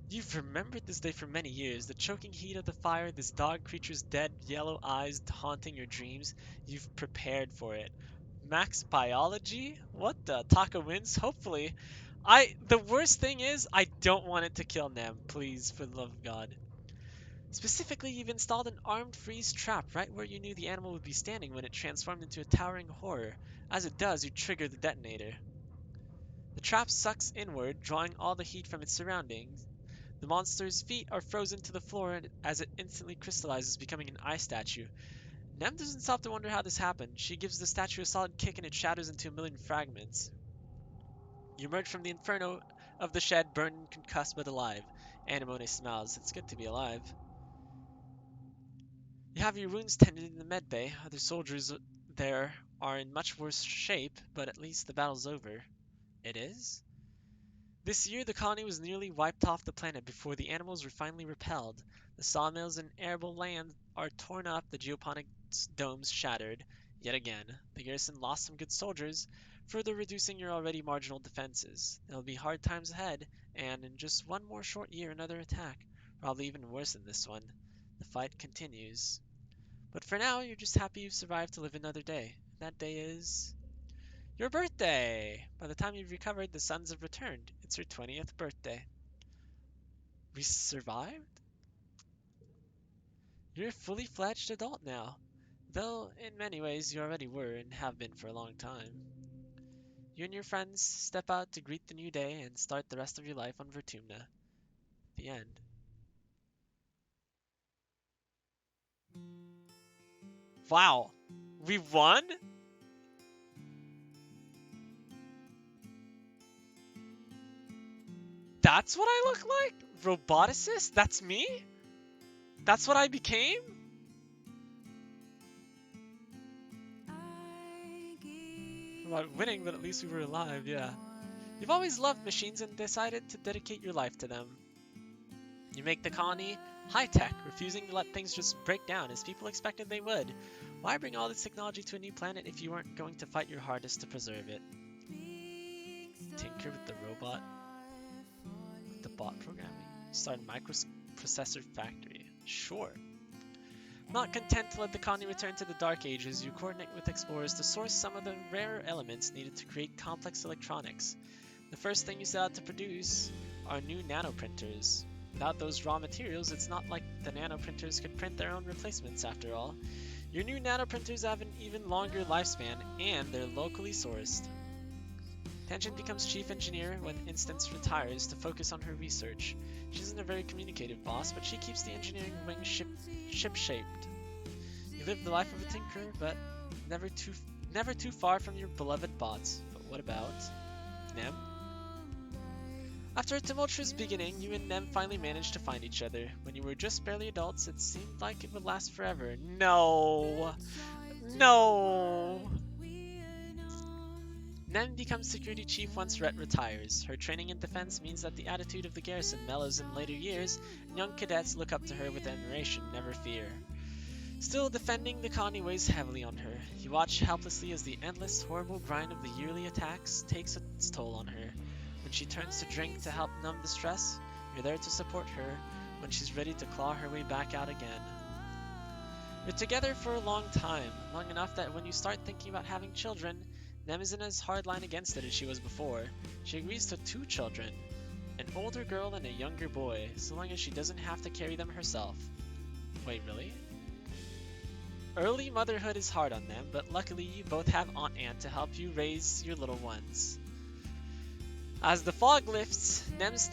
You've remembered this day for many years. The choking heat of the fire, this dog creature's dead yellow eyes haunting your dreams. You've prepared for it. Max biology? What the? Taka wins? Hopefully. The worst thing is, I don't want it to kill Nem. Please, for the love of God. Specifically, you've installed an armed freeze trap right where you knew the animal would be standing when it transformed into a towering horror. As it does, you trigger the detonator. The trap sucks inward, drawing all the heat from its surroundings. The monster's feet are frozen to the floor as it instantly crystallizes, becoming an ice statue. Nem doesn't stop to wonder how this happened. She gives the statue a solid kick and it shatters into a million fragments. You emerge from the inferno of the shed, burned and concussed but alive. Anemone smiles. It's good to be alive. You have your wounds tended in the med bay. Other soldiers there are in much worse shape, but at least the battle's over. It is? This year, the colony was nearly wiped off the planet before the animals were finally repelled. The sawmills and arable land are torn up, the geoponic domes shattered. Yet again, the garrison lost some good soldiers, further reducing your already marginal defenses. There'll be hard times ahead, and in just one more short year, another attack. Probably even worse than this one. The fight continues. But for now, you're just happy you've survived to live another day. That day is your birthday! By the time you've recovered, the suns have returned. It's your 20th birthday. We survived? You're a fully fledged adult now. Though, in many ways, you already were and have been for a long time. You and your friends step out to greet the new day and start the rest of your life on Vertumna. The end. Wow! We won? That's what I look like? Roboticist? That's me? That's what I became? About winning, but at least we were alive, yeah. You've always loved machines and decided to dedicate your life to them. You make the colony high-tech, refusing to let things just break down as people expected they would. Why bring all this technology to a new planet if you weren't going to fight your hardest to preserve it? Tinker with the robot? With the bot programming? Start a microprocessor factory? Sure. Not content to let the colony return to the Dark Ages, you coordinate with explorers to source some of the rarer elements needed to create complex electronics. The first thing you set out to produce are new nanoprinters. Without those raw materials, it's not like the nanoprinters could print their own replacements after all. Your new nanoprinters have an even longer lifespan, and they're locally sourced. Tenjin becomes chief engineer when Instance retires to focus on her research. She isn't a very communicative boss, but she keeps the engineering wing ship-shaped. You live the life of a tinker, but never too far from your beloved bots. But what about Nem? After a tumultuous beginning, you and Nem finally managed to find each other. When you were just barely adults, it seemed like it would last forever. No! No! Nem becomes security chief once Rhett retires. Her training in defense means that the attitude of the garrison mellows in later years, and young cadets look up to her with admiration, never fear. Still, defending the colony weighs heavily on her. You watch helplessly as the endless, horrible grind of the yearly attacks takes its toll on her. When she turns to drink to help numb the stress, you're there to support her when she's ready to claw her way back out again. You're together for a long time, long enough that when you start thinking about having children, Nem isn't as hardline against it as she was before. She agrees to 2 children, an older girl and a younger boy, so long as she doesn't have to carry them herself. Wait, really? Early motherhood is hard on them, but luckily you both have Aunt Anne to help you raise your little ones. As the fog lifts, Nem's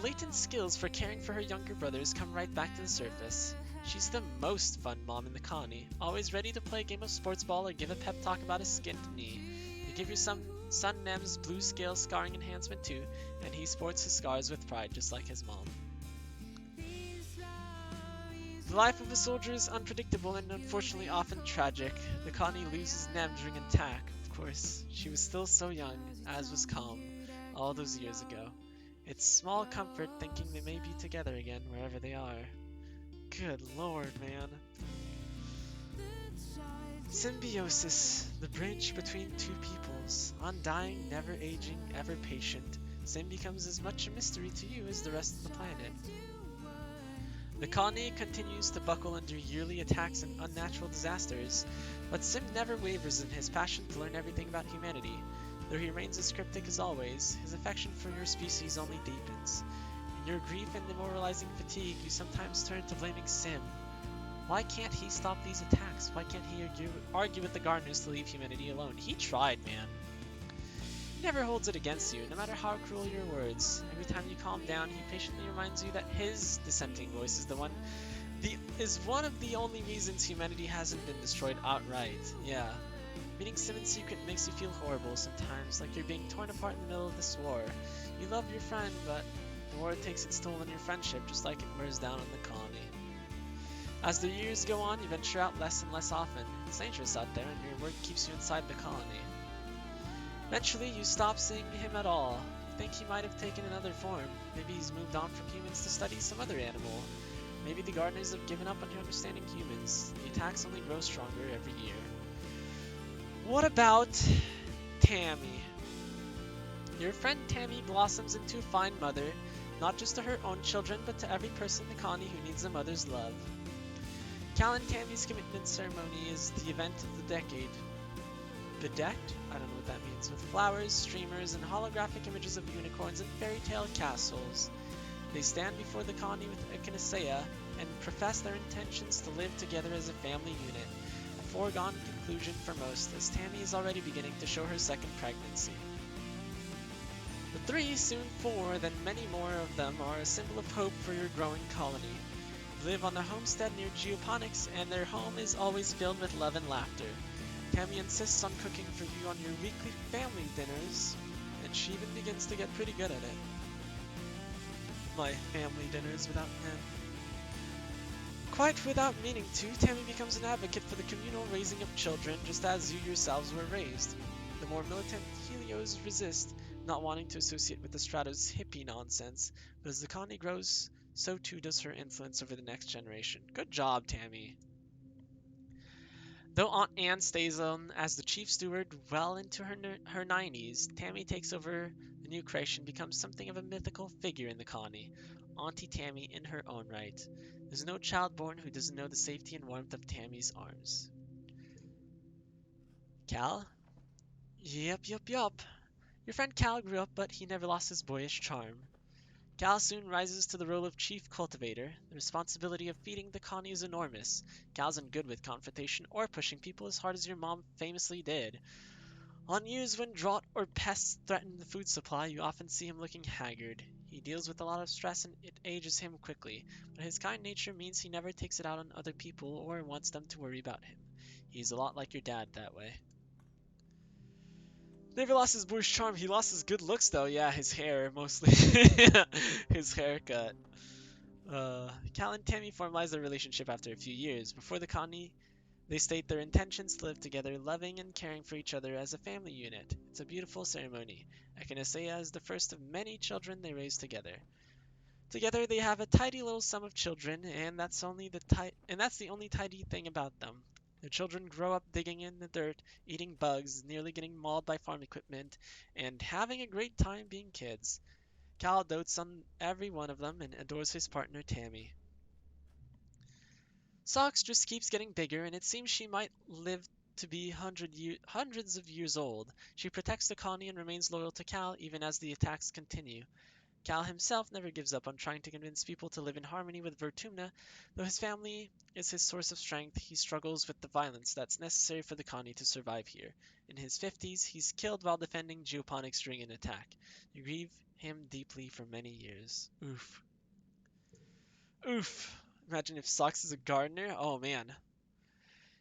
latent skills for caring for her younger brothers come right back to the surface. She's the most fun mom in the colony, always ready to play a game of sports ball or give a pep talk about his skinned knee. You give your son Nem's blue scale scarring enhancement too, and he sports his scars with pride just like his mom. The life of a soldier is unpredictable and unfortunately often tragic. The colony loses Nem during an attack. Of course. She was still so young, as was calm, all those years ago. It's small comfort thinking they may be together again wherever they are. Good lord, man. Symbiosis, the bridge between two peoples. Undying, never aging, ever patient. Sim becomes as much a mystery to you as the rest of the planet. The colony continues to buckle under yearly attacks and unnatural disasters, but Sim never wavers in his passion to learn everything about humanity. Though he remains as cryptic as always, his affection for your species only deepens. In your grief and demoralizing fatigue, you sometimes turn to blaming Sim. Why can't he stop these attacks? Why can't he argue with the gardeners to leave humanity alone? He tried, man. He never holds it against you, no matter how cruel your words. Every time you calm down, he patiently reminds you that his dissenting voice is one of the only reasons humanity hasn't been destroyed outright. Yeah. Meeting Sim in secret makes you feel horrible sometimes, like you're being torn apart in the middle of this war. You love your friend, but the war takes its toll on your friendship, just like it wears down on the colony. As the years go on, you venture out less and less often. It's dangerous out there, and your work keeps you inside the colony. Eventually, you stop seeing him at all. You think he might have taken another form. Maybe he's moved on from humans to study some other animal. Maybe the gardeners have given up on understanding humans. The attacks only grow stronger every year. What about Tammy? Your friend Tammy blossoms into a fine mother, not just to her own children, but to every person in the colony who needs a mother's love. Cal and Tammy's commitment ceremony is the event of the decade. Bedecked, I don't know what that means, with flowers, streamers, and holographic images of unicorns and fairy tale castles. They stand before the colony with echinacea and profess their intentions to live together as a family unit. A foregone conclusion for most, as Tammy is already beginning to show her second pregnancy. The 3, soon 4, then many more of them are a symbol of hope for your growing colony. They live on a homestead near Geoponics, and their home is always filled with love and laughter. Tammy insists on cooking for you on your weekly family dinners, and she even begins to get pretty good at it. My family dinners without men. Quite without meaning to, Tammy becomes an advocate for the communal raising of children, just as you yourselves were raised. The more militant Helios resist, not wanting to associate with the Stratos' hippie nonsense, but as the colony grows, so too does her influence over the next generation. Good job, Tammy. Though Aunt Anne stays on as the chief steward well into her 90s, Tammy takes over the new creation, becomes something of a mythical figure in the colony. Auntie Tammy in her own right. There's no child born who doesn't know the safety and warmth of Tammy's arms. Cal? Yup. Your friend Cal grew up, but he never lost his boyish charm. Cal soon rises to the role of chief cultivator. The responsibility of feeding the colony is enormous. Cal's not good with confrontation or pushing people as hard as your mom famously did. On years when drought or pests threaten the food supply, you often see him looking haggard. He deals with a lot of stress and it ages him quickly, but his kind nature means he never takes it out on other people or wants them to worry about him. He's a lot like your dad that way. Never lost his boyish charm. He lost his good looks, though. Yeah, his hair, mostly. His haircut. Cal and Tammy formalize their relationship after a few years. Before the colony, they state their intentions to live together, loving and caring for each other as a family unit. It's a beautiful ceremony. Echinacea is the first of many children they raise together. Together, they have a tidy little sum of children, and that's the only tidy thing about them. The children grow up digging in the dirt, eating bugs, nearly getting mauled by farm equipment, and having a great time being kids. Cal dotes on every one of them and adores his partner Tammy. Socks just keeps getting bigger, and it seems she might live to be hundreds of years old. She protects the colony and remains loyal to Cal even as the attacks continue. Cal himself never gives up on trying to convince people to live in harmony with Vertumna. Though his family is his source of strength, he struggles with the violence that's necessary for the colony to survive here. In his 50s, he's killed while defending Geoponics during an attack. You grieve him deeply for many years. Oof. Oof. Imagine if Socks is a gardener. Oh man.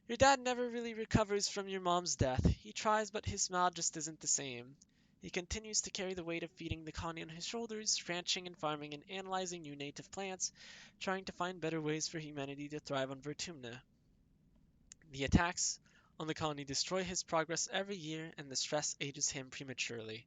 Your dad never really recovers from your mom's death. He tries, but his smile just isn't the same. He continues to carry the weight of feeding the colony on his shoulders, ranching and farming and analyzing new native plants, trying to find better ways for humanity to thrive on Vertumna. The attacks On the colony destroy his progress every year, and the stress ages him prematurely.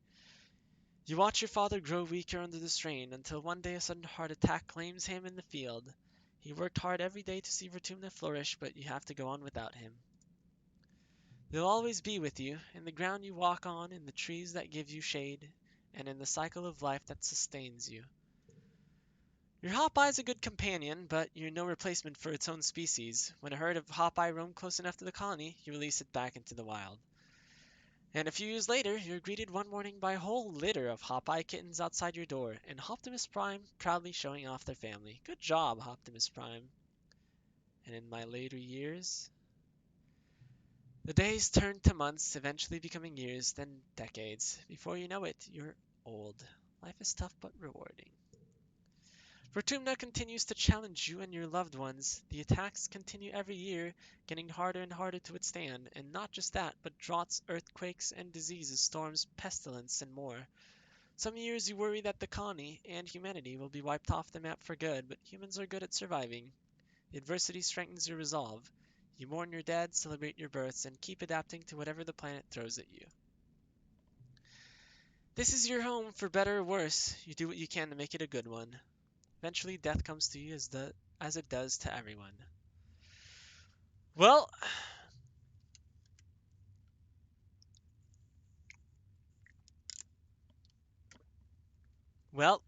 You watch your father grow weaker under the strain, until one day a sudden heart attack claims him in the field. He worked hard every day to see Vertumna flourish, but you have to go on without him. They'll always be with you, in the ground you walk on, in the trees that give you shade, and in the cycle of life that sustains you. Your hawkeye is a good companion, but you're no replacement for its own species. When a herd of hawkeye roam close enough to the colony, you release it back into the wild. And a few years later, you're greeted one morning by a whole litter of hawkeye kittens outside your door, and Optimus Prime proudly showing off their family. Good job, Optimus Prime. And in my later years, the days turn to months, eventually becoming years, then decades. Before you know it, you're old. Life is tough but rewarding. Vertumna continues to challenge you and your loved ones. The attacks continue every year, getting harder and harder to withstand, and not just that, but droughts, earthquakes, and diseases, storms, pestilence, and more. Some years you worry that the colony and humanity will be wiped off the map for good, but humans are good at surviving. The adversity strengthens your resolve. You mourn your dead, celebrate your births, and keep adapting to whatever the planet throws at you. This is your home, for better or worse. You do what you can to make it a good one. Eventually, death comes to you as it does to everyone. Well, well,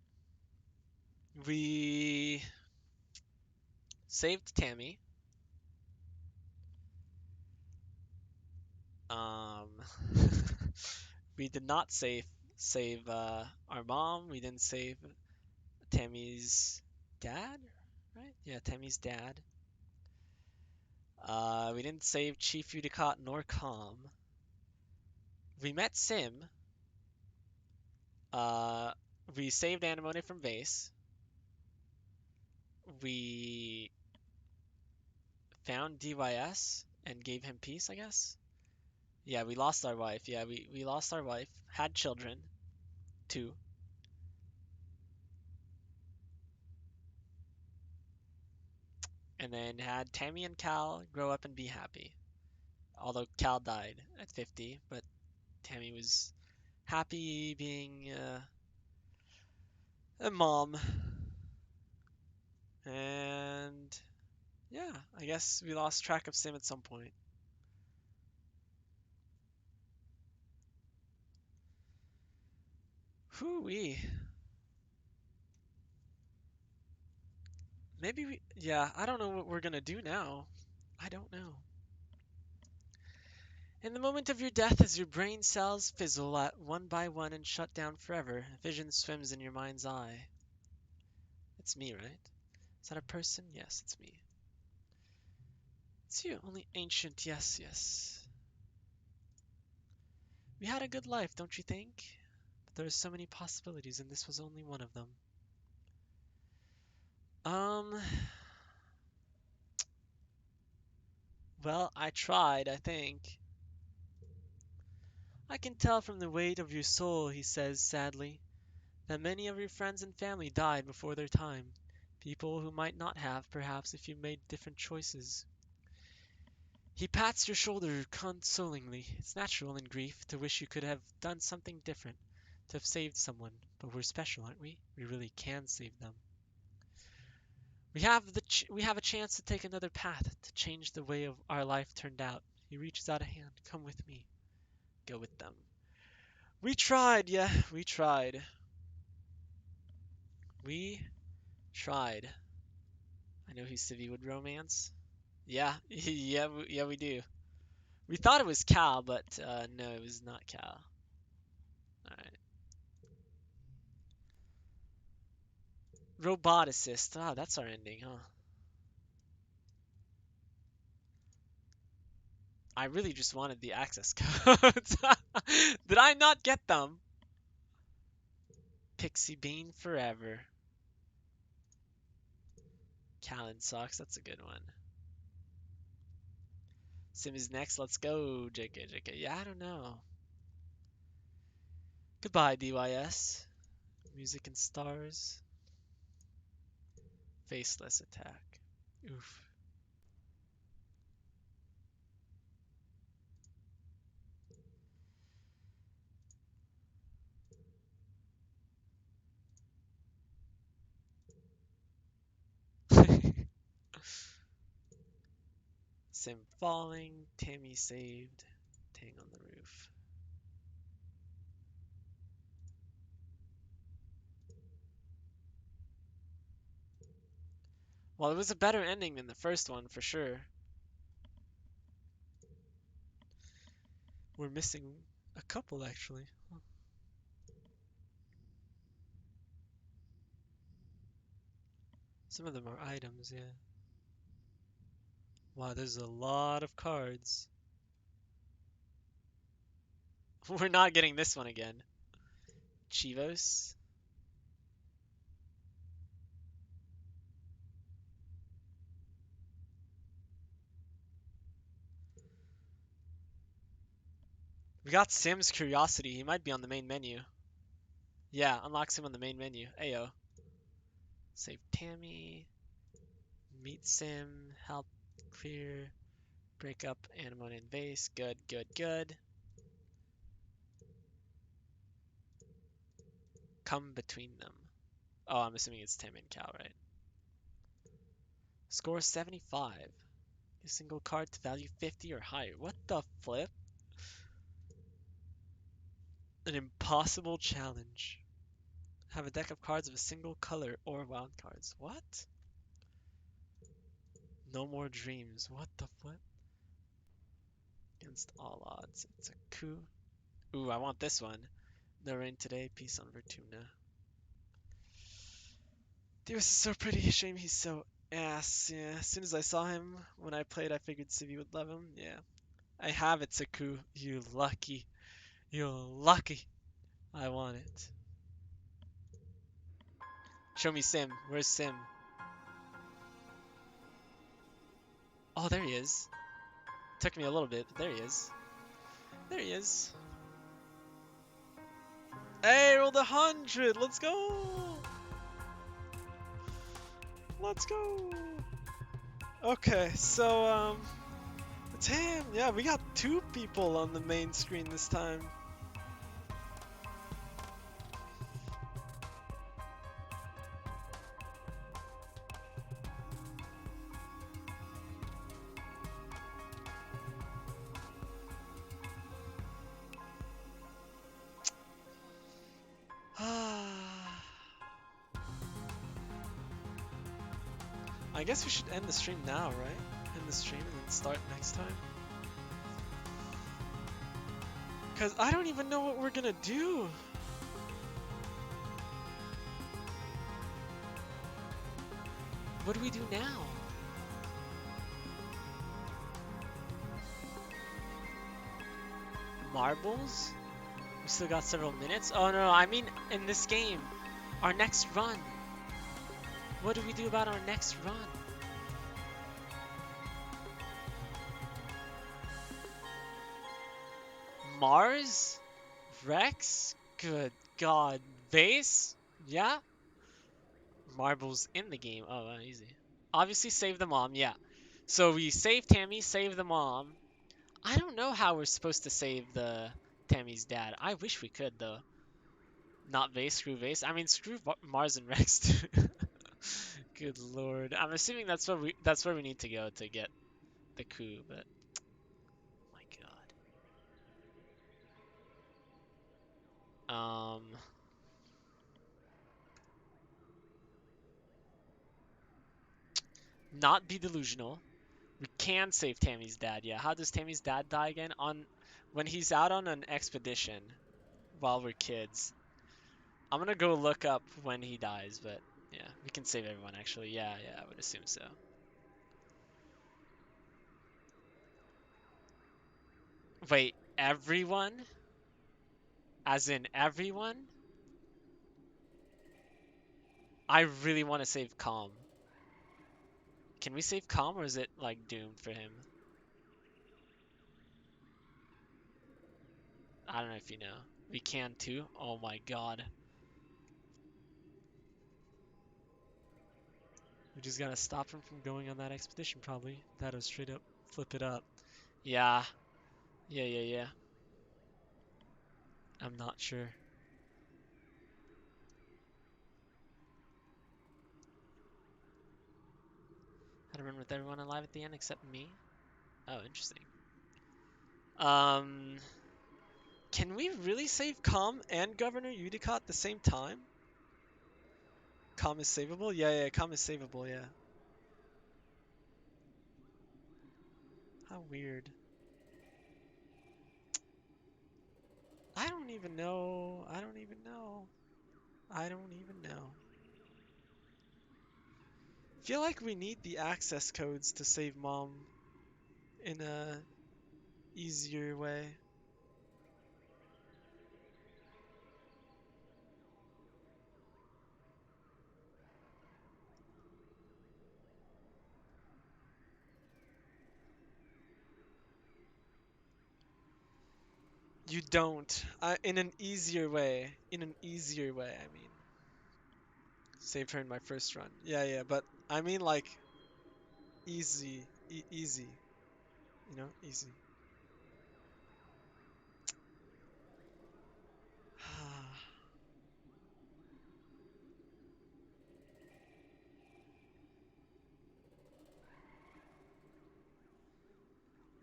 we saved Tammy. Um, we did not save our mom. We didn't save Tammy's dad, right? Yeah, Tammy's dad. We didn't save Chief Udicott nor Calm. We met Sim. Uh, we saved Anemone from Vase. We found DYS and gave him peace, I guess. Yeah, we lost our wife. Yeah, we lost our wife. Had children. Two. And then had Tammy and Cal grow up and be happy. Although Cal died at 50, but Tammy was happy being a mom. And yeah, I guess we lost track of Sim at some point. Hoo-wee. Maybe we, yeah, I don't know what we're gonna do now. I don't know. In the moment of your death, as your brain cells fizzle at one by one and shut down forever, vision swims in your mind's eye. It's me, right? Is that a person? Yes, it's me. It's you, only ancient, yes, yes. We had a good life, don't you think? But there are so many possibilities, and this was only one of them. Um, well, I tried, I think. I can tell from the weight of your soul, he says sadly, that many of your friends and family died before their time. People who might not have, perhaps, if you made different choices. He pats your shoulder consolingly. It's natural in grief to wish you could have done something different, to have saved someone. But we're special, aren't we? We really can save them. We have a chance to take another path, to change the way of our life turned out. He reaches out a hand. Come with me. Go with them. We tried, yeah, we tried. We tried. I know who Civi would romance. Yeah, yeah, we do. We thought it was Cal, but no, it was not Cal. Alright. Roboticist. Ah, that's our ending, huh? I really just wanted the access codes. Did I not get them? Pixie Bean forever. Callan sucks. That's a good one. Sim is next. Let's go. JK. Yeah, I don't know. Goodbye, DYS. Music and stars. Faceless attack. Oof. Sim falling. Tammy saved. Tang on the roof. Well, it was a better ending than the first one, for sure. We're missing a couple, actually. Huh. Some of them are items, yeah. Wow, there's a lot of cards. We're not getting this one again. Chivos. We got Sim's Curiosity. He might be on the main menu. Yeah, unlocks him on the main menu. Ayo. Save Tammy. Meet Sim. Help clear. Break up Anemone and Vase. Good, good, good. Come between them. Oh, I'm assuming it's Tim and Cal, right? Score 75. A single card to value 50 or higher. What the flip? An impossible challenge. Have a deck of cards of a single color or wild cards. What? No more dreams. What the flip? Against all odds. It's a coup. Ooh, I want this one. No rain today. Peace on Vertuna. Deus is so pretty. Shame he's so ass. Yeah. As soon as I saw him when I played, I figured Civi would love him. Yeah. I have it, Saku. You lucky. You're lucky. I want it. Show me Sim. Where's Sim? Oh, there he is. Took me a little bit, but there he is. There he is. Hey, rolled 100. Let's go. Let's go. Okay, so it's him. Yeah, we got 2 people on the main screen this time. I guess we should end the stream now, right? End the stream and then start next time. Because I don't even know what we're gonna do. What do we do now? Marbles? We still got several minutes? Oh no, I mean in this game. Our next run. What do we do about our next run? Mars? Rex? Good god. Vase? Yeah? Marbles in the game. Oh, easy. Obviously save the mom, yeah. So we save Tammy, save the mom. I don't know how we're supposed to save the Tammy's dad. I wish we could though. Not Vase, screw Vase. I mean screw Mars and Rex too. Good lord. I'm assuming that's where we need to go to get the coup, but my god. Not be delusional. We can save Tammy's dad. Yeah. How does Tammy's dad die again? On when he's out on an expedition while we're kids. I'm gonna go look up when he dies, but yeah, we can save everyone actually. Yeah, yeah, I would assume so. Wait, everyone? As in everyone? I really want to save Calm. Can we save Calm or is it like doomed for him? I don't know if you know. We can too? Oh my god. We just gotta stop him from going on that expedition probably. That'll straight up flip it up. Yeah. Yeah, yeah, yeah. I'm not sure. Had to run with everyone alive at the end except me. Oh, interesting. Um, can we really save Com and Governor Utica at the same time? Com is savable? Yeah, yeah, Com is savable, yeah. How weird. I don't even know. I don't even know. I don't even know. Feel like we need the access codes to save Mom in a easier way. You don't. In an easier way. In an easier way, I mean. Saved her in my first run. Yeah, yeah, but I mean like easy. Easy. You know, easy.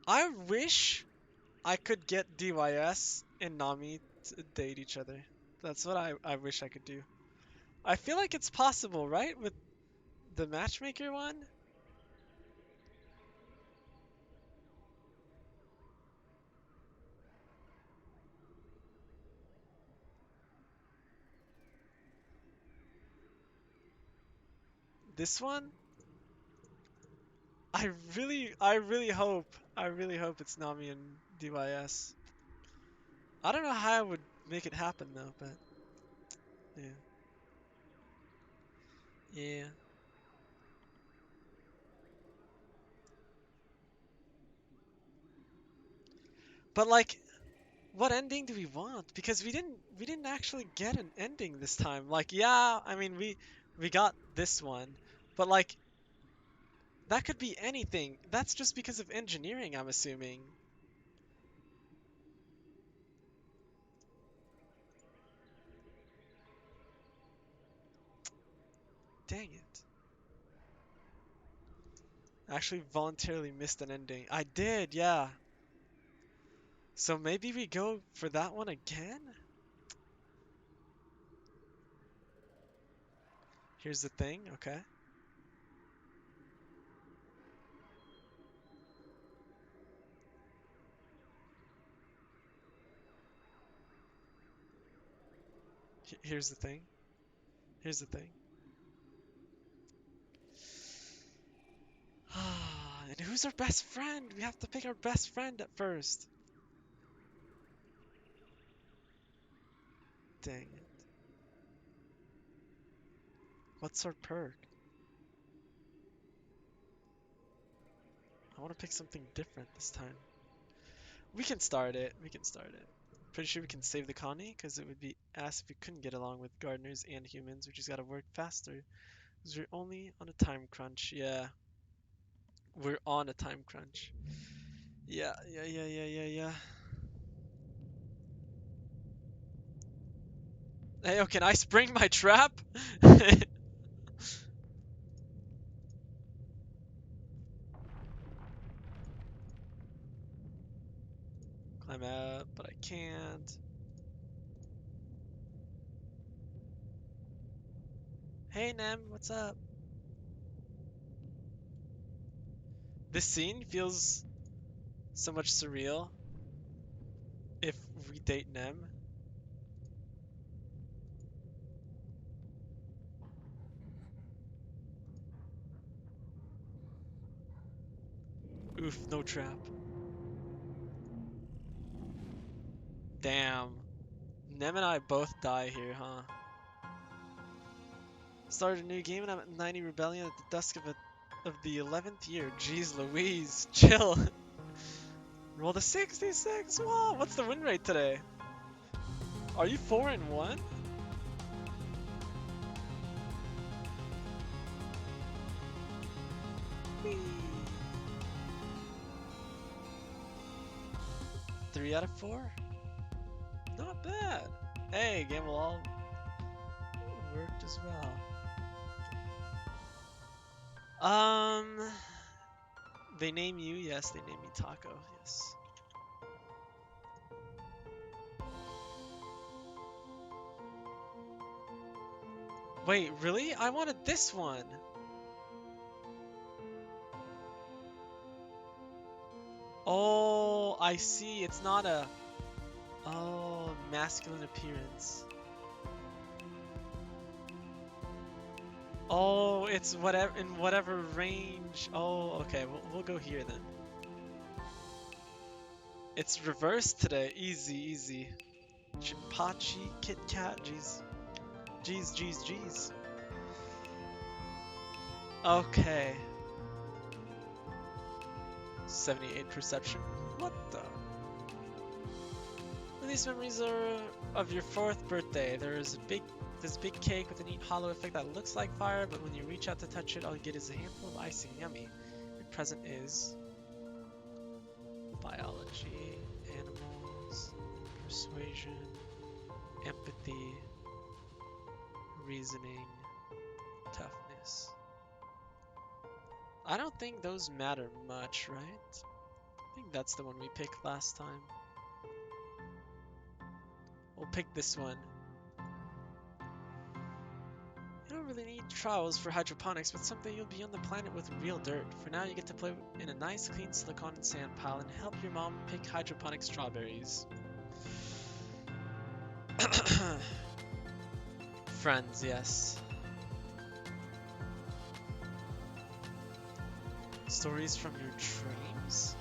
I wish I could get DYS and Nami to date each other. That's what I wish I could do. I feel like it's possible, right? With the matchmaker one? This one? I really hope it's Nami and DYS. I don't know how I would make it happen though, but yeah. Yeah. But like, what ending do we want? Because we didn't actually get an ending this time. Like, yeah, I mean we got this one, but like that could be anything. That's just because of engineering, I'm assuming. Dang it. I actually voluntarily missed an ending. I did, yeah. So maybe we go for that one again? Here's the thing, okay. Here's the thing. Here's the thing. And who's our best friend? We have to pick our best friend at first. Dang it. What's our perk? I want to pick something different this time. We can start it. We can start it. Pretty sure we can save the colony because it would be ass if we couldn't get along with gardeners and humans. We just gotta work faster because we're only on a time crunch. Yeah, we're on a time crunch. Yeah, yeah, yeah, yeah, yeah, yeah. Hey, oh, can I spring my trap? Climb out, but I can't. Hey, Nem, what's up? This scene feels so much surreal if we date Nem. Oof, no trap. Damn. Nem and I both die here, huh? Started a new game and I'm at 90 Rebellion at the dusk of the 11th year. Jeez Louise, chill. Roll the 66. Wow, what's the win rate today? Are you 4-1? Whee. 3 out of 4? Not bad. Hey, game will all worked as well. Um, They name you? Yes, they name me Taco. Yes. Wait, really? I wanted this one. Oh, I see. It's not a... Oh, masculine appearance. Oh, it's whatever in whatever range. Oh, okay. We'll go here then. It's reversed today. Easy, easy. Chimpachi, Kit Kat. Jeez. Jeez, jeez, jeez. Okay. 78 perception. What the? These memories are of your 4th birthday. There's this big cake with a neat hollow effect that looks like fire, but when you reach out to touch it, all you get is a handful of icing. Yummy. Your present is biology, animals, persuasion, empathy, reasoning, toughness. I don't think those matter much, right? I think that's the one we picked last time. We'll pick this one. You don't really need trials for hydroponics, but someday you'll be on the planet with real dirt. For now, you get to play in a nice, clean silicone and sand pile and help your mom pick hydroponic strawberries. Friends, yes. Stories from your dreams?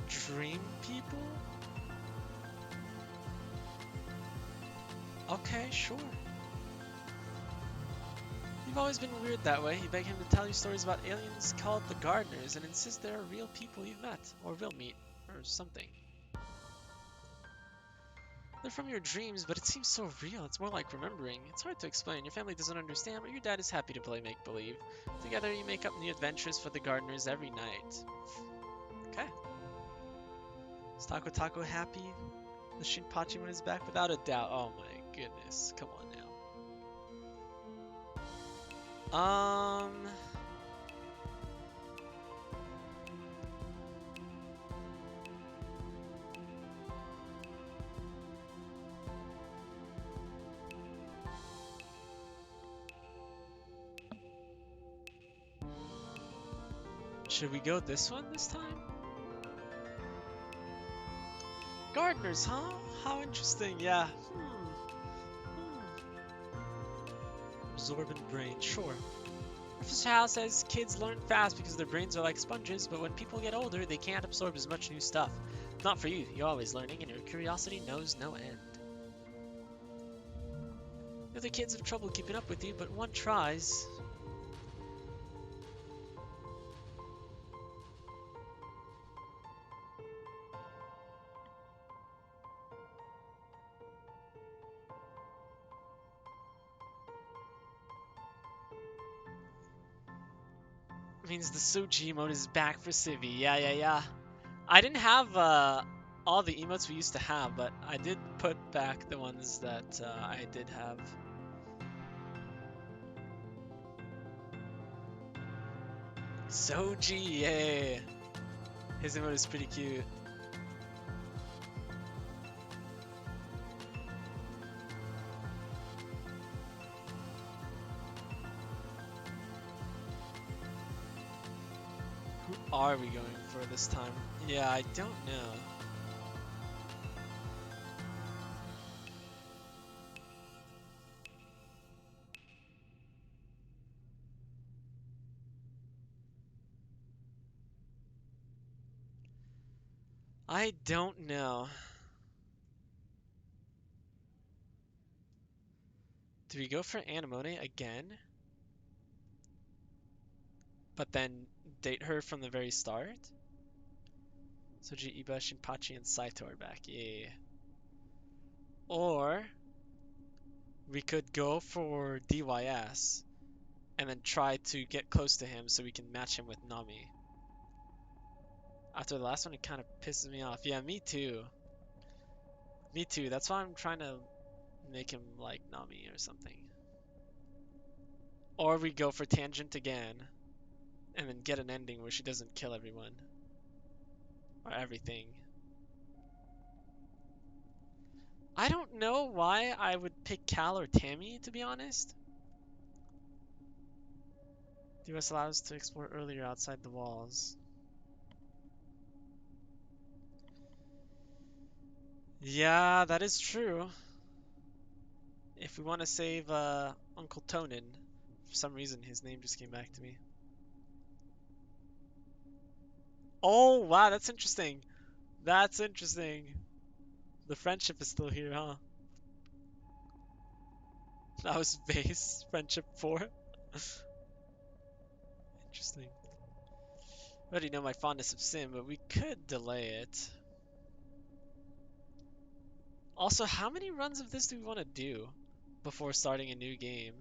Dream people? Okay, sure. You've always been weird that way. You beg him to tell you stories about aliens called the Gardeners and insist they are real people you've met, or will meet, or something. They're from your dreams, but it seems so real. It's more like remembering. It's hard to explain. Your family doesn't understand, but your dad is happy to play make-believe. Together, you make up new adventures for the Gardeners every night. Okay. Is Taco Taco happy? The Shinpachi one is back? Without a doubt. Oh my goodness. Come on now. Should we go this one this time? Gardeners, huh? How interesting, yeah. Absorbent brain, sure. Professor Hal says kids learn fast because their brains are like sponges, but when people get older, they can't absorb as much new stuff. Not for you, you're always learning and your curiosity knows no end. The other kids have trouble keeping up with you, but one tries. Means the Soji emote is back for Civi. Yeah. I didn't have all the emotes we used to have, but I did put back the ones that I did have. Soji, yay! His emote is pretty cute. Who are we going for this time? Yeah, I don't know. I don't know. Do we go for Anemone again? But then date her from the very start? Soji, Iba, Shinpachi, and Saito are back. Yeah. Or we could go for DYS and then try to get close to him so we can match him with Nami. After the last one, it kind of pisses me off. Yeah, me too. Me too. That's why I'm trying to make him like Nami or something. Or we go for Tangent again and then get an ending where she doesn't kill everyone or everything. I don't know why I would pick Cal or Tammy, to be honest. The US allows us to explore earlier outside the walls. Yeah, that is true. If we want to save Uncle Tonin, for some reason his name just came back to me. Oh, wow, that's interesting. That's interesting. The friendship is still here, huh? That was base friendship 4. Interesting. I already know my fondness of Sim, but we could delay it. Also, how many runs of this do we want to do before starting a new game?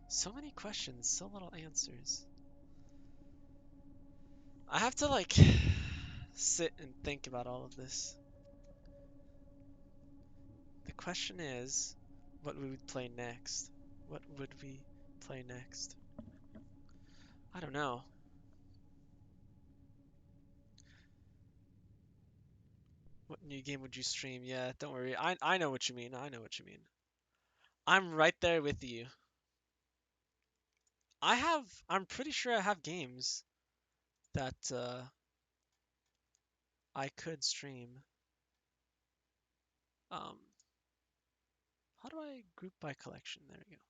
So many questions, so little answers. I have to like sit and think about all of this. The question is, what would we play next? What would we play next? I don't know. What new game would you stream? Yeah, don't worry. I know what you mean. I know what you mean. I'm right there with you. I'm pretty sure I have games that I could stream. Um, how do I group by collection? There we go.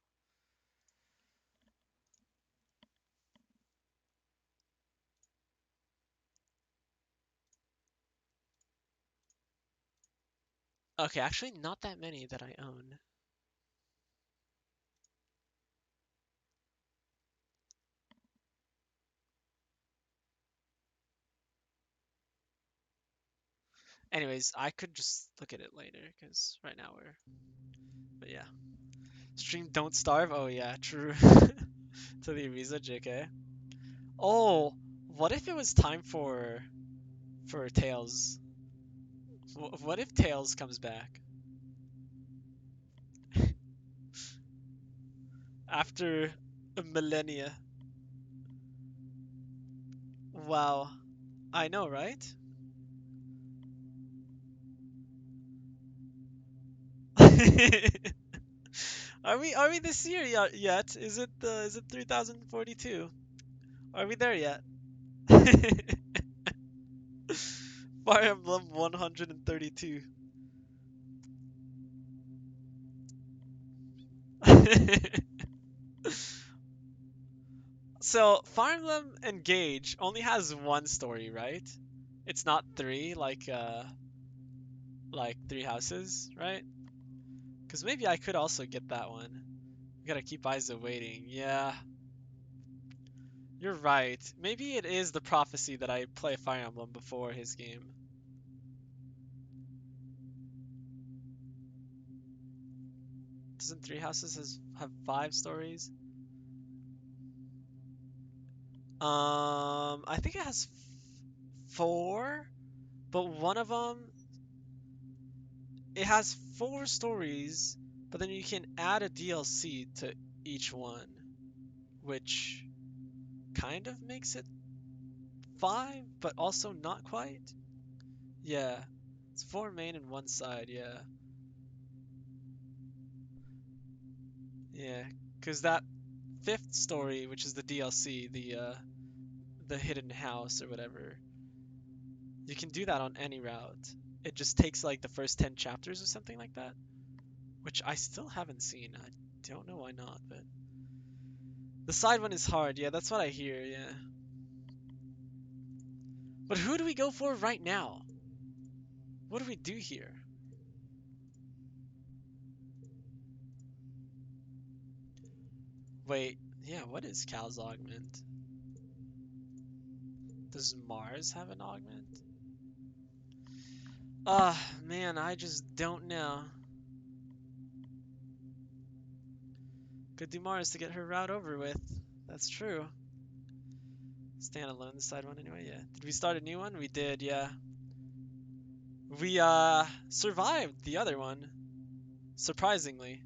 Okay, actually not that many that I own. Anyways, I could just look at it later because right now we're. But yeah, stream Don't Starve. Oh yeah, true. To the Ibiza, JK. Oh, what if it was time for Tails? What if Tails comes back after a millennia? Wow, I know, right? Are we this year yet? Is it 3042? Are we there yet? Fire Emblem 132. So Fire Emblem Engage only has one story, right? It's not three like Three Houses, right? Because maybe I could also get that one. We gotta keep Aiza waiting. Yeah, you're right. Maybe it is the prophecy that I play Fire Emblem before his game. Doesn't Three Houses have 5 stories? I think it has 4, but one of them it has 4 stories, but then you can add a DLC to each one, which kind of makes it 5, but also not quite. Yeah, it's 4 main and 1 side. Yeah, yeah, because that 5th story, which is the DLC, the hidden house or whatever, you can do that on any route. It just takes like the first 10 chapters or something like that, which I still haven't seen. I don't know why not, but the side one is hard. Yeah, that's what I hear. Yeah. But who do we go for right now? What do we do here? Wait, yeah, what is Cal's augment? Does Mars have an augment? Ah, man, I just don't know. Could do Mars to get her route over with. That's true. Stand alone, the side one anyway, yeah. Did we start a new one? We did, yeah. We survived the other one, surprisingly.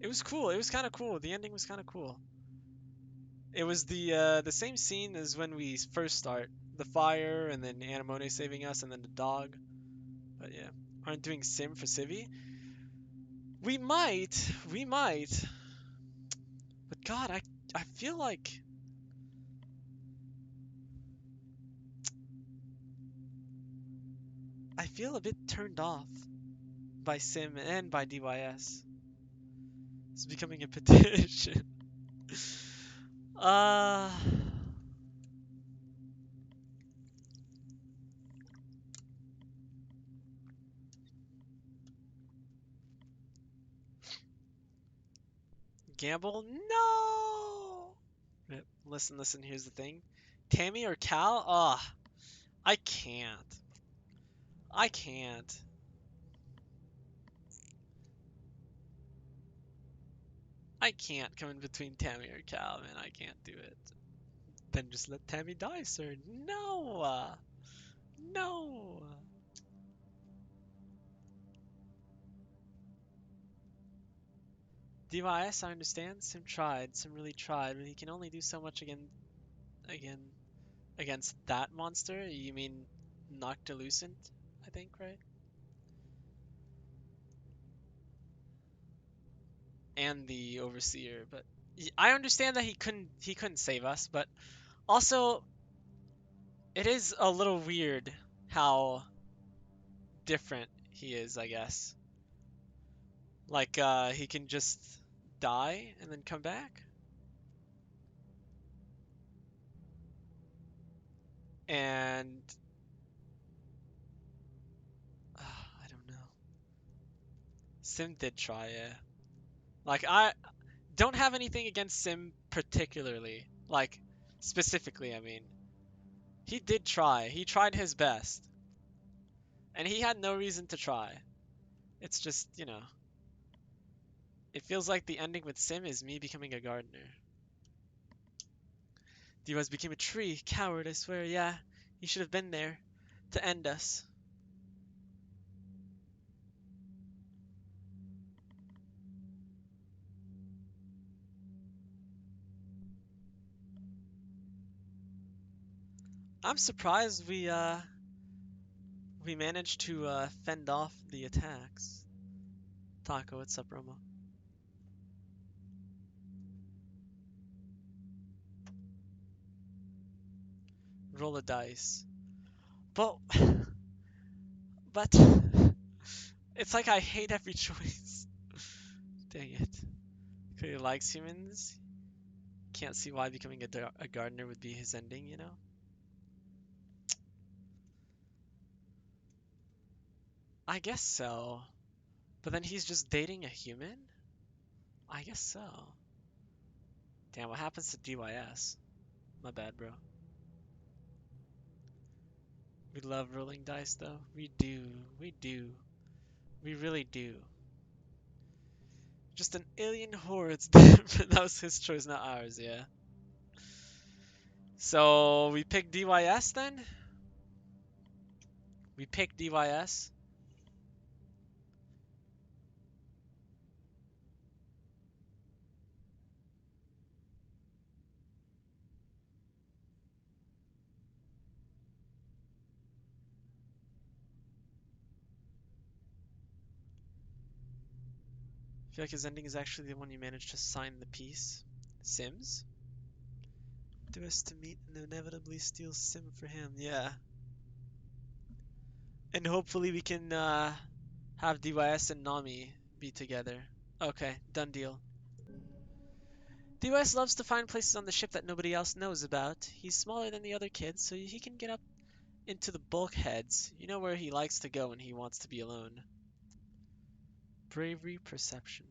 It was cool. It was kind of cool. The ending was kind of cool. It was the same scene as when we first start. The fire, and then Anemone saving us, and then the dog. But yeah, aren't doing sim for Civi. We might. But God, I feel like I feel a bit turned off by sim and by DYS. It's becoming a petition. uh, Gamble? No. Listen, listen. Here's the thing. Tammy or Cal? I can't. I can't. I can't come in between Tammy or Cal, man. I can't do it. Then just let Tammy die, sir. No. No. DYS, I understand. Sim tried. Sim really tried, but he can only do so much again, against that monster. You mean Noctilucent, I think, right? And the Overseer, but I understand that he couldn't save us, but also it is a little weird how different he is, I guess. Like he can just die and then come back, and I don't know. Sim did try, yeah. Like I don't have anything against Sim particularly, like specifically, I mean. He did try. He tried his best. And he had no reason to try. It's just, it feels like the ending with Sim is me becoming a gardener. Diaz became a tree. Coward, I swear, yeah. He should have been there to end us. I'm surprised we managed to fend off the attacks. Taco, what's up, Romo? Roll a dice. But but it's like I hate every choice. Dang it. Clearly likes humans. Can't see why becoming a gardener would be his ending, you know? I guess so. But then he's just dating a human? I guess so. Damn, what happens to DYS? My bad, bro. We love rolling dice, though. We do. We do. We really do. Just an alien horde's different. That was his choice, not ours, yeah. So, we pick DYS then? We pick DYS? I feel like his ending is actually the one you managed to sign the peace. Sims? Do us to meet and inevitably steal Sim for him. Yeah. And hopefully we can have DYS and Nami be together. Okay, done deal. DYS loves to find places on the ship that nobody else knows about. He's smaller than the other kids, so he can get up into the bulkheads. You know where he likes to go when he wants to be alone. Bravery perception.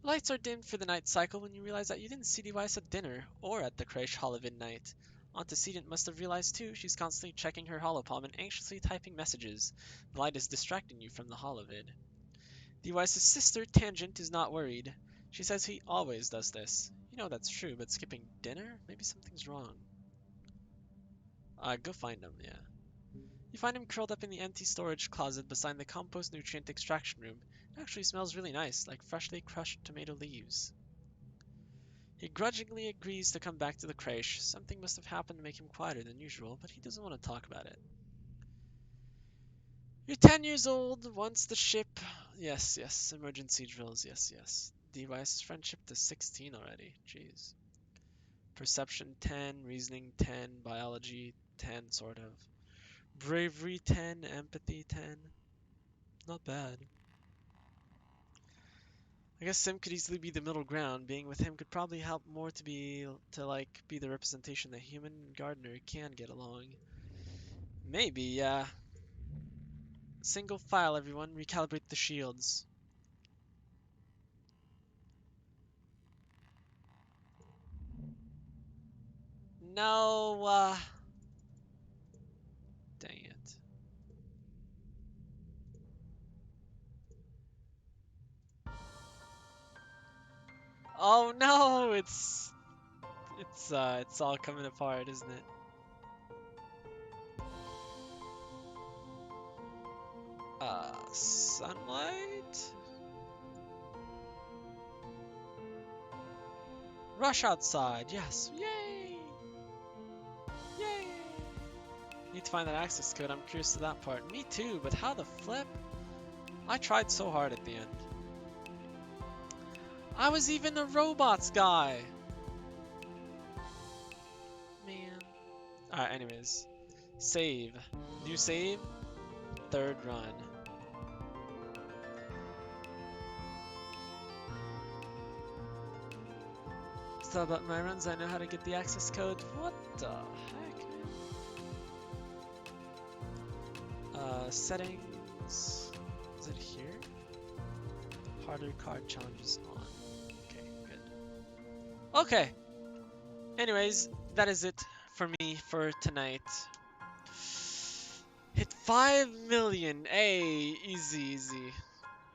Lights are dimmed for the night cycle when you realize that you didn't see DYS at dinner or at the Crash Holovid night. Antecedent must have realized too. She's constantly checking her holopalm and anxiously typing messages. The light is distracting you from the holovid. DYS's sister, Tangent, is not worried. She says he always does this. You know that's true, but skipping dinner? Maybe something's wrong. Go find him, yeah. You find him curled up in the empty storage closet beside the compost nutrient extraction room. Actually smells really nice, like freshly crushed tomato leaves. He grudgingly agrees to come back to the creche. Something must have happened to make him quieter than usual, but he doesn't want to talk about it. You're 10 years old, once the ship... Yes, yes, emergency drills, yes, yes. DYS's friendship to 16 already, jeez. Perception 10, reasoning 10, biology 10, sort of. Bravery 10, empathy 10. Not bad. I guess Sim could easily be the middle ground. Being with him could probably help more to be the representation that human and gardener can get along. Maybe, yeah. Single file, everyone. Recalibrate the shields. No, dang it. Oh no, it's all coming apart, isn't it? Sunlight? Rush outside, yes, yay! Yay! Need to find that access code, I'm curious to that part. Me too, but how the flip? I tried so hard at the end. I was even a robots guy! Man. Alright, anyways. Save. New save. Third run. So about my runs, I know how to get the access code. What the heck, man? Settings. Is it here? Harder card challenges on. Okay, good. Okay. Anyways, that is it for me for tonight. Hit 5 million. Hey, easy, easy.